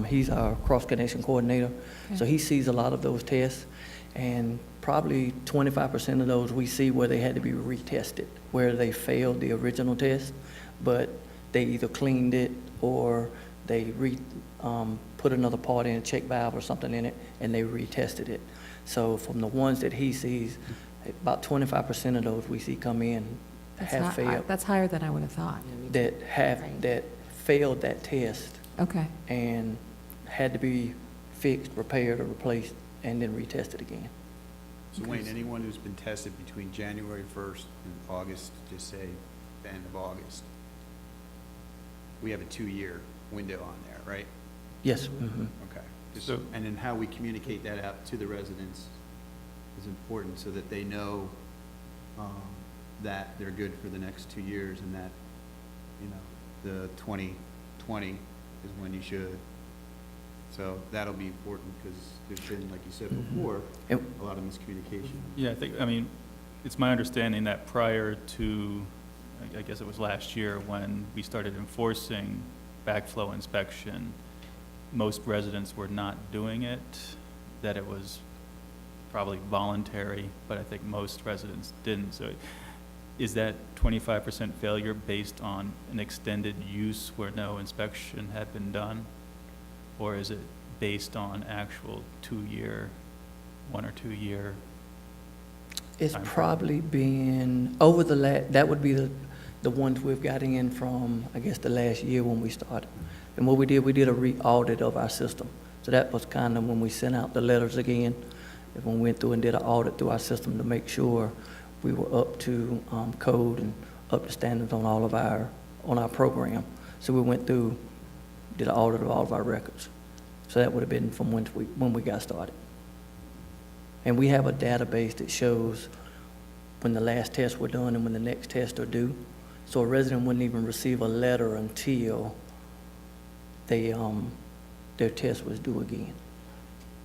He's our cross-connection coordinator, so he sees a lot of those tests, and probably 25% of those we see where they had to be retested, where they failed the original test, but they either cleaned it or they put another part in, a check valve or something in it, and they retested it. So from the ones that he sees, about 25% of those we see come in have failed. That's higher than I would have thought. That failed that test. Okay. And had to be fixed, repaired, or replaced, and then retested again. So Wayne, anyone who's been tested between January 1st and August, just say the end of August, we have a 2-year window on there, right? Yes. Mm-hmm. Okay. And then how we communicate that out to the residents is important so that they know that they're good for the next 2 years, and that, you know, the 2020 is when you should. So that'll be important, because there's been, like you said before, a lot of miscommunication. Yeah, I mean, it's my understanding that prior to, I guess it was last year, when we started enforcing backflow inspection, most residents were not doing it, that it was probably voluntary, but I think most residents didn't. So is that 25% failure based on an extended use where no inspection had been done? Or is it based on actual 2-year, 1 or 2 year? It's probably been over that would be the ones we've gotten in from, I guess, the last year when we started. And what we did a re-audit of our system. So that was kind of when we sent out the letters again, when we went through and did an audit through our system to make sure we were up to code and up to standards on all of our program. So we went through, did an audit of all of our records. So that would have been from when we got started. And we have a database that shows when the last tests were done and when the next tests are due. So a resident wouldn't even receive a letter until their test was due again.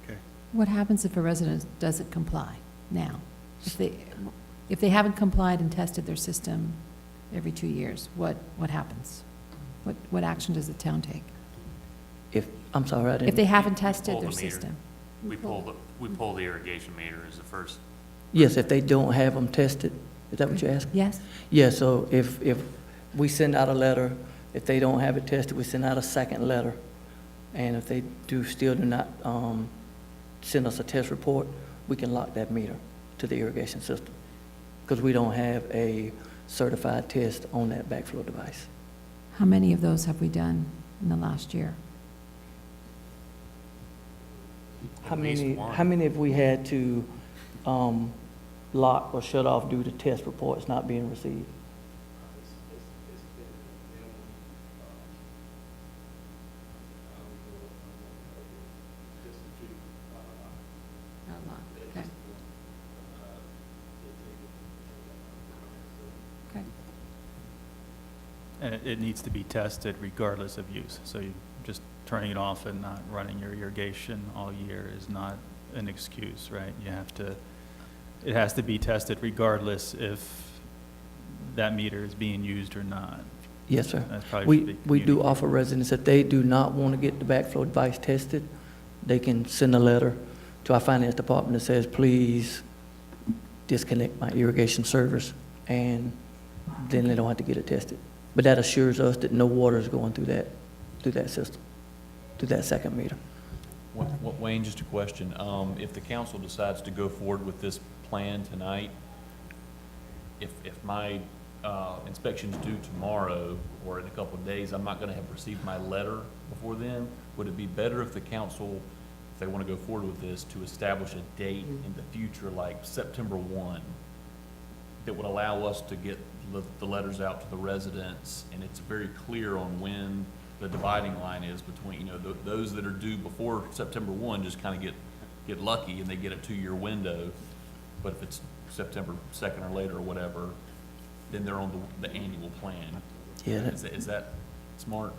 Okay. What happens if a resident doesn't comply now? If they haven't complied and tested their system every 2 years, what happens? What action does the town take? I'm sorry, I didn't. If they haven't tested Pull the their meter. system? We pull the irrigation meter as the first. Yes, if they don't have them tested. Is that what you're asking? Yes. Yeah, so if we send out a letter, if they don't have it tested, we send out a second letter. And if they still do not send us a test report, we can lock that meter to the irrigation system, because we don't have a certified test on that backflow device. How many of those have we done in the last year? How many have we had to lock or shut off due to test reports not being received? Okay. Okay. And it needs to be tested regardless of use. So you just turning it off and not running your irrigation all year is not an excuse, right? It has to be tested regardless if that meter is being used or not. Yes, sir. That's probably should be We do offer residents, if they do not want to get the backflow device tested, they can send a letter to our finance department that says, please disconnect my irrigation service, and then they don't have to get it tested. But that assures us that no water is going through that system, through that second meter. Wayne, just a question. If the council decides to go forward with this plan tonight, if my inspection's due tomorrow or in a couple of days, I'm not gonna have received my letter before then, would it be better if the council, if they wanna go forward with this, to establish a date in the future, like September 1, that would allow us to get the letters out to the residents, and it's very clear on when the dividing line is between, you know, those that are due before September 1 just kind of get lucky and they get a 2-year window. But if it's September 2nd or later or whatever, then they're on the annual plan. Yeah. Is that smart?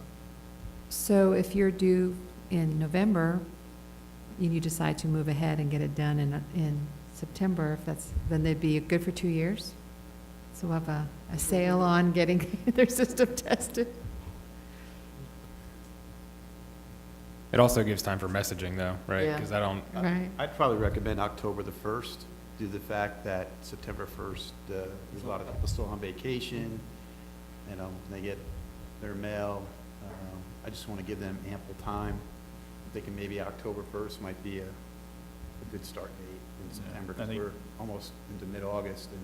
So if you're due in November, and you decide to move ahead and get it done in September, then they'd be good for 2 years? So we'll have a sale on getting their system tested? It also gives time for messaging though, right? Yeah. Because I don't, Right. I'd probably recommend October the 1st, due to the fact that September 1st, there's a lot of people still on vacation, you know, they get their mail. I just want to give them ample time. I'm thinking maybe October 1st might be a good start date in September, I because think- we're almost into mid-August, and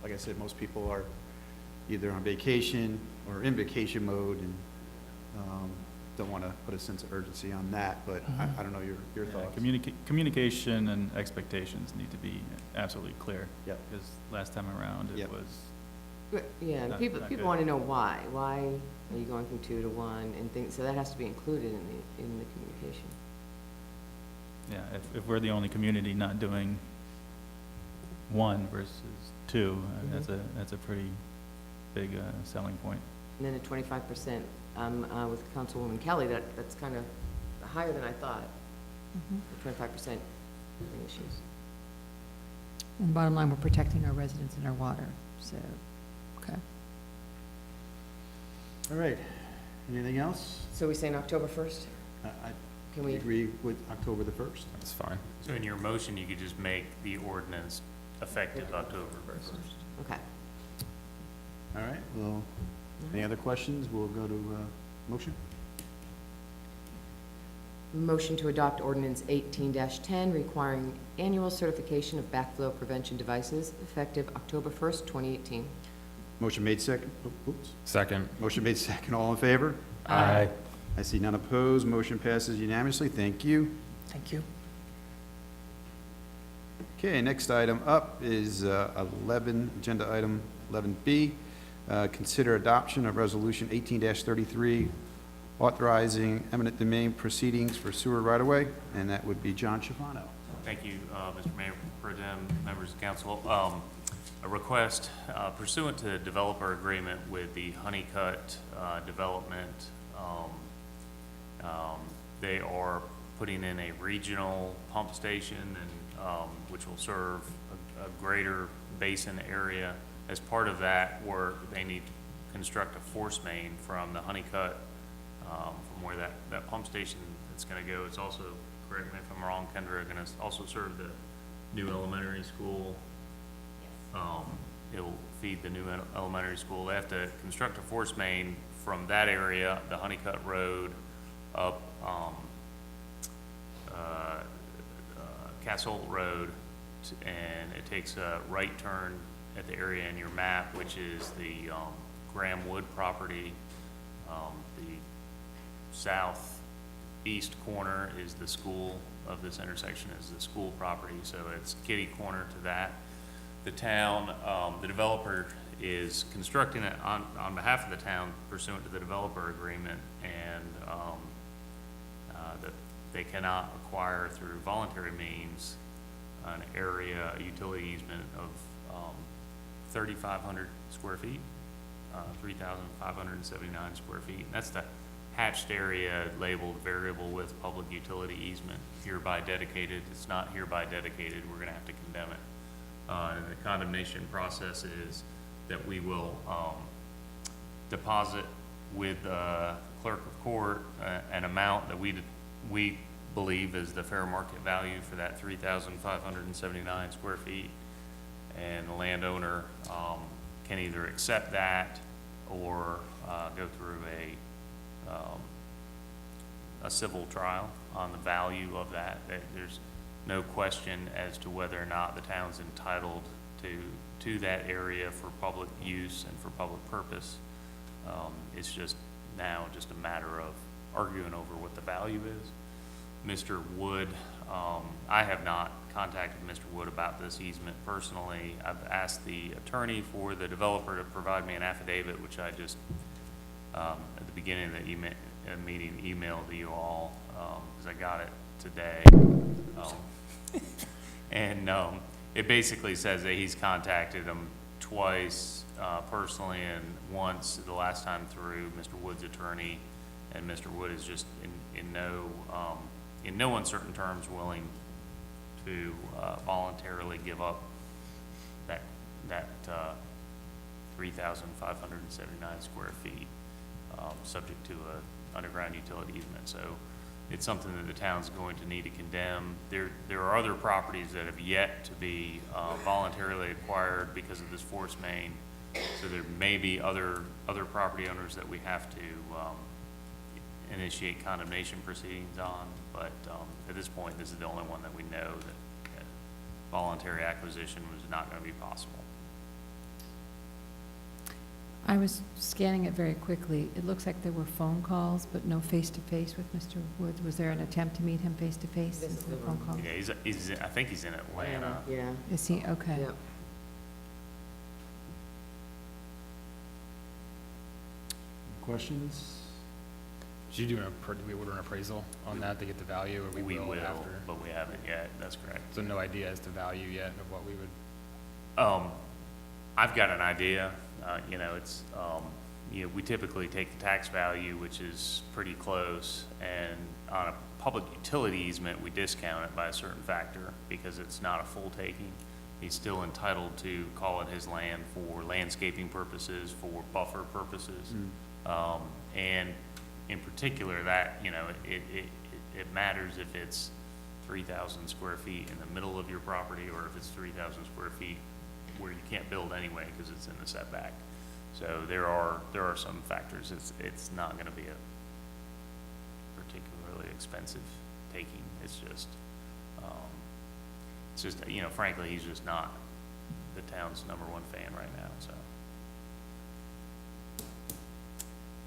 like I said, most people are either on vacation or in vacation mode, and don't want to put a sense of urgency on that, but I don't know your Yeah, thoughts. Communication and expectations need to be absolutely clear. Yep. Because last time around, it Yep. was, Yeah, and Not- people not good. want to know why. Why are you going from 2 to 1 and things, so that has to be included in the communication. yeah, if we're the only community not doing 1 versus 2, that's a pretty big selling point. And then at 25%, with Councilwoman Kelly, that's kind of higher than I thought, the 25% issues. And bottom line, we're protecting our residents and our water, so, okay. All right, anything else? So we saying October 1st? I Can we- agree with October the 1st. that's fine. So in your motion, you could just make the ordinance effective October 1st. Okay. All right, well, any other questions? We'll go to motion. Motion to adopt ordinance 18-10 requiring annual certification of backflow prevention devices effective October 1st, 2018. Motion made second, oops. Second. Motion made second, all in favor? Aye. I see none opposed, motion passes unanimously, thank you. Thank you. Okay, next item up is 11, agenda item 11B. Consider adoption of resolution 18-33, authorizing eminent domain proceedings for sewer right-of-way, and that would be John Chifano. Thank you, Mr. Mayor, Pro Tem, members of council. A request pursuant to developer agreement with the Honeycutt Development. They are putting in a regional pump station, and which will serve a greater basin area. As part of that work, they need to construct a force main from the Honeycutt, from where that pump station is going to go. It's also, correct me if I'm wrong, Kendra, going to also serve the new elementary school. It'll feed the new elementary school. They have to construct a force main from that area, the Honeycutt Road, up Castle Road, and it takes a right turn at the area in your map, which is the Graham Wood property. The southeast corner is the school of this intersection, is the school property, so it's kitty corner to that. The town, the developer is constructing it on behalf of the town pursuant to the developer agreement, and that they cannot acquire through voluntary means an area, a utility easement of 3,500 square feet, 3,579 square feet. And that's the hatched area labeled variable with public utility easement, hereby dedicated. It's not hereby dedicated. We're going to have to condemn it. And the condemnation process is that we will deposit with the clerk of court an amount that we believe is the fair market value for that 3,579 square feet. And the landowner can either accept that or go through a civil trial on the value of that. There's no question as to whether or not the town's entitled to that area for public use and for public purpose. It's just now just a matter of arguing over what the value is. Mr. Wood, I have not contacted Mr. Wood about this easement personally. I've asked the attorney for the developer to provide me an affidavit, which I just, at the beginning of the meeting, emailed to you all, because I got it today. And it basically says that he's contacted him twice personally, and once the last time through Mr. Wood's attorney, and Mr. Wood is just in no uncertain terms willing to voluntarily give up that 3,579 square feet, subject to an underground utility easement. So it's something that the town's going to need to condemn. There are other properties that have yet to be voluntarily acquired because of this force main. So there may be other property owners that we have to initiate condemnation proceedings on, but at this point, this is the only one that we know that voluntary acquisition was not going to be possible. I was scanning it very quickly. It looks like there were phone calls, but no face-to-face with Mr. Woods. Was there an attempt to meet him face-to-face? This is the phone call? Yeah, I think he's in Atlanta. Yeah. Is he, okay. Yep. Questions? Should you do do we order an appraisal on that to get the value, or We will, after? but we haven't yet. That's correct. So no idea as to value yet of what we would. I've got an idea. We typically take the tax value, which is pretty close, and on a public utility easement, we discount it by a certain factor because it's not a full taking. He's still entitled to call it his land for landscaping purposes, for buffer purposes. And in particular, that, it matters if it's 3,000 square feet in the middle of your property, or if it's 3,000 square feet where you can't build anyway because it's in the setback. So there are some factors. It's not going to be a particularly expensive taking. It's just frankly, he's just not the town's #1 fan right now. So.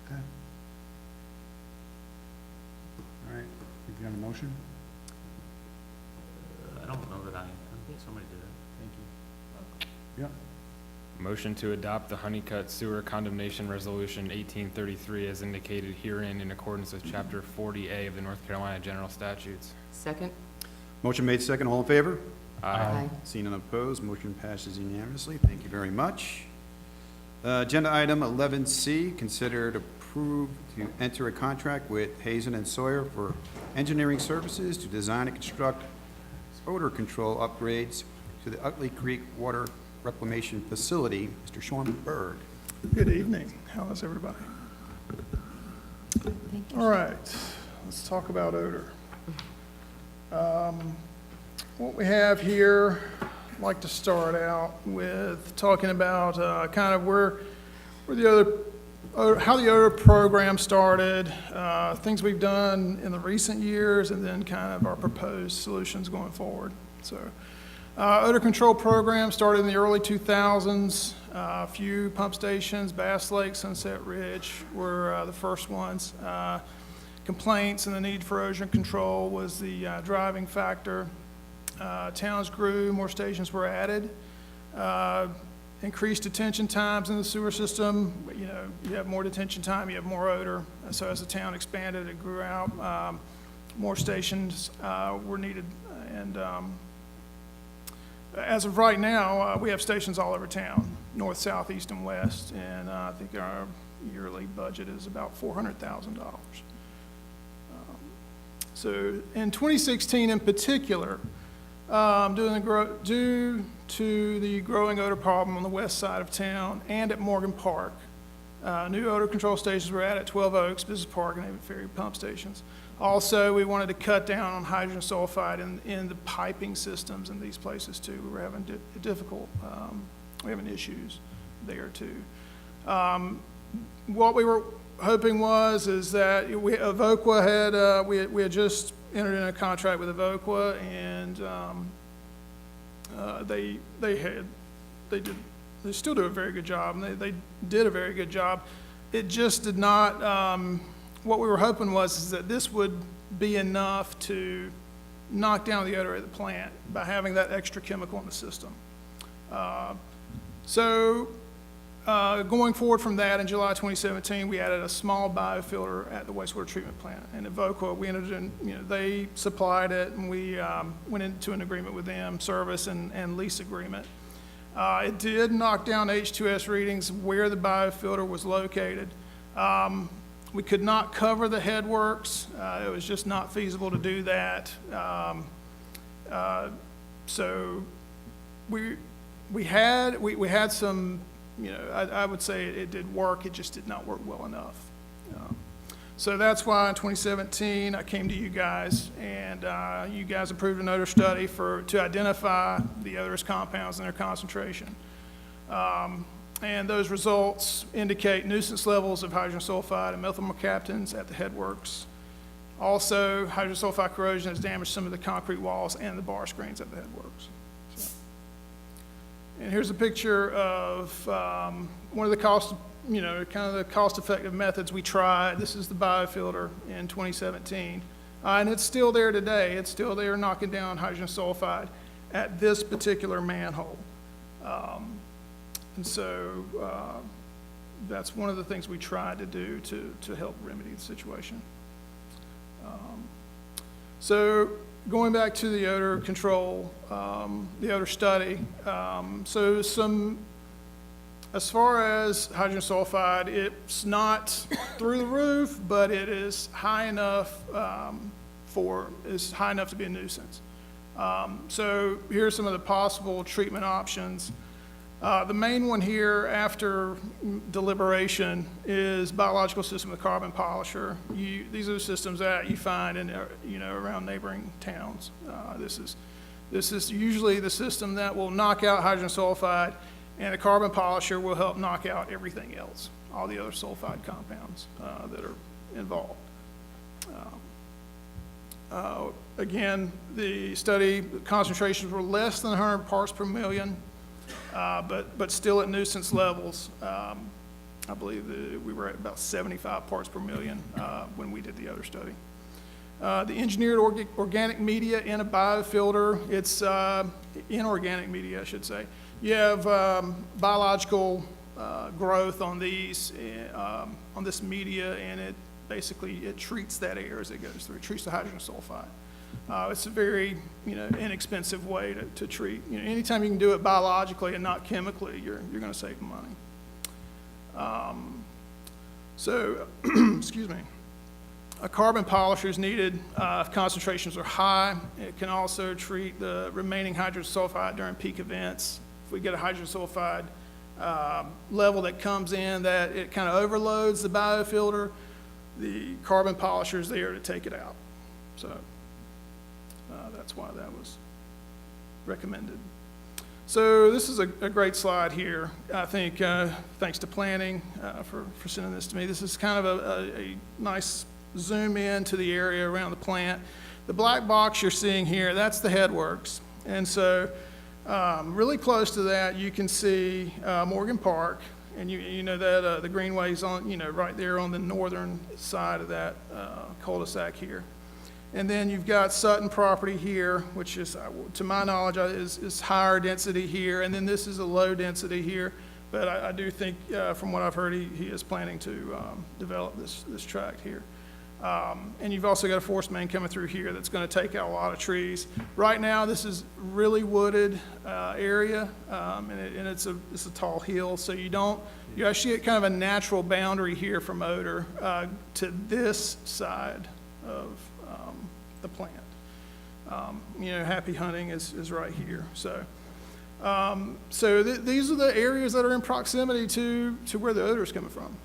Okay. All right, you got a motion? I don't know that I think somebody did it. Thank you. Yeah. Motion to adopt the Honeycutt Sewer Condemnation Resolution 1833 as indicated herein in accordance with Chapter 40A of the North Carolina General Statutes. Second? Motion made second, all in favor? Aye. Seen and opposed, motion passes unanimously. Thank you very much. Agenda item 11C, considered approved to enter a contract with Hazen and Sawyer for engineering services to design and construct odor control upgrades to the Utley Creek Water Reclamation Facility. Mr. Sean Berg. Good evening. How is everybody? Thank you. All right, let's talk about odor. What we have here, I'd like to start out with talking about kind of where the how the odor program started, things we've done in the recent years, and then kind of our proposed solutions going forward. So, odor control program started in the early 2000s. A few pump stations, Bass Lake, Sunset Ridge were the first ones. Complaints and the need for erosion control was the driving factor. Towns grew, more stations were added. Increased detention times in the sewer system. You have more detention time, you have more odor. So as the town expanded, it grew out. More stations were needed. And as of right now, we have stations all over town, north, south, east, and west. And I think our yearly budget is about $400,000. So in 2016 in particular, due to the growing odor problem on the west side of town and at Morgan Park, new odor control stations were added at 12 Oaks, Business Park, and Haven Ferry pump stations. Also, we wanted to cut down on hydrogen sulfide in the piping systems in these places too. We were having we're having issues there too. What we were hoping is that Evoqua had, we had just entered in a contract with Evoqua, and they still do a very good job, and they did a very good job. It just did not, what we were hoping is that this would be enough to knock down the odor at the plant by having that extra chemical in the system. Going forward from that, in July 2017, we added a small biofilter at the wastewater treatment plant. And Evoqua, we entered in, they supplied it, and we went into an agreement with them, service and lease agreement. It did knock down H2S readings where the biofilter was located. We could not cover the headworks. It was just not feasible to do that. So we had some, I would say it did work. It just did not work well enough. So that's why in 2017 I came to you guys, and you guys approved an odor study to identify the odorous compounds and their concentration. And those results indicate nuisance levels of hydrogen sulfide and methyl mercaptans at the headworks. Also, hydrogen sulfide corrosion has damaged some of the concrete walls and the bar screens at the headworks. And here's a picture of one of the cost-effective methods we tried. This is the biofilter in 2017. And it's still there today. It's still there knocking down hydrogen sulfide at this particular manhole. And so that's one of the things we tried to do to help remedy the situation. So going back to the odor control, the odor study, as far as hydrogen sulfide, it's not through the roof, but it is high enough to be a nuisance. So here are some of the possible treatment options. The main one here after deliberation is biological system with carbon polisher. These are the systems that you find in, around neighboring towns. This is usually the system that will knock out hydrogen sulfide, and the carbon polisher will help knock out everything else, all the other sulfide compounds that are involved. Again, the study concentrations were less than 100 parts per million. But still at nuisance levels. I believe that we were at about 75 parts per million when we did the other study. The engineered organic media in a biofilter, it's inorganic media, I should say. You have biological growth on these, on this media, and it treats that air as it goes through. It treats the hydrogen sulfide. It's a very, inexpensive way to treat. Anytime you can do it biologically and not chemically, you're going to save money. Excuse me. A carbon polisher is needed if concentrations are high. It can also treat the remaining hydrogen sulfide during peak events. If we get a hydrogen sulfide level that comes in that it kind of overloads the biofilter, the carbon polisher is there to take it out. So that's why that was recommended. So this is a great slide here. I think thanks to planning for sending this to me. This is kind of a nice zoom in to the area around the plant. The black box you're seeing here, that's the headworks. And so really close to that, you can see Morgan Park. And you know that the greenway's on, right there on the northern side of that cul-de-sac here. And then you've got Sutton property here, which is, to my knowledge, is higher density here. And then this is a low density here. But I do think, from what I've heard, he is planning to develop this tract here. And you've also got a forest main coming through here that's going to take out a lot of trees. Right now, this is really wooded area, and it's a tall hill, so you actually get kind of a natural boundary here from odor to this side of the plant. Happy Hunting is right here. So, these are the areas that are in proximity to where the odor is coming from.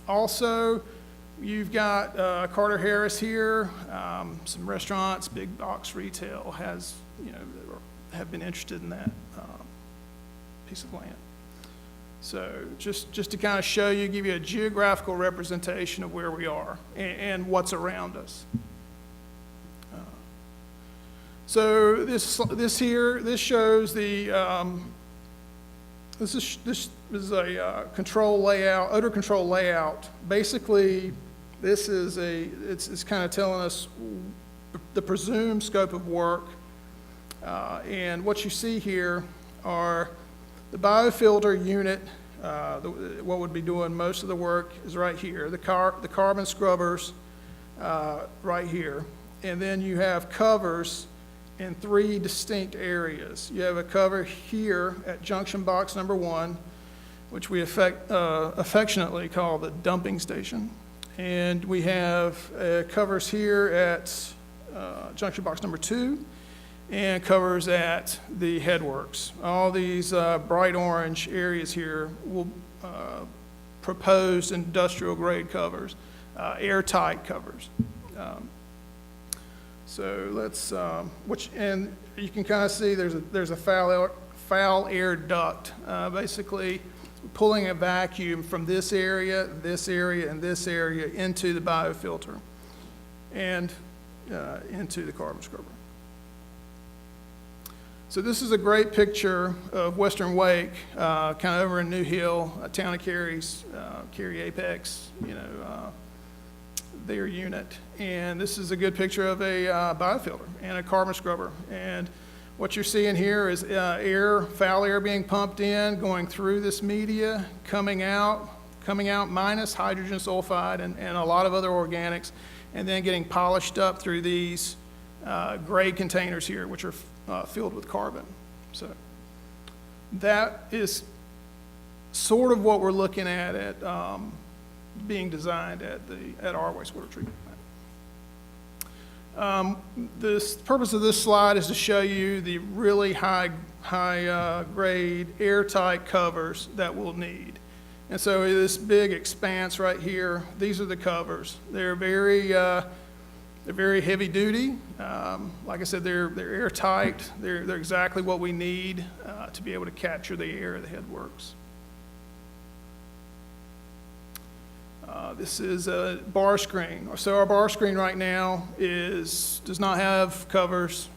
Also, You've got Carter Harris here, some restaurants, big box retail has, have been interested in that piece of land. So just to kind of show you, give you a geographical representation of where we are and what's around us. So this shows the, this is a control layout, odor control layout. Basically, this is it's kind of telling us the presumed scope of work. And what you see here are the biofilter unit. What would be doing most of the work is right here. The carbon scrubbers right here. And then you have covers in 3 distinct areas. You have a cover here at junction box number 1, which we affectionately call the dumping station. And we have covers here at junction box number 2 and covers at the headworks. All these bright orange areas here will proposed industrial grade covers, airtight covers. So let's, and you can kind of see there's a foul air duct, basically pulling a vacuum from this area, and this area into the biofilter and into the carbon scrubber. So this is a great picture of Western Wake, kind of over in New Hill, a town of Cary's, Cary Apex, their unit. And this is a good picture of a biofilter and a carbon scrubber. And what you're seeing here is foul air being pumped in, going through this media, coming out minus hydrogen sulfide and a lot of other organics, and then getting polished up through these grade containers here, which are filled with carbon. So that is sort of what we're looking at being designed at our wastewater treatment plant. The purpose of this slide is to show you the really high grade airtight covers that we'll need. And so this big expanse right here, these are the covers. They're very heavy duty. Like I said, they're airtight. They're exactly what we need to be able to capture the air of the headworks. This is a bar screen. So our bar screen right now does not have covers,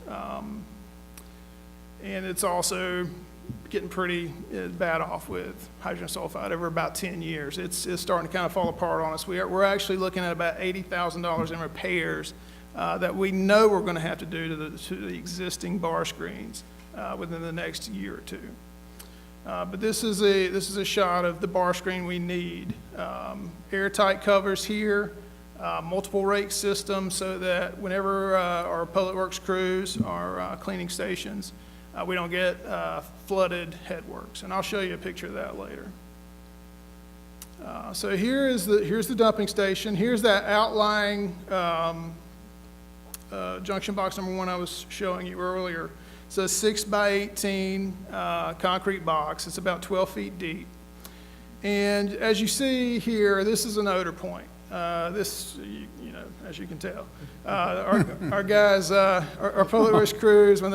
and it's also getting pretty bad off with hydrogen sulfide over about 10 years. It's starting to kind of fall apart on us. We're actually looking at about $80,000 in repairs that we know we're going to have to do to the existing bar screens within the next year or two. But this is a shot of the bar screen we need. Airtight covers here, multiple rake systems so that whenever our public works crews are cleaning stations, we don't get flooded headworks. And I'll show you a picture of that later. So here's the dumping station. Here's that outlying junction box number 1 I was showing you earlier. It's a 6x18 concrete box. It's about 12 feet deep. And as you see here, this is an odor point. As you can tell, our guys, our public works crews, when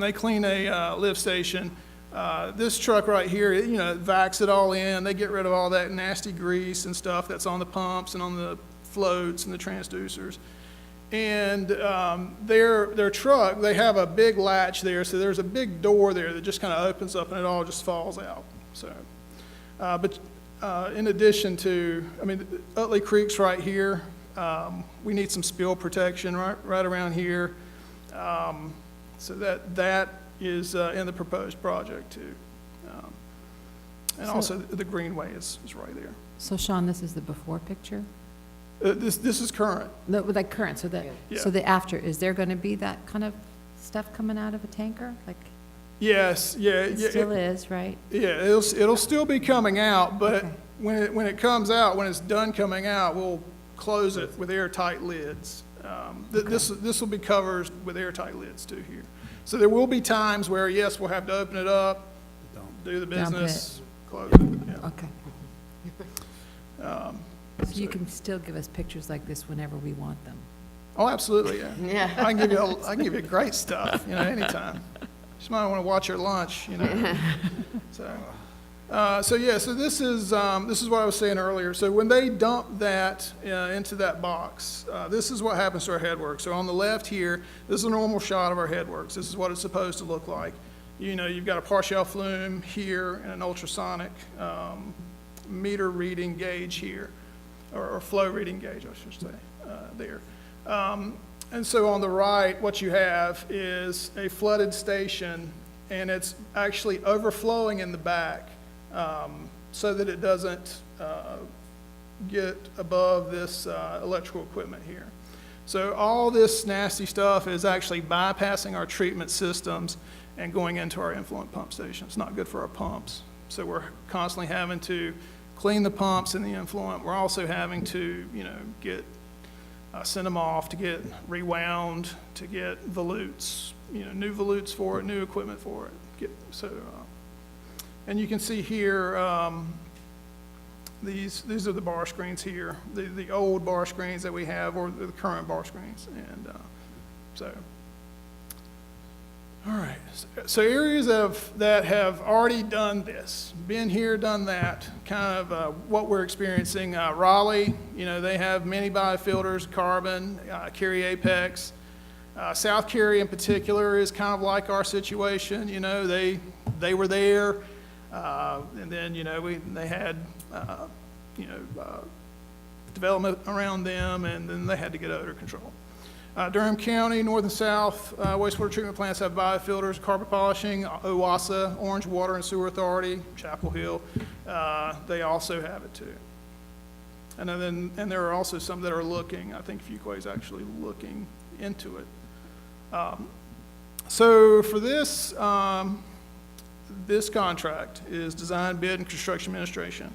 they clean a lift station, this truck right here, it vacs it all in. They get rid of all that nasty grease and stuff that's on the pumps and on the floats and the transducers. And their truck, they have a big latch there, so there's a big door there that just kind of opens up and it all just falls out. So, but in addition to, Utley Creek's right here. We need some spill protection right around here. So that is in the proposed project too. And also the greenway is right there. So Sean, this is the before picture? This is current. No, like current, so the after, is there going to be that kind of stuff coming out of a tanker? Like, yes, yeah. It still is, right? Yeah, it'll still be coming out, but when it comes out, when it's done coming out, we'll close it with airtight lids. This will be covered with airtight lids too here. So there will be times where, yes, we'll have to open it up, do the business, close it. Yeah. Okay. So you can still give us pictures like this whenever we want them. Oh, absolutely, yeah. Yeah. I can give you great stuff, anytime. Just might want to watch your lunch, So this is what I was saying earlier. So when they dump that into that box, this is what happens to our headworks. So on the left here, this is a normal shot of our headworks. This is what it's supposed to look like. You've got a partial flume here and an ultrasonic meter reading gauge here, or flow reading gauge, I should say, there. And so on the right, what you have is a flooded station, and it's actually overflowing in the back so that it doesn't get above this electrical equipment here. So all this nasty stuff is actually bypassing our treatment systems and going into our influent pump station. It's not good for our pumps. So we're constantly having to clean the pumps in the influent. We're also having to, send them off to get rewound, to get volutes, new volutes for it, new equipment for it. And you can see here, these are the bar screens here, the old bar screens that we have, or the current bar screens. And all right. So areas that have already done this, been here, done that, kind of what we're experiencing. Raleigh, they have many biofilters, carbon, Cary Apex. South Cary in particular is kind of like our situation. They were there, and then they had development around them, and then they had to get odor control. Durham County, north and south, wastewater treatment plants have biofilters, carbon polishing. OWASA, Orange Water and Sewer Authority, Chapel Hill, they also have it too. And there are also some that are looking. I think Fuquay is actually looking into it. So for this, this contract is design, bid, and construction administration.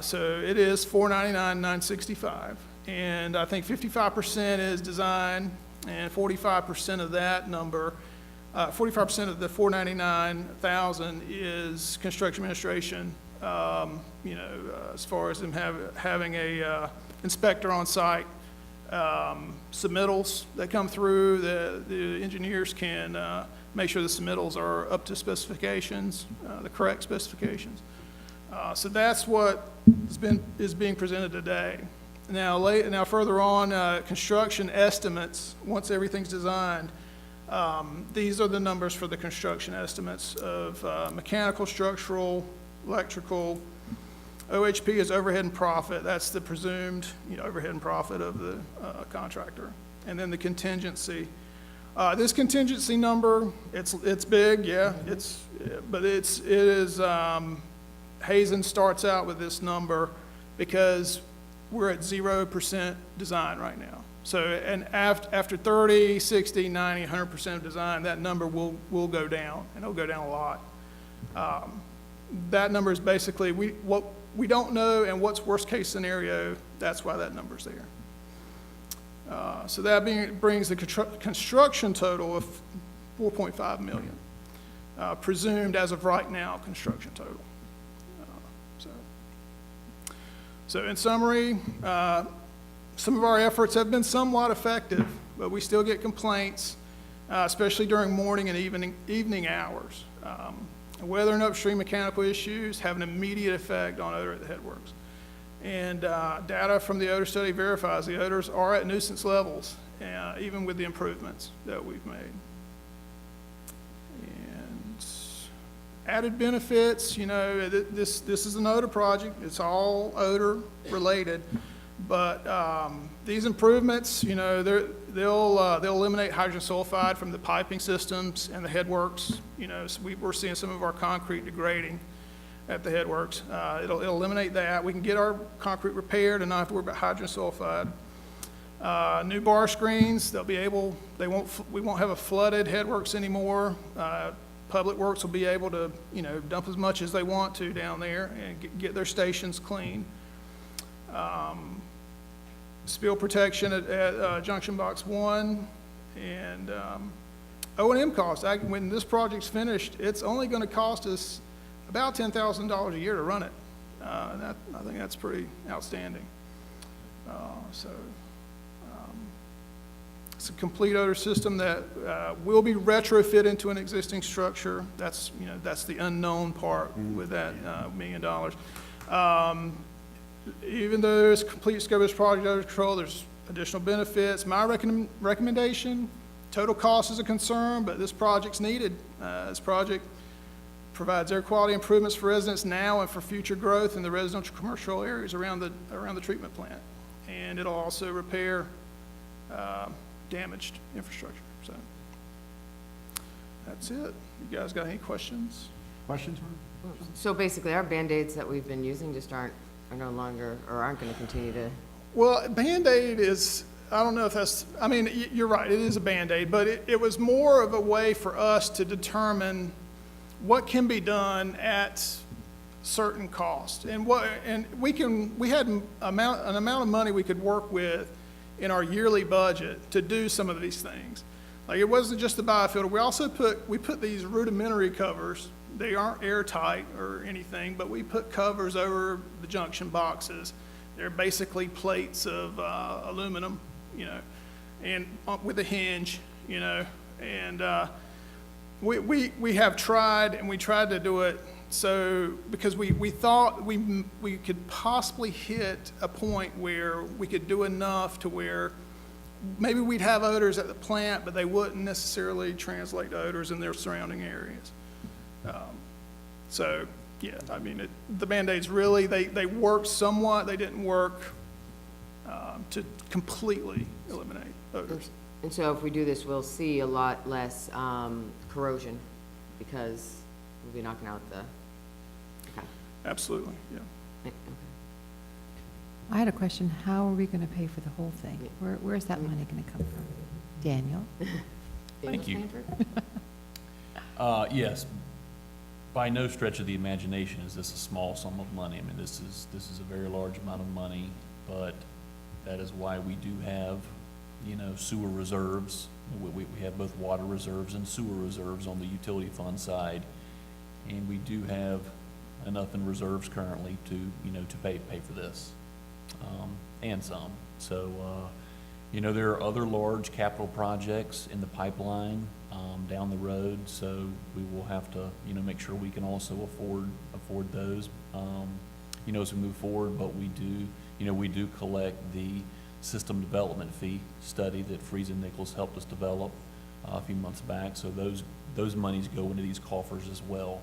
So it is $499,965. And I think 55% is design, and 45% of that number, 45% of the $499,000 is construction administration. As far as them having a inspector on site, submittals that come through, the engineers can make sure the submittals are up to specifications, the correct specifications. So that's what is being presented today. Now further on, construction estimates, once everything's designed, these are the numbers for the construction estimates of mechanical, structural, electrical. OHP is overhead and profit. That's the presumed overhead and profit of the contractor. And then the contingency. This contingency number, it's big, yeah. But it is Hazen starts out with this number because we're at 0% design right now. So, and after 30, 60, 90, 100% of design, that number will go down, and it'll go down a lot. That number is basically what we don't know and what's worst case scenario. That's why that number's there. So that brings the construction total of $4.5 million, presumed as of right now construction total. So in summary, some of our efforts have been somewhat effective, but we still get complaints, especially during morning and evening hours. Weather and upstream mechanical issues have an immediate effect on odor at the headworks. And data from the odor study verifies the odors are at nuisance levels, even with the improvements that we've made. And added benefits, this is an odor project. It's all odor related. But these improvements, they'll eliminate hydrogen sulfide from the piping systems and the headworks. So we're seeing some of our concrete degrading at the headworks. It'll eliminate that. We can get our concrete repaired and not have to worry about hydrogen sulfide. New bar screens, we won't have a flooded headworks anymore. Public Works will be able to, dump as much as they want to down there and get their stations clean. Spill protection at Junction Box 1, and O&M costs. When this project's finished, it's only going to cost us about $10,000 a year to run it. And I think that's pretty outstanding. It's a complete odor system that will be retrofit into an existing structure. That's, that's the unknown part with that $1 million. Even though there's complete scope of this project under control, there's additional benefits. My recommendation, total cost is a concern, but this project's needed. This project provides air quality improvements for residents now and for future growth in the residential commercial areas around the treatment plant. And it'll also repair damaged infrastructure. So that's it. You guys got any questions? Questions? So basically, our Band-Aids that we've been using just are no longer, or aren't going to continue to. Well, Band-Aid is, I don't know if that's, I mean, you're right, it is a Band-Aid, but it was more of a way for us to determine what can be done at certain cost. And we had an amount of money we could work with in our yearly budget to do some of these things. Like, it wasn't just the biofilter. We put these rudimentary covers. They aren't airtight or anything, but we put covers over the junction boxes. They're basically plates of aluminum, and with a hinge, and we have tried, and we tried to do it so because we thought we could possibly hit a point where we could do enough to where maybe we'd have odors at the plant, but they wouldn't necessarily translate to odors in their surrounding areas. So, yeah, I mean, the Band-Aids really, they worked somewhat. They didn't work to completely eliminate odors. And so if we do this, we'll see a lot less corrosion because we'll be knocking out the. Okay. Absolutely, yeah. Okay. I had a question. How are we going to pay for the whole thing? Where's that money going to come from? Daniel? Thank you. Yes. By no stretch of the imagination is this a small sum of money. I mean, this is a very large amount of money, but that is why we do have, sewer reserves. We have both water reserves and sewer reserves on the utility fund side, and we do have enough in reserves currently to pay for this, and some. So, there are other large capital projects in the pipeline down the road, so we will have to, make sure we can also afford those, as we move forward. But we do collect the system development fee study that Friesen Nichols helped us develop a few months back. So those monies go into these coffers as well.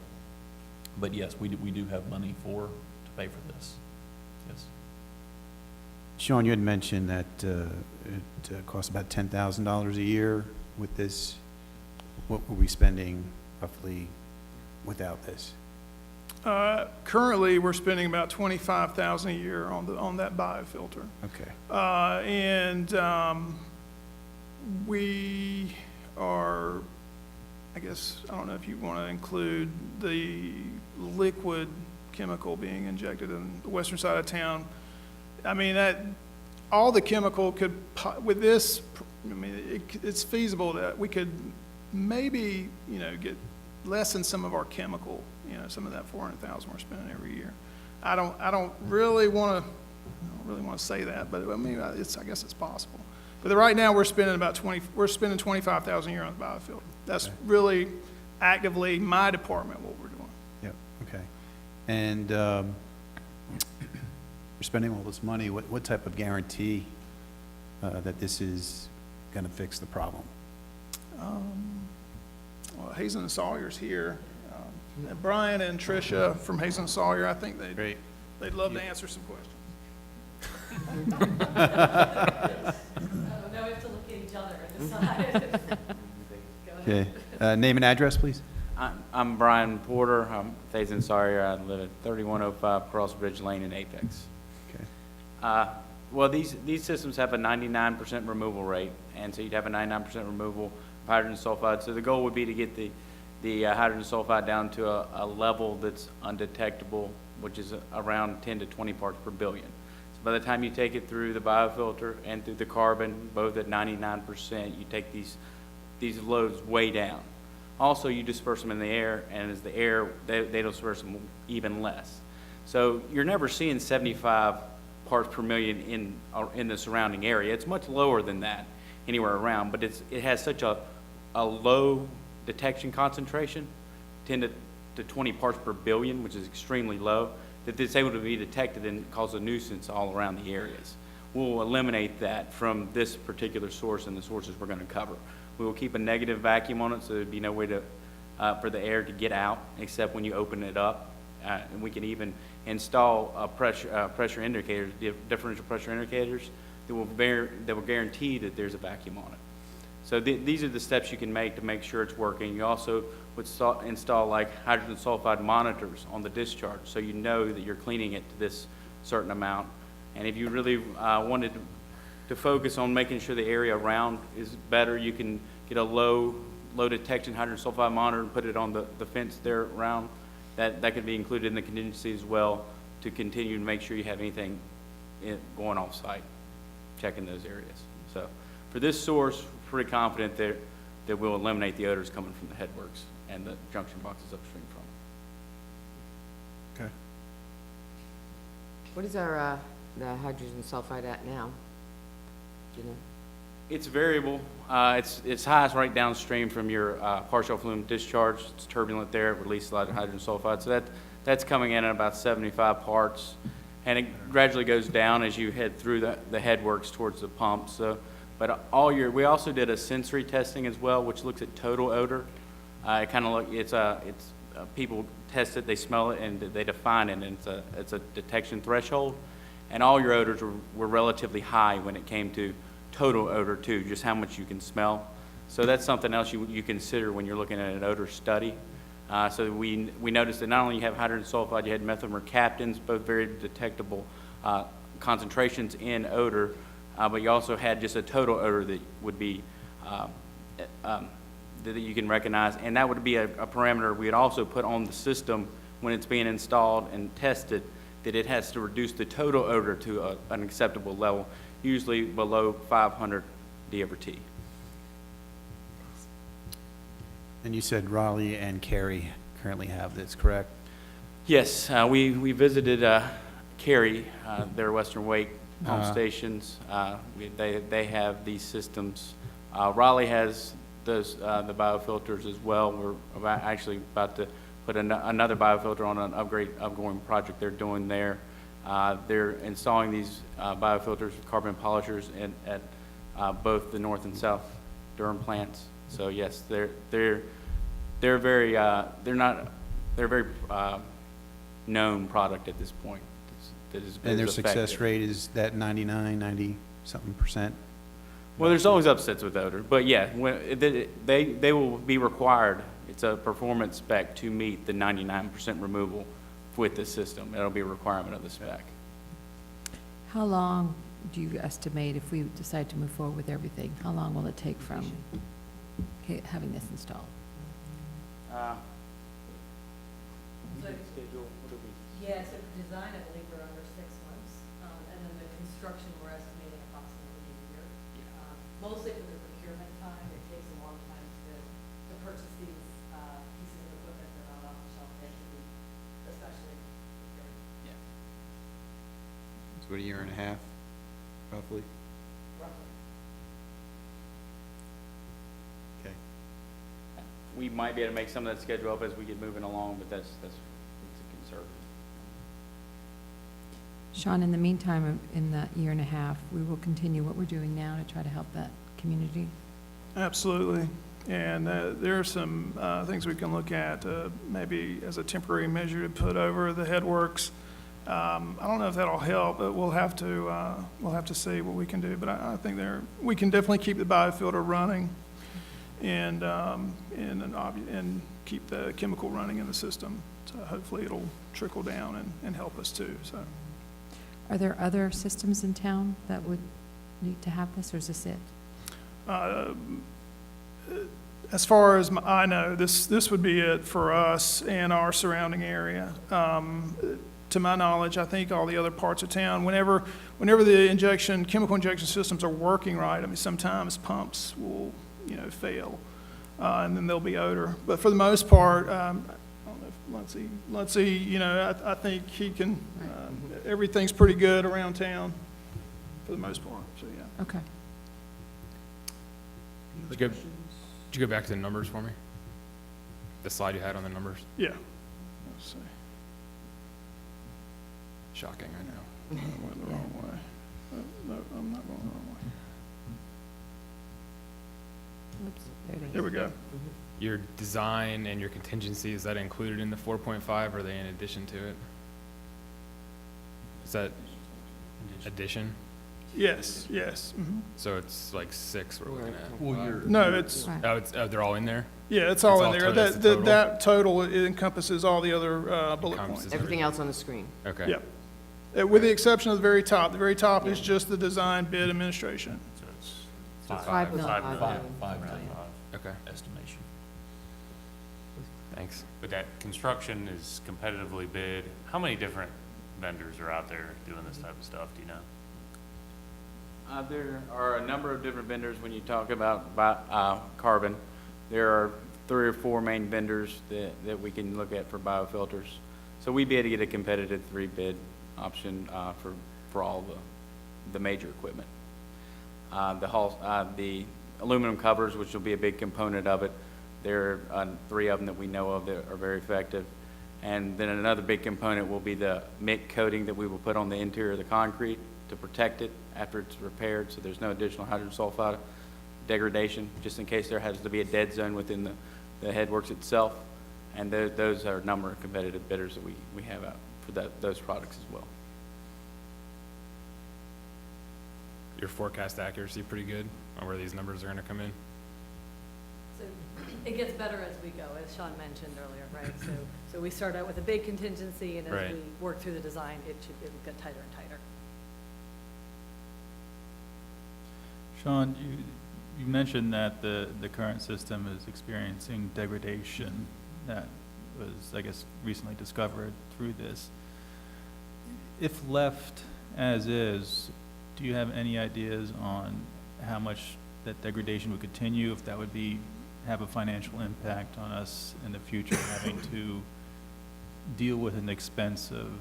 But yes, we do have money to pay for this. Yes. Sean, you had mentioned that it costs about $10,000 a year with this. What were we spending roughly without this? Currently, we're spending about $25,000 a year on that biofilter. Okay. We are, I guess, I don't know if you want to include the liquid chemical being injected in the western side of town. I mean, all the chemical could, with this, I mean, it's feasible that we could maybe, get less than some of our chemical, some of that $400,000 we're spending every year. I don't really want to say that, but I mean, I guess it's possible. But right now we're spending $25,000 a year on the biofilter. That's really actively my department what we're doing. Yep. Okay. And we're spending all this money. What type of guarantee that this is going to fix the problem? Well, Hazen and Sawyer's here. And Brian and Tricia from Hazen and Sawyer, I think they'd love to answer some questions. Now we have to look at each other and decide. Okay. Name and address, please. I'm Brian Porter. I'm with Hazen Sawyer. I live at 3105 Crossbridge Lane in Apex. Okay. Well, these systems have a 99% removal rate, and so you'd have a 99% removal of hydrogen sulfide. So the goal would be to get the hydrogen sulfide down to a level that's undetectable, which is around 10 to 20 parts per billion. So by the time you take it through the biofilter and through the carbon, both at 99%, you take these loads way down. Also, you disperse them in the air, and as the air, they disperse them even less. So you're never seeing 75 parts per million in the surrounding area. It's much lower than that anywhere around, but it has such a low detection concentration, 10 to 20 parts per billion, which is extremely low, that it's able to be detected and cause a nuisance all around the areas. We'll eliminate that from this particular source and the sources we're going to cover. We will keep a negative vacuum on it, so there'd be no way to, for the air to get out except when you open it up. And we can even install pressure indicators, differential pressure indicators that will guarantee that there's a vacuum on it. So these are the steps you can make to make sure it's working. You also would install like hydrogen sulfide monitors on the discharge, so you know that you're cleaning it to this certain amount. And if you really wanted to focus on making sure the area around is better, you can get a low detection hydrogen sulfide monitor and put it on the fence there around. That could be included in the contingency as well, to continue to make sure you have anything going off site, checking those areas. So for this source, we're pretty confident that we'll eliminate the odors coming from the headworks and the junction boxes upstream from. Okay. What is our, the hydrogen sulfide at now? Do you know? It's variable. It's highest right downstream from your partial flume discharge. It's turbulent there. It releases a lot of hydrogen sulfide. So that's coming in at about 75 parts. And it gradually goes down as you head through the headworks towards the pump. So, but we also did a sensory testing as well, which looks at total odor. It kind of people test it, they smell it, and they define it. And it's a detection threshold. And all your odors were relatively high when it came to total odor too, just how much you can smell. So that's something else you consider when you're looking at an odor study. So we noticed that not only you have hydrogen sulfide, you had methyl-mercaptans, both very detectable concentrations in odor, but you also had just a total odor that would be that you can recognize, and that would be a parameter we had also put on the system when it's being installed and tested, that it has to reduce the total odor to an acceptable level, usually below 500 d/T. And you said Raleigh and Cary currently have this, correct? Yes, we visited Cary, their Western Wake pump stations. They have these systems. Raleigh has those the biofilters as well. We're actually about to put another biofilter on an upgoing project they're doing there. They're installing these biofilters, carbon polishers, at both the North and South Durham plants. So yes, they're very known product at this point. And their success rate is that 99, 90-something%? Well, there's always upsets with odor, but yeah, they will be required. It's a performance spec to meet the 99% removal with this system. It'll be a requirement of the spec. How long do you estimate, if we decide to move forward with everything, how long will it take from having this installed? Yeah, so for design, I believe we're under 6 months, and then the construction, we're estimating approximately a year. Mostly for the procurement time, it takes a long time to purchase these pieces of equipment that are not off the shelf. They have to be especially procured. Yeah. So a year and a half, roughly? Roughly. Okay. We might be able to make some of that schedule up as we get moving along, but it's a conservative. Sean, in the meantime, in that year and a half, we will continue what we're doing now to try to help that community. Absolutely. And there are some things we can look at, maybe as a temporary measure to put over the headworks. I don't know if that'll help, but we'll have to see what we can do. But I think we can definitely keep the biofilter running, and keep the chemical running in the system. So hopefully it'll trickle down and help us too. So. Are there other systems in town that would need to have this, or is this it? As far as I know, this would be it for us and our surrounding area. To my knowledge, I think all the other parts of town, whenever the chemical injection systems are working right, I mean, sometimes pumps will, fail, and then there'll be odor. But for the most part, I don't know if let's see, you know, I think he can, everything's pretty good around town for the most part, so, yeah. Okay. Did you go back to the numbers for me? The slide you had on the numbers? Yeah. Let's see. Shocking, I know. I went the wrong way. No, I'm not going the wrong way. Oops, there it is. Here we go. Your design and your contingency, is that included in the 4.5, or are they in addition to it? Is that addition? Yes, yes. Mhm. So it's like 6 we're looking at? No, it's, Oh, they're all in there? yeah, it's all in there. that's the total? That total it encompasses all the other bullet points. Encompasses Everything else on the screen. Okay. Yep. With the exception of the very top. The very top is just the design bid administration. So it's $5 million. Five million Okay, estimation. thanks. But that construction is competitively bid. How many different vendors are out there doing this type of stuff, do you know? There are a number of different vendors when you talk about carbon. There are 3 or 4 main vendors that we can look at for biofilters. So we'd be able to get a competitive 3-bid option for all the major equipment. The aluminum covers, which will be a big component of it, there are 3 of them that we know of that are very effective. And then another big component will be the MIC coating that we will put on the interior of the concrete to protect it after it's repaired, so there's no additional hydrogen sulfide degradation, just in case there has to be a dead zone within the headworks itself. And those are a number of competitive bidders that we have out for those products as well. Your forecast accuracy pretty good on where these numbers are gonna come in? So it gets better as we go, as Sean mentioned earlier, right? So we start out with a big contingency, and as Right. we work through the design, it'll get tighter and tighter. Sean, you mentioned that the current system is experiencing degradation that was, I guess, recently discovered through this. If left as is, do you have any ideas on how much that degradation would continue, if that would have a financial impact on us in the future, having to deal with an expense of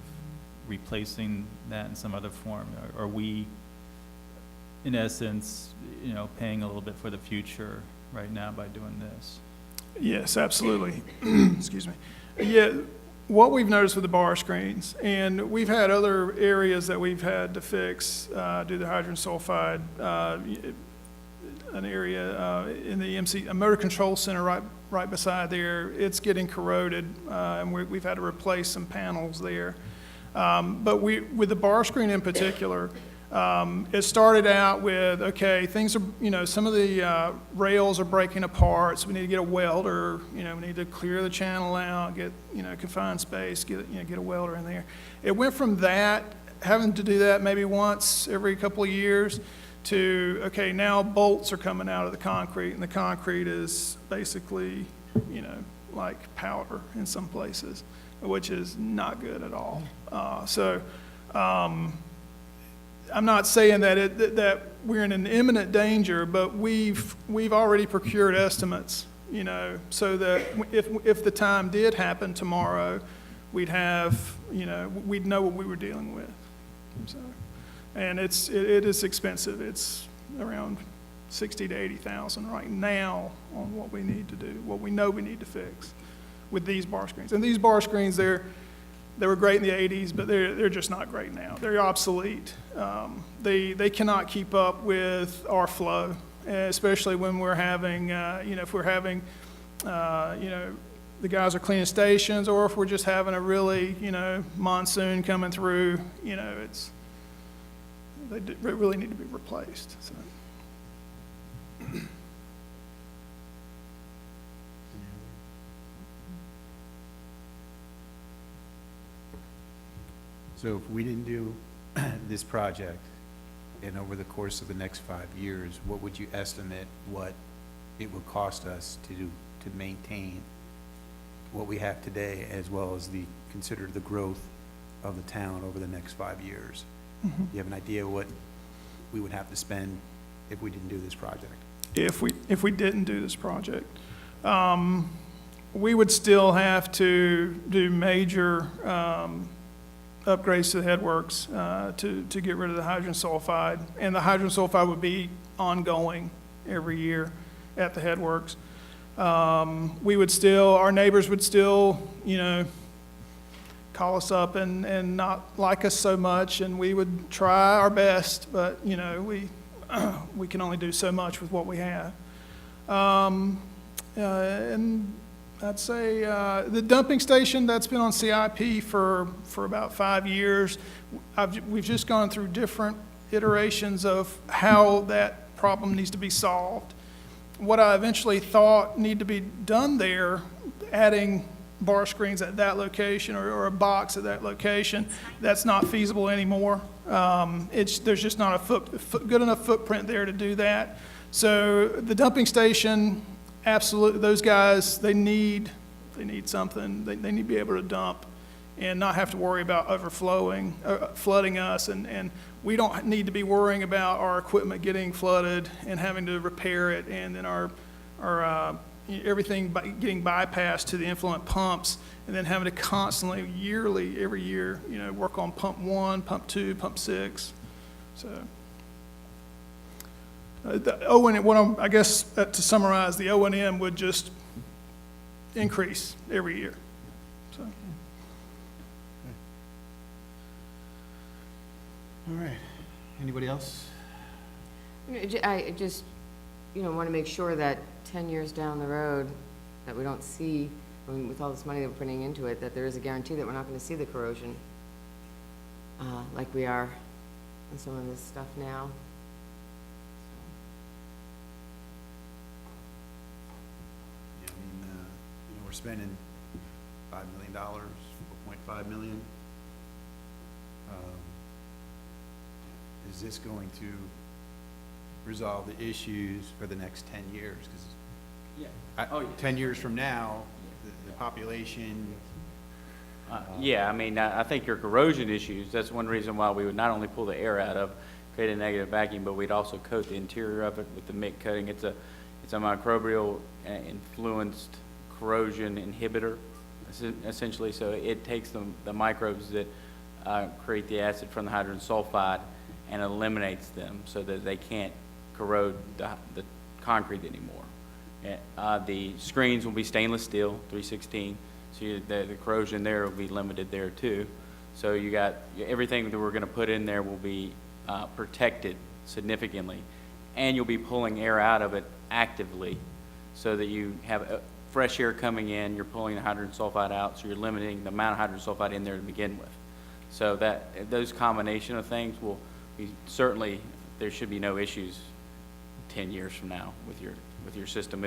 replacing that in some other form? Are we, in essence, paying a little bit for the future right now by doing this? Yes, absolutely. Excuse me. Yeah, what we've noticed with the bar screens, and we've had other areas that we've had to fix due to the hydrogen sulfide, an area in the a motor control center right beside there, it's getting corroded, and we've had to replace some panels there. But with the bar screen in particular, it started out with, okay, things are, some of the rails are breaking apart, so we need to get a welder, we need to clear the channel out, get, confined space, get a welder in there. It went from that, having to do that maybe once every couple of years, to, okay, now bolts are coming out of the concrete, and the concrete is basically, like powder in some places, which is not good at all. I'm not saying that we're in an imminent danger, but we've already procured estimates, so that if the time did happen tomorrow, we'd have, we'd know what we were dealing with. So, and it is expensive. It's around 60 to 80,000 right now on what we need to do, what we know we need to fix with these bar screens. And these bar screens, they were great in the 80s, but they're just not great now. They're obsolete. They cannot keep up with our flow, especially when we're having, if we're having, the guys are cleaning stations, or if we're just having a really, monsoon coming through, they really need to be replaced. So. So if we didn't do this project, and over the course of the next 5 years, what would you estimate what it would cost us to maintain what we have today, as well as consider the growth of the town over the next 5 years? Mm-hmm. Do you have an idea what we would have to spend if we didn't do this project? If we didn't do this project, we would still have to do major upgrades to the headworks to get rid of the hydrogen sulfide. And the hydrogen sulfide would be ongoing every year at the headworks. We would still, our neighbors would still, you know, call us up and not like us so much, and we would try our best, but, you know, we can only do so much with what we have. And I'd say the dumping station, that's been on CIP for about 5 years. We've just gone through different iterations of how that problem needs to be solved. What I eventually thought need to be done there, adding bar screens at that location or a box at that location, that's not feasible anymore. There's just not a good enough footprint there to do that. So the dumping station, absolutely, those guys, they need something. They need to be able to dump and not have to worry about overflowing, flooding us. And we don't need to be worrying about our equipment getting flooded and having to repair it, and then our everything getting bypassed to the influent pumps, and then having to constantly, yearly, every year, you know, work on pump 1, pump 2, pump 6. So. I guess to summarize, the O&M would just increase every year. So. All right. Anybody else? I just, you know, want to make sure that 10 years down the road, that we don't see, I mean, with all this money that we're putting into it, that there is a guarantee that we're not going to see the corrosion like we are on some of this stuff now. Yeah, I mean, you know, we're spending $5 million, $4.5 million. Is this going to resolve the issues for the next 10 years? Because 10 years from now, the population. Yeah, I mean, I think your corrosion issues, that's one reason why we would not only pull the air out of, create a negative vacuum, but we'd also coat the interior of it with the MIC coating. It's a microbial influenced corrosion inhibitor, essentially. So it takes the microbes that create the acid from the hydrogen sulfide and eliminates them so that they can't corrode the concrete anymore. The screens will be stainless steel, 316, so the corrosion there will be limited there too. So you got everything that we're going to put in there will be protected significantly, and you'll be pulling air out of it actively so that you have fresh air coming in, you're pulling the hydrogen sulfide out, so you're limiting the amount of hydrogen sulfide in there to begin with. So that those combination of things will be, certainly there should be no issues 10 years from now with your system,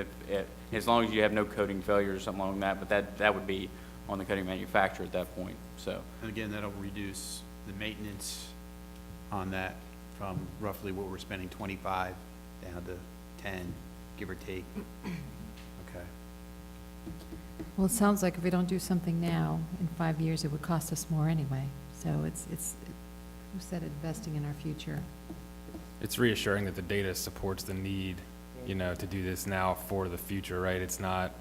as long as you have no coating failure or something along that, but that would be on the coating manufacturer at that point. So, And again, that'll reduce the maintenance on that from roughly what we're spending 25 down to 10, give or take. Okay. Well, it sounds like if we don't do something now, in 5 years, it would cost us more anyway. So who said investing in our future? It's reassuring that the data supports the need, you know, to do this now for the future, right? It's not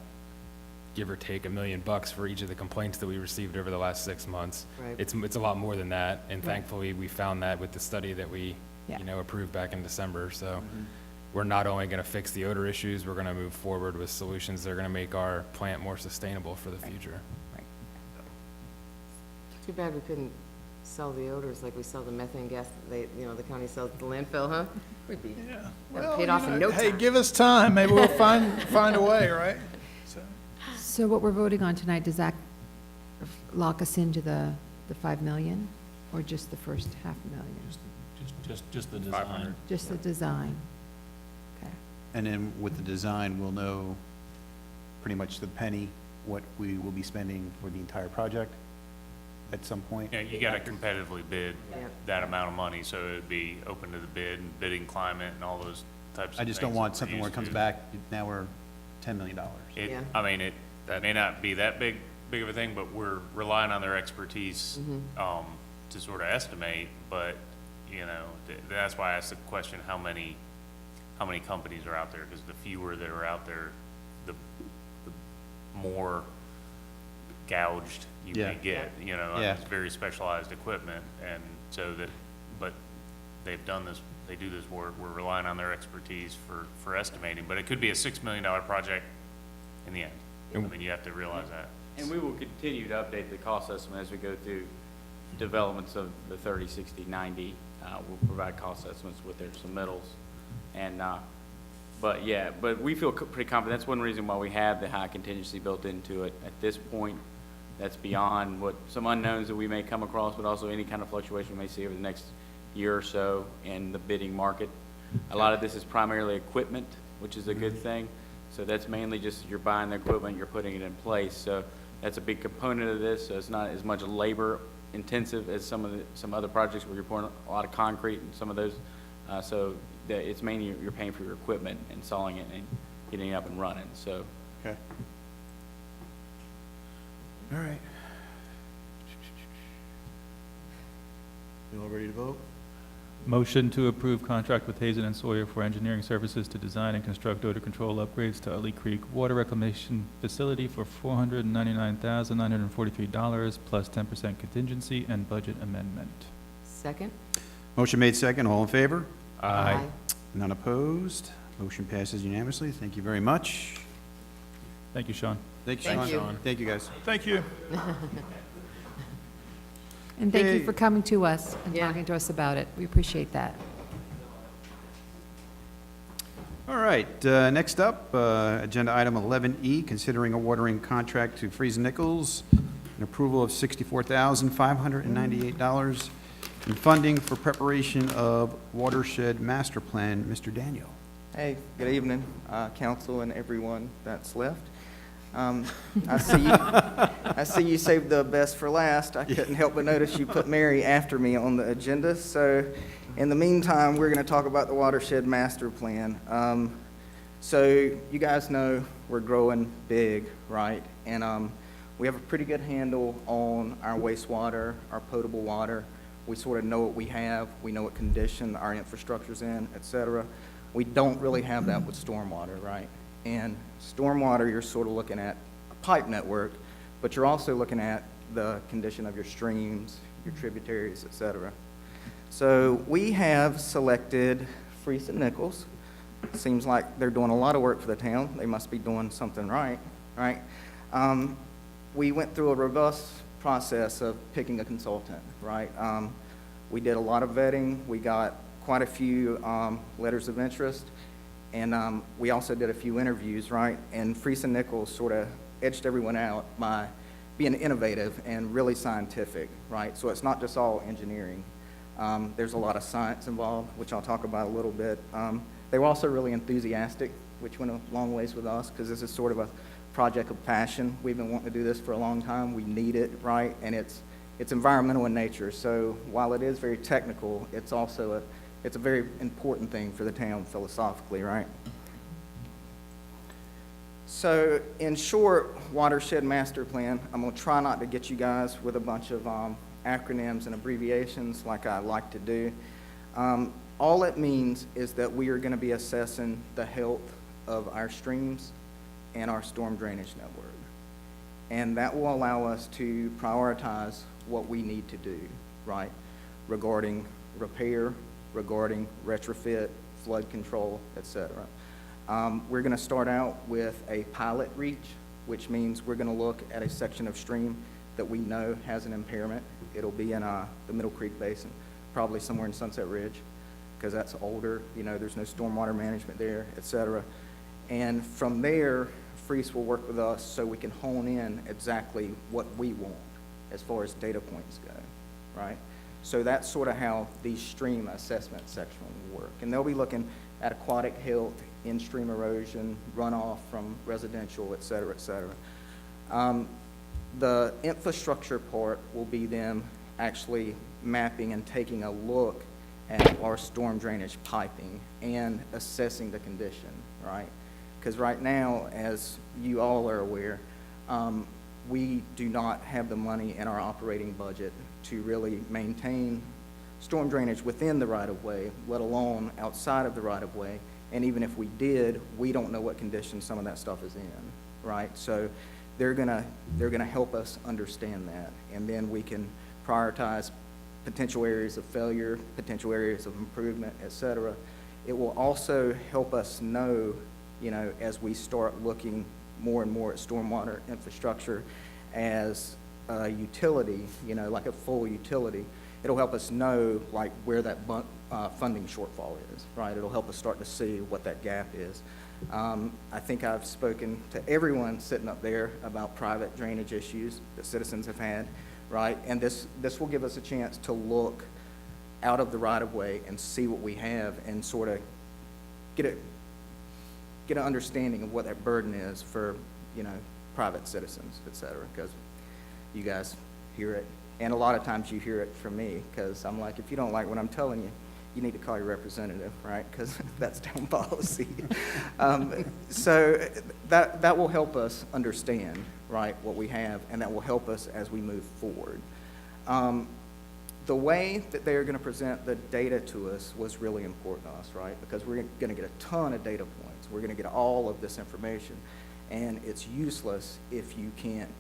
give or take $1 million for each of the complaints that we received over the last 6 months. Right. It's a lot more than that, and Right. thankfully we found that with the study that we, Yeah. you know, approved back in December. So we're not only going to fix the odor issues, we're going to move forward with solutions that are going to make our plant more sustainable for the future. Too bad we couldn't sell the odors like we sell the methane gas that the county sells at the landfill, huh? We'd be paid off in no time. Hey, give us time, maybe we'll find a way, right? So what we're voting on tonight, does that lock us into the 5 million, or just the first $500,000? Just the design. Just the design? Okay. And then with the design, we'll know pretty much to the penny what we will be spending for the entire project at some point. Yeah, you got to competitively bid Yep. that amount of money, so it'd be open to the bid and bidding climate and all those types of things. I just don't want that we're something where it used comes to. back, now we're $10 million. Yeah. I mean, it may not be that big of a thing, but we're relying on their expertise to sort of estimate. But that's why I asked the question: how many companies are out there? Because the fewer that are out there, the more gouged you Yeah. may get, you know, Yeah. it's very specialized equipment, and so that, but they've done this, they do this work, we're relying on their expertise for estimating, but it could be a $6 million project in the end. I mean, you have to realize that. And we will continue to update the cost estimate as we go through developments of the 30, 60, 90. We'll provide cost estimates with their submittals. And, but yeah, but we feel pretty confident. That's one reason why we have the high contingency built into it. At this point, that's beyond what some unknowns that we may come across, but also any kind of fluctuation we may see over the next year or so in the bidding market. A lot of this is primarily equipment, which is a good thing. So that's mainly just you're buying the equipment, you're putting it in place. So that's a big component of this. So it's not as much labor intensive as some other projects where you're pouring a lot of concrete and some of those. So it's mainly you're paying for your equipment, installing it and getting it up and running. So. Okay. All right. You all ready to vote? Motion to approve contract with Hazen and Sawyer for engineering services to design and construct odor control upgrades to Utley Creek Water Reclamation Facility for $499,943 plus 10% contingency and budget amendment. Second? Motion made second. All in favor? Aye. None opposed. Motion passes unanimously. Thank you very much. Thank you, Sean. Thank you, Thank Sean. you. Thank you, guys. Thank you. And thank you Okay. for coming to us and Yeah. talking to us about it. We appreciate that. All right, next up, agenda item 11E, considering awarding contract to Freeze Nichols, an approval of $64,598 in funding for preparation of watershed master plan. Mr. Daniel. Hey, good evening, council and everyone that's left. I see you saved the best for last. I couldn't help but notice you put Mary after me on the agenda. So in the meantime, we're going to talk about the watershed master plan. So you guys know we're growing big, right? And we have a pretty good handle on our wastewater, our potable water. We sort of know what we have. We know what condition our infrastructure's in, et cetera. We don't really have that with stormwater, right? And stormwater, you're sort of looking at a pipe network, but you're also looking at the condition of your streams, your tributaries, et cetera. So we have selected Freese and Nichols. Seems like they're doing a lot of work for the town. They must be doing something right, right? We went through a robust process of picking a consultant, right? We did a lot of vetting. We got quite a few letters of interest. And we also did a few interviews, right? And Freese and Nichols sort of edged everyone out by being innovative and really scientific, right? So it's not just all engineering. There's a lot of science involved, which I'll talk about a little bit. They were also really enthusiastic, which went a long ways with us, because this is sort of a project of passion. We've been wanting to do this for a long time. We need it, right? And it's environmental in nature. So while it is very technical, it's also it's a very important thing for the town philosophically, right? So in short, watershed master plan, I'm going to try not to get you guys with a bunch of acronyms and abbreviations like I like to do. All it means is that we are going to be assessing the health of our streams and our storm drainage network. And that will allow us to prioritize what we need to do, right, regarding repair, regarding retrofit, flood control, et cetera. We're going to start out with a pilot reach, which means we're going to look at a section of stream that we know has an impairment. It'll be in the Middle Creek Basin, probably somewhere in Sunset Ridge, because that's older, you know, there's no stormwater management there, et cetera. And from there, Freese will work with us so we can hone in exactly what we want as far as data points go, right? So that's sort of how the stream assessment section will work. And they'll be looking at aquatic health, in-stream erosion, runoff from residential, et cetera, et cetera. The infrastructure part will be them actually mapping and taking a look at our storm drainage piping and assessing the condition, right? Because right now, as you all are aware, we do not have the money in our operating budget to really maintain storm drainage within the right-of-way, let alone outside of the right-of-way. And even if we did, we don't know what condition some of that stuff is in, right? So they're gonna help us understand that. And then we can prioritize potential areas of failure, potential areas of improvement, et cetera. It will also help us know, you know, as we start looking more and more at stormwater infrastructure as a utility, you know, like a full utility, it'll help us know like where that funding shortfall is, right? It'll help us start to see what that gap is. I think I've spoken to everyone sitting up there about private drainage issues that citizens have had, right? And this will give us a chance to look out of the right-of-way and see what we have and sort of get an understanding of what that burden is for, you know, private citizens, et cetera, because you guys hear it. And a lot of times you hear it from me, because I'm like, if you don't like what I'm telling you, you need to call your representative, right? Because that's town policy. So that will help us understand, right, what we have, and that will help us as we move forward. The way that they are going to present the data to us was really important to us, right? Because we're going to get a ton of data points. We're going to get all of this information, and it's useless if you can't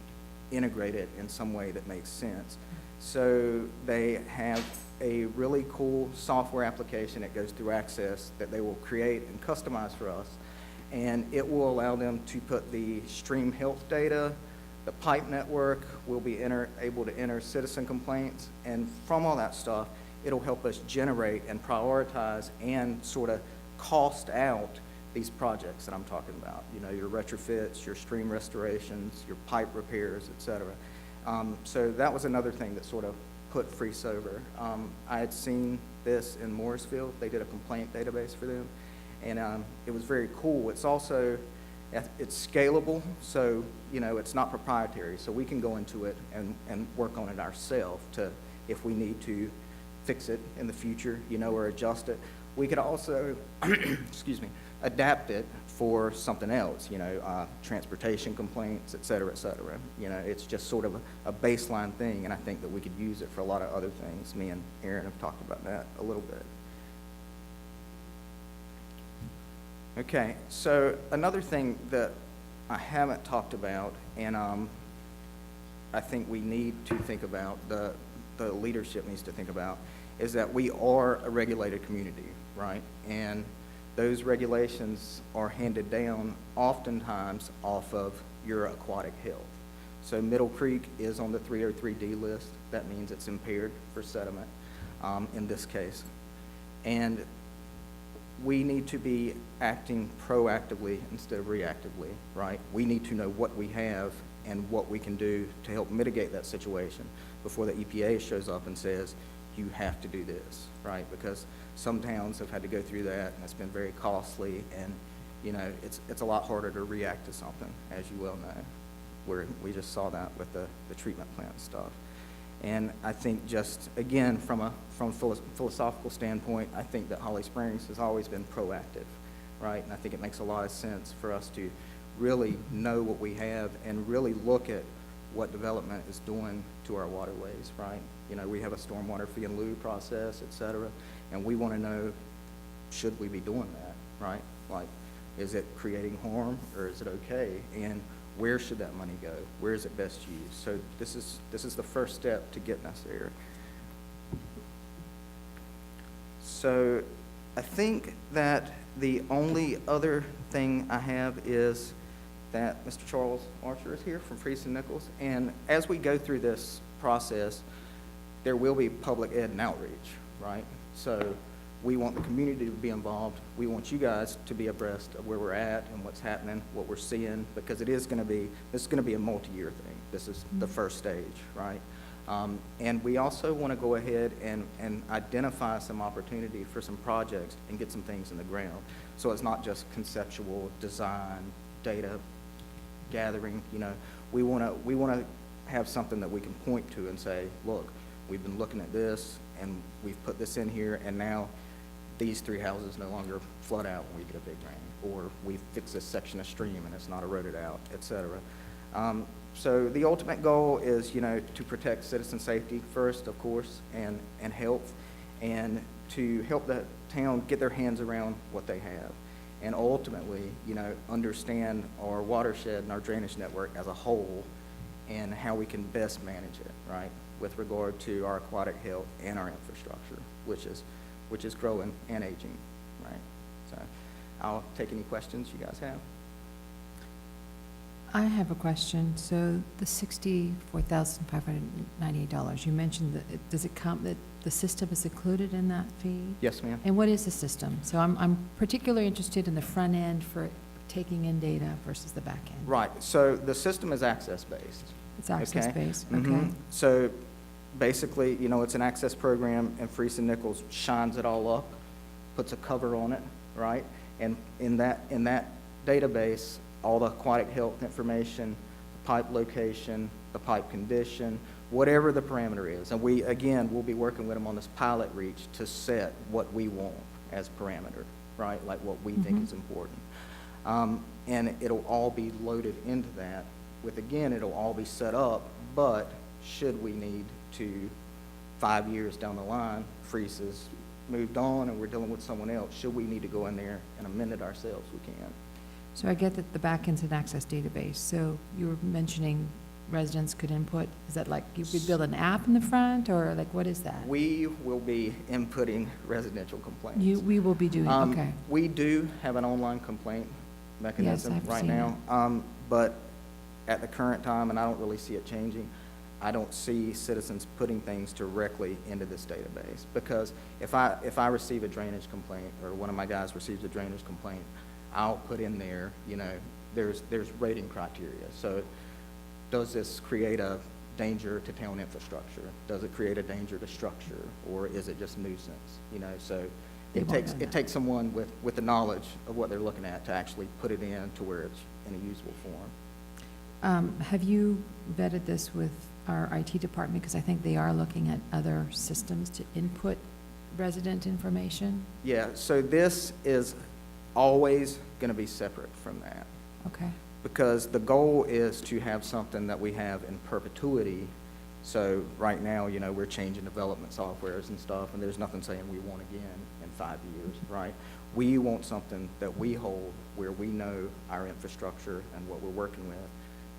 integrate it in some way that makes sense. So they have a really cool software application that goes through Access that they will create and customize for us, and it will allow them to put the stream health data, the pipe network, will be able to enter citizen complaints, and from all that stuff, it'll help us generate and prioritize and sort of cost out these projects that I'm talking about. You know, your retrofits, your stream restorations, your pipe repairs, et cetera. So that was another thing that sort of put Freese over. I had seen this in Morrisville. They did a complaint database for them, and it was very cool. It's also, it's scalable, so, you know, it's not proprietary, so we can go into it and work on it ourselves to, if we need to fix it in the future, you know, or adjust it. We could also, excuse me, adapt it for something else, you know, transportation complaints, et cetera, et cetera. You know, it's just sort of a baseline thing, and I think that we could use it for a lot of other things. Me and Aaron have talked about that a little bit. Okay, so another thing that I haven't talked about, and I think we need to think about, the leadership needs to think about, is that we are a regulated community, right? And those regulations are handed down oftentimes off of your aquatic health. So Middle Creek is on the 303D list. That means it's impaired for sediment in this case. And we need to be acting proactively instead of reactively, right? We need to know what we have and what we can do to help mitigate that situation before the EPA shows up and says, you have to do this, right? Because some towns have had to go through that, and it's been very costly, and, you know, it's a lot harder to react to something, as you well know, where we just saw that with the treatment plant stuff. And I think just, again, from a philosophical standpoint, I think that Holly Springs has always been proactive, right? And I think it makes a lot of sense for us to really know what we have and really look at what development is doing to our waterways, right? You know, we have a stormwater fee and lieu process, et cetera, and we want to know, should we be doing that, right? Like, is it creating harm or is it okay? And where should that money go? Where is it best used? So this is the first step to getting us there. So I think that the only other thing I have is that Mr. Charles Archer is here from Freese and Nichols, and as we go through this process, there will be public ed and outreach, right? So we want the community to be involved. We want you guys to be abreast of where we're at and what's happening, what we're seeing, because this is going to be a multi-year thing. This is the first stage, right? And we also want to go ahead and identify some opportunity for some projects and get some things in the ground. So it's not just conceptual design, data gathering. You know, we want to have something that we can point to and say, look, we've been looking at this and we've put this in here, and now these 3 houses no longer flood out when we get a big rain, or we fix this section of stream and it's not eroded out, et cetera. So the ultimate goal is, you know, to protect citizen safety first, of course, and health, and to help the town get their hands around what they have. and ultimately, you know, understand our watershed and our drainage network as a whole and how we can best manage it, right, with regard to our aquatic health and our infrastructure, which is growing and aging, right? So I'll take any questions you guys have. I have a question. So the $64,598, you mentioned that, does it come, that the system is included in that fee? Yes, ma'am. And what is the system? So I'm particularly interested in the front end for taking in data versus the back end. Right, so the system is access-based. It's access-based, okay. Mhm. So basically, you know, it's an access program, and Freese and Nichols shines it all up, puts a cover on it, right? And in that database, all the aquatic health information, the pipe location, the pipe condition, whatever the parameter is. And we, again, we'll be working with them on this pilot reach to set what we want as parameter, right? Like what we think is important. And it'll all be loaded into that with, again, it'll all be set up, but should we need to, 5 years down the line, Freese has moved on and we're dealing with someone else, should we need to go in there and amend it ourselves, we can. So I get that the back end's an access database. So you were mentioning residents could input, is that like you could build an app in the front, or like what is that? We will be inputting residential complaints. We will be doing, okay. We do have an online complaint mechanism I've right seen now, but at the current time, and I don't really see it changing, I don't see citizens putting things directly into this database. Because if I receive a drainage complaint, or one of my guys receives a drainage complaint, I'll put in there, you know, there's rating criteria. So does this create a danger to town infrastructure? Does it create a danger to structure? Or is it just nuisance? You know, so it takes someone with the knowledge of what they're looking at to actually put it in to where it's in a usable form. Have you vetted this with our IT department? Because I think they are looking at other systems to input resident information. Yeah, so this is always going to be separate from that. Okay. Because the goal is to have something that we have in perpetuity. So right now, you know, we're changing development softwares and stuff, and there's nothing saying we want again in 5 years, right? We want something that we hold where we know our infrastructure and what we're working with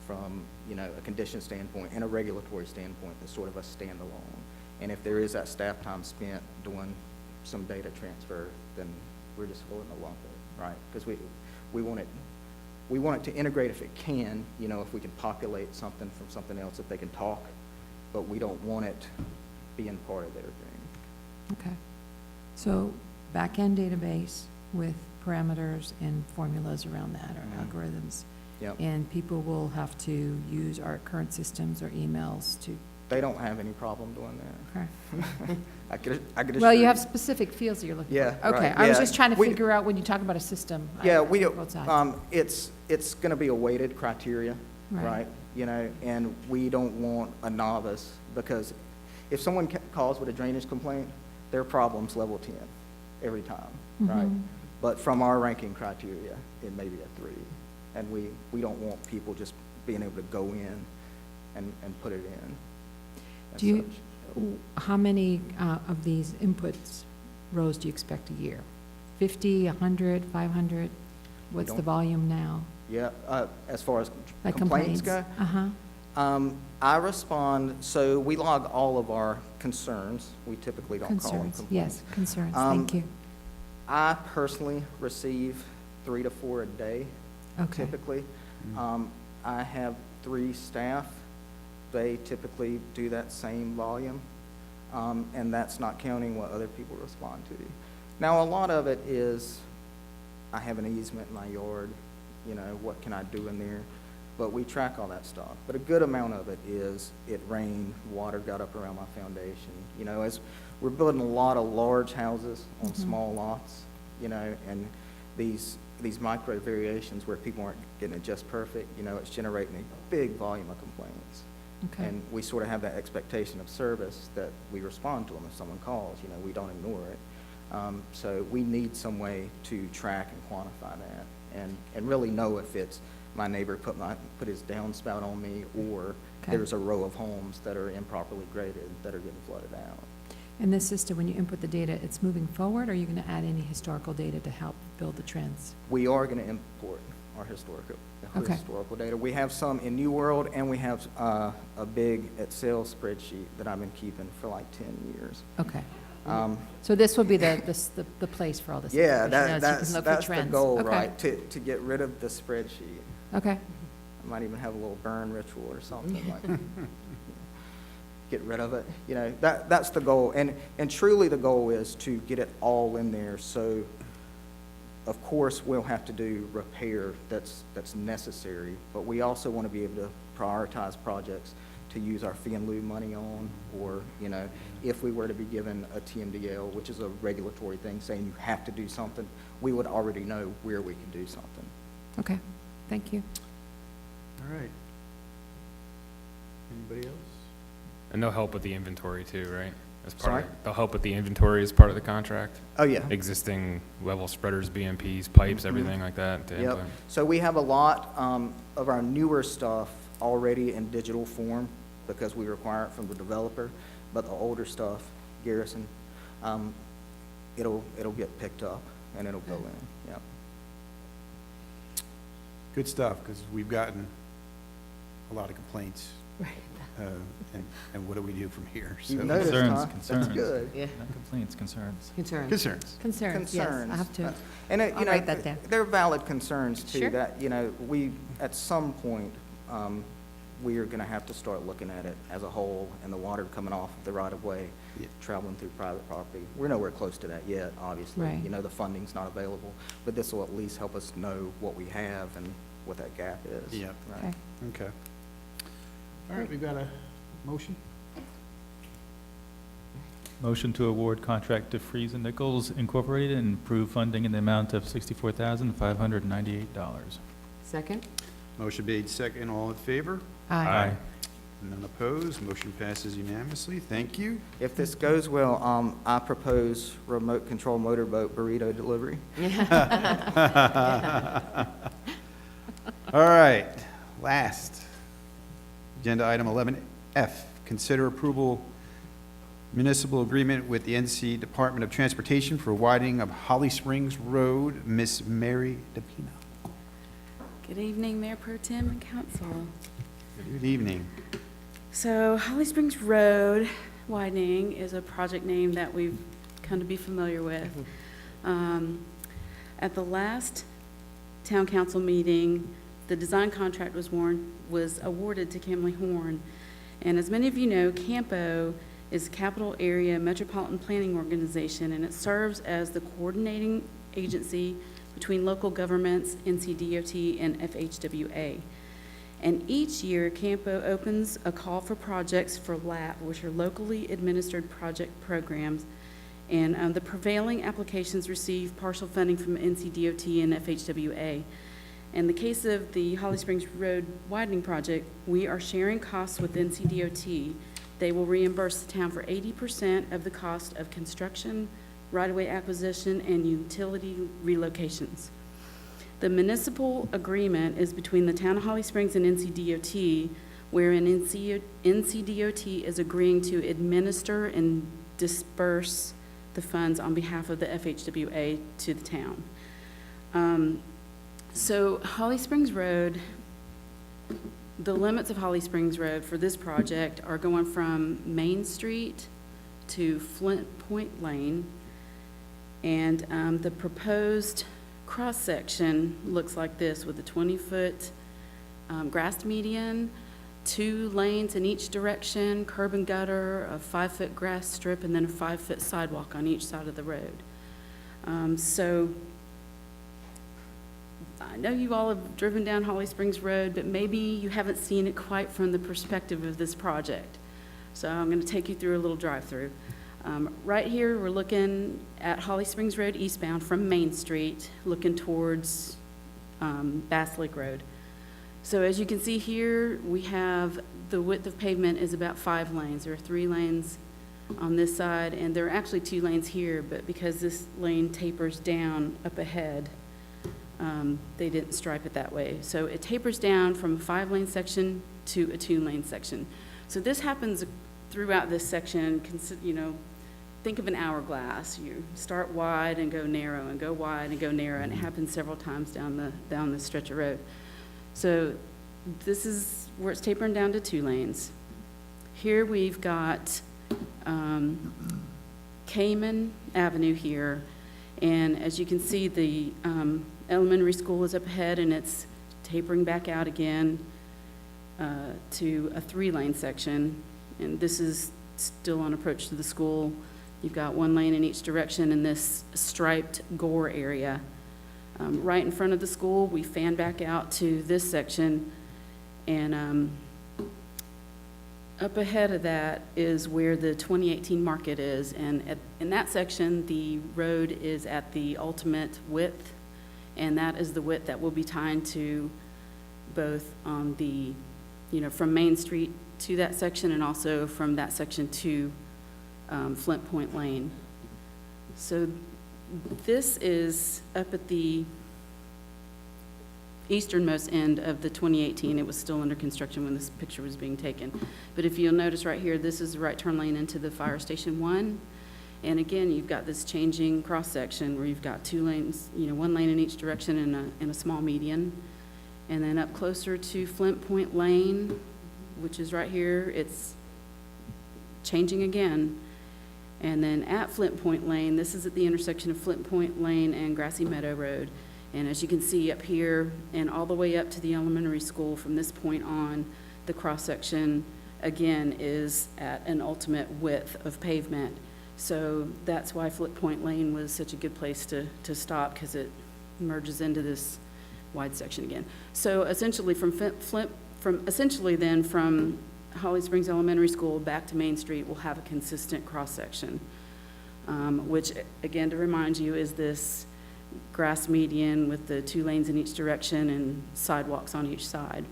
from, you know, a condition standpoint and a regulatory standpoint that's sort of a standalone. And if there is that staff time spent doing some data transfer, then we're just holding a lump of it, right? Because we want it to integrate if it can, you know, if we can populate something from something else that they can talk, but we don't want it being part of their thing. Okay. So back-end database with parameters and formulas around that, or algorithms. Yep. And people will have to use our current systems or emails to. They don't have any problem doing that. Okay. I could Well, you assure have specific fields that you're looking Yeah, for. Okay, right, I was yeah. just trying to We- figure out when you talk about a system. Yeah, both sides. it's going to be a weighted criteria, Right. right? You know, and we don't want a novice, because if someone calls with a drainage complaint, their problem's level 10 every time, right? Mhm. But from our ranking criteria, it may be a 3. And we don't want people just being able to go in and put it in as Do you, such. how many of these inputs rows do you expect a year? 50, 100, 500? What's the don't- volume now? Yeah, as far as Like complaints go? Uh-huh. I respond, so we log all of our concerns. We typically don't call them Concerns, complaints. yes, concerns, thank you. I personally receive 3 to 4 a day, Okay. typically. I have 3 staff. They typically do that same volume, and that's not counting what other people respond to. Now, a lot of it is, I have an easement in my yard, you know, what can I do in there? But we track all that stuff. But a good amount of it is, it rained, water got up around my foundation. You know, as we're building a lot of large houses on small lots, you know, and these micro variations where people aren't getting it just perfect, you know, it's generating a big volume of complaints. Okay. And we sort of have that expectation of service that we respond to them if someone calls, you know, we don't ignore it. So we need some way to track and quantify that and really know if it's my neighbor put his downspout on me, or Okay. there's a row of homes that are improperly graded that are getting flooded out. And this system, when you input the data, it's moving forward, or are you going to add any historical data to help build the trends? We are going to import our Okay. historical data. We have some in New World, and we have a big Excel spreadsheet that I've been keeping for like 10 years. Okay. Um, So this will be the place for all this Yeah, information, as you can that's look for the trends. goal, Okay. right? To get rid of the spreadsheet. Okay. I might even have a little burn ritual or something like get rid of it. You know, that's the goal. And truly the goal is to get it all in there. So of course we'll have to do repair that's necessary, but we also want to be able to prioritize projects to use our fee and lieu money on, or, you know, if we were to be given a TMDL, which is a regulatory thing saying you have to do something, we would already know where we can do something. Okay, thank you. All right. Anybody else? And they'll help with the inventory too, right? As part Sorry? They'll help with the inventory as part of the contract? Oh, yeah. Existing level spreaders, BMPs, pipes, everything like that to Yep. input? So we have a lot of our newer stuff already in digital form because we require it from the developer, but the older stuff, Garrison, it'll get picked up and it'll go in, yep. Good stuff, because we've gotten a lot of complaints. And what do we do from here? You've So- noticed, huh? Concerns. That's good. Yeah. Not complaints, concerns. Concerns. Concerns. Concerns, yes, I have to. And, I'll you know, write that down. they're valid concerns too, Sure. that, you know, we, at some point, we are gonna have to start looking at it as a whole, and the water coming off the right-of-way, Yeah. traveling through private property. We're nowhere close to that yet, obviously. Right. You know, the funding's not available, but this will at least help us know what we have and what that gap is. Yep. Right. Okay. Okay. All right, we've got a motion? Motion to award contract to Freeze and Nichols Incorporated and approve funding in the amount of $64,598. Second? Motion made second, all in favor? Aye. None opposed, motion passes unanimously. Thank you. If this goes well, I propose remote control motorboat burrito delivery. All right, last, agenda item 11F, consider approval municipal agreement with the NC Department of Transportation for widening of Holly Springs Road. Miss Mary DePina. Good evening, Mayor Pro Tem and Council. Good evening. So Holly Springs Road widening is a project name that we've come to be familiar with. At the last town council meeting, the design contract was awarded to Camley Horn. And as many of you know, CAMPO is Capital Area Metropolitan Planning Organization, and it serves as the coordinating agency between local governments, NCDOT, and FHWA. And each year, CAMPO opens a call for projects for LAP, which are locally administered project programs. And the prevailing applications receive partial funding from NCDOT and FHWA. In the case of the Holly Springs Road widening project, we are sharing costs with NCDOT. They will reimburse the town for 80% of the cost of construction, right-of-way acquisition, and utility relocations. The municipal agreement is between the town of Holly Springs and NCDOT, wherein NCDOT is agreeing to administer and disperse the funds on behalf of the FHWA to the town. So Holly Springs Road, the limits of Holly Springs Road for this project are going from Main Street to Flint Point Lane. And the proposed cross-section looks like this, with a 20-foot grass median, 2 lanes in each direction, curb and gutter, a 5-foot grass strip, and then a 5-foot sidewalk on each side of the road. So I know you all have driven down Holly Springs Road, but maybe you haven't seen it quite from the perspective of this project. So I'm going to take you through a little drive-through. Right here, we're looking at Holly Springs Road eastbound from Main Street, looking towards Bass Lake Road. So as you can see here, we have the width of pavement is about 5 lanes. There are 3 lanes on this side, and there are actually 2 lanes here, but because this lane tapers down up ahead, they didn't stripe it that way. So it tapers down from a 5-lane section to a 2-lane section. So this happens throughout this section, you know, think of an hourglass. You start wide and go narrow, and go wide and go narrow, and it happens several times down the stretch of road. So this is where it's tapering down to 2 lanes. Here we've got Cayman Avenue here, and as you can see, the elementary school is up ahead, and it's tapering back out again to a 3-lane section, and this is still on approach to the school. You've got 1 lane in each direction in this striped gore area. Right in front of the school, we fan back out to this section, and up ahead of that is where the 2018 market is, and in that section, the road is at the ultimate width, and that is the width that will be tying to both on the, from Main Street to that section, and also from that section to Flint Point Lane. So this is up at the easternmost end of the 2018. It was still under construction when this picture was being taken. But if you'll notice right here, this is the right turn lane into the Fire Station 1. And again, you've got this changing cross-section where you've got 2 lanes, 1 lane in each direction and a small median. And then up closer to Flint Point Lane, which is right here, it's changing again. And then at Flint Point Lane, this is at the intersection of Flint Point Lane and Grassy Meadow Road. And as you can see up here and all the way up to the elementary school, from this point on, the cross-section again is at an ultimate width of pavement. So that's why Flint Point Lane was such a good place to stop, because it merges into this wide section again. So essentially from Holly Springs Elementary School back to Main Street, we'll have a consistent cross-section, which again, to remind you, is this grass median with the 2 lanes in each direction and sidewalks on each side.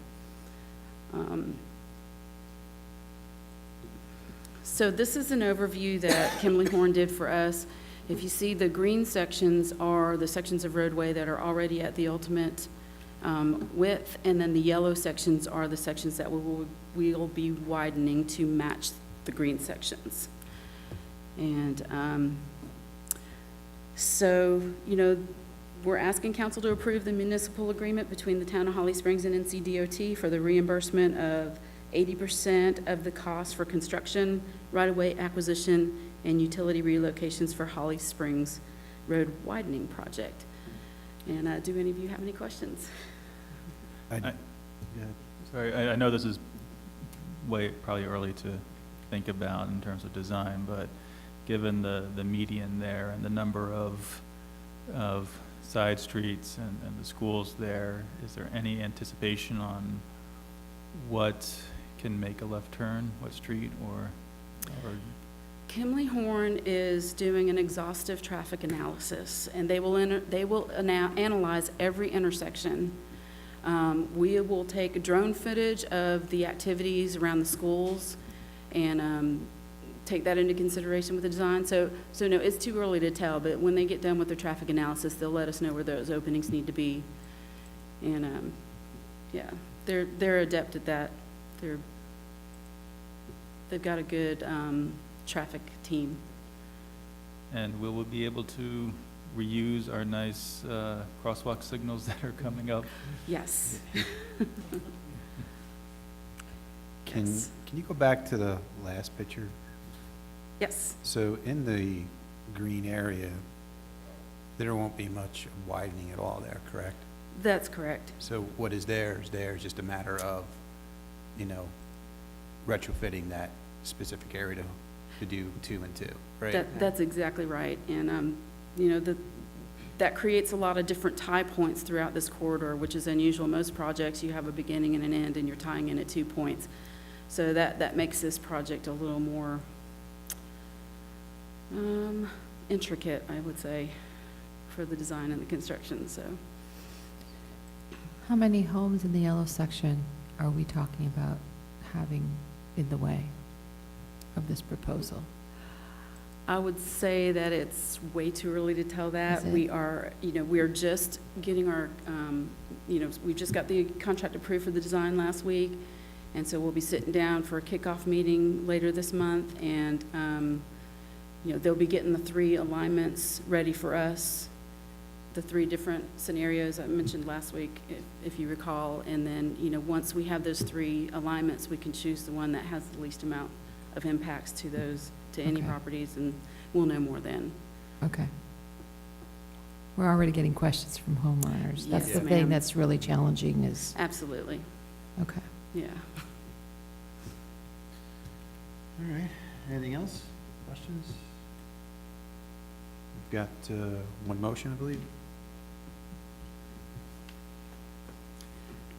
So this is an overview that Kimley Horn did for us. If you see, the green sections are the sections of roadway that are already at the ultimate width, and then the yellow sections are the sections that we'll be widening to match the green sections. And so, we're asking council to approve the municipal agreement between the town of Holly Springs and NCDOT for the reimbursement of 80% of the cost for construction, right-of-way acquisition, and utility relocations for Holly Springs Road widening project. And do any of you have any questions? Sorry, I know this is probably early to think about in terms of design, but given the median there and the number of side streets and the schools there, is there any anticipation on what can make a left turn, what street, or Kimley Horn is doing an exhaustive traffic analysis, and they will analyze every intersection. We will take drone footage of the activities around the schools and take that into consideration with the design. So no, it's too early to tell, but when they get done with their traffic analysis, they'll let us know where those openings need to be. And yeah, they're adept at that. They've got a good traffic team. And will we be able to reuse our nice crosswalk signals that are coming up? Yes. Can you go back to the last picture? Yes. So in the green area, there won't be much widening at all there, correct? That's correct. So what is there is just a matter of, retrofitting that specific area to do 2 and 2, right? That's exactly right. And, that creates a lot of different tie points throughout this corridor, which is unusual. Most projects, you have a beginning and an end, and you're tying in at 2 points. So that makes this project a little more intricate, I would say, for the design and the construction. So, How many homes in the yellow section are we talking about having in the way of this proposal? I would say that it's way too early to tell that. We are, we're just getting our, we just got the contract approved for the design last week. And so we'll be sitting down for a kickoff meeting later this month and, they'll be getting the 3 alignments ready for us, the 3 different scenarios I mentioned last week, if you recall. And then, once we have those 3 alignments, we can choose the one that has the least amount of impacts to any Okay. properties, and we'll know more then. Okay. We're already getting questions from homeowners. That's Yes, the thing ma'am. that's really challenging is, Absolutely, okay. yeah. All right, anything else? Questions? We've got one motion, I believe.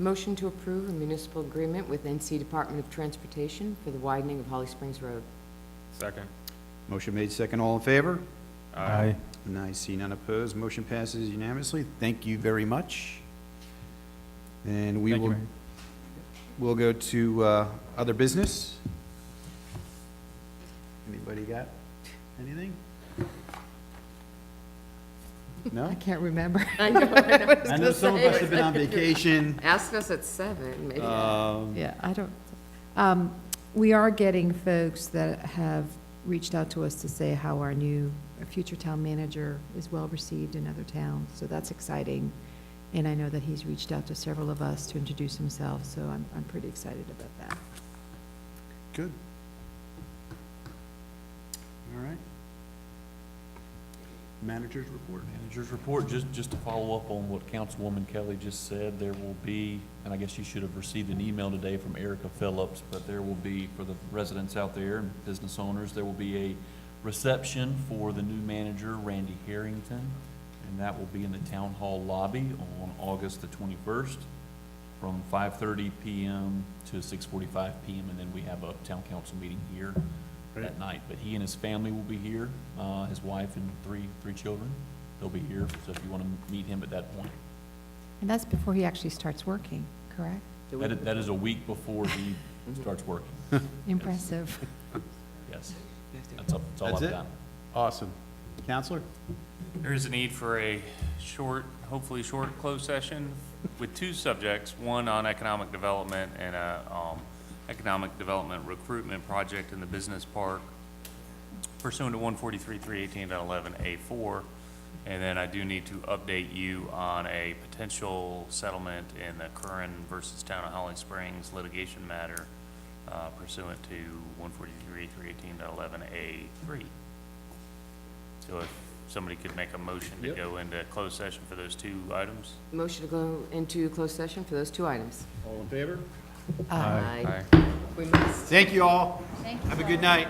Motion to approve a municipal agreement with NC Department of Transportation for the widening of Holly Springs Road. Second. Motion made, second, all in favor? Aye. And I see none opposed, motion passes unanimously. Thank you very much. And we Thank you, will, Mary. we'll go to other business. Anybody got anything? No? I can't remember. I know, I know some of us have been on vacation. Ask us at 7, maybe. Yeah, I don't, we are getting folks that have reached out to us to say how our future town manager is well-received in other towns, so that's exciting. And I know that he's reached out to several of us to introduce himself, so I'm pretty excited about that. Good. All right. Manager's report. Manager's report, just to follow up on what Councilwoman Kelly just said, there will be, and I guess you should have received an email today from Erica Phillips, but there will be, for the residents out there and business owners, there will be a reception for the new manager, Randy Harrington, and that will be in the Town Hall lobby on August the 21st from 5:30 p.m. to 6:45 p.m., and then we have a town council meeting here that night. But he and his family will be here, his wife and three children. They'll be here, so if you want to meet him at that point. And that's before he actually starts working, correct? That is a week before he starts working. Impressive. Yes. That's all That's I've it? got. Awesome. Counselor? There is a need for a short, hopefully short closed session with 2 subjects, one on economic development and a economic development recruitment project in the business park pursuant to 143.318.11A4. And then I do need to update you on a potential settlement in the Curran versus Town of Holly Springs litigation matter pursuant to 143.318.11A3. So if somebody could make a motion to go into closed session for those 2 items? Motion to go into closed session for those 2 items. All in favor? Aye. Aye. We must. Thank you all. Thank you. Have a good night.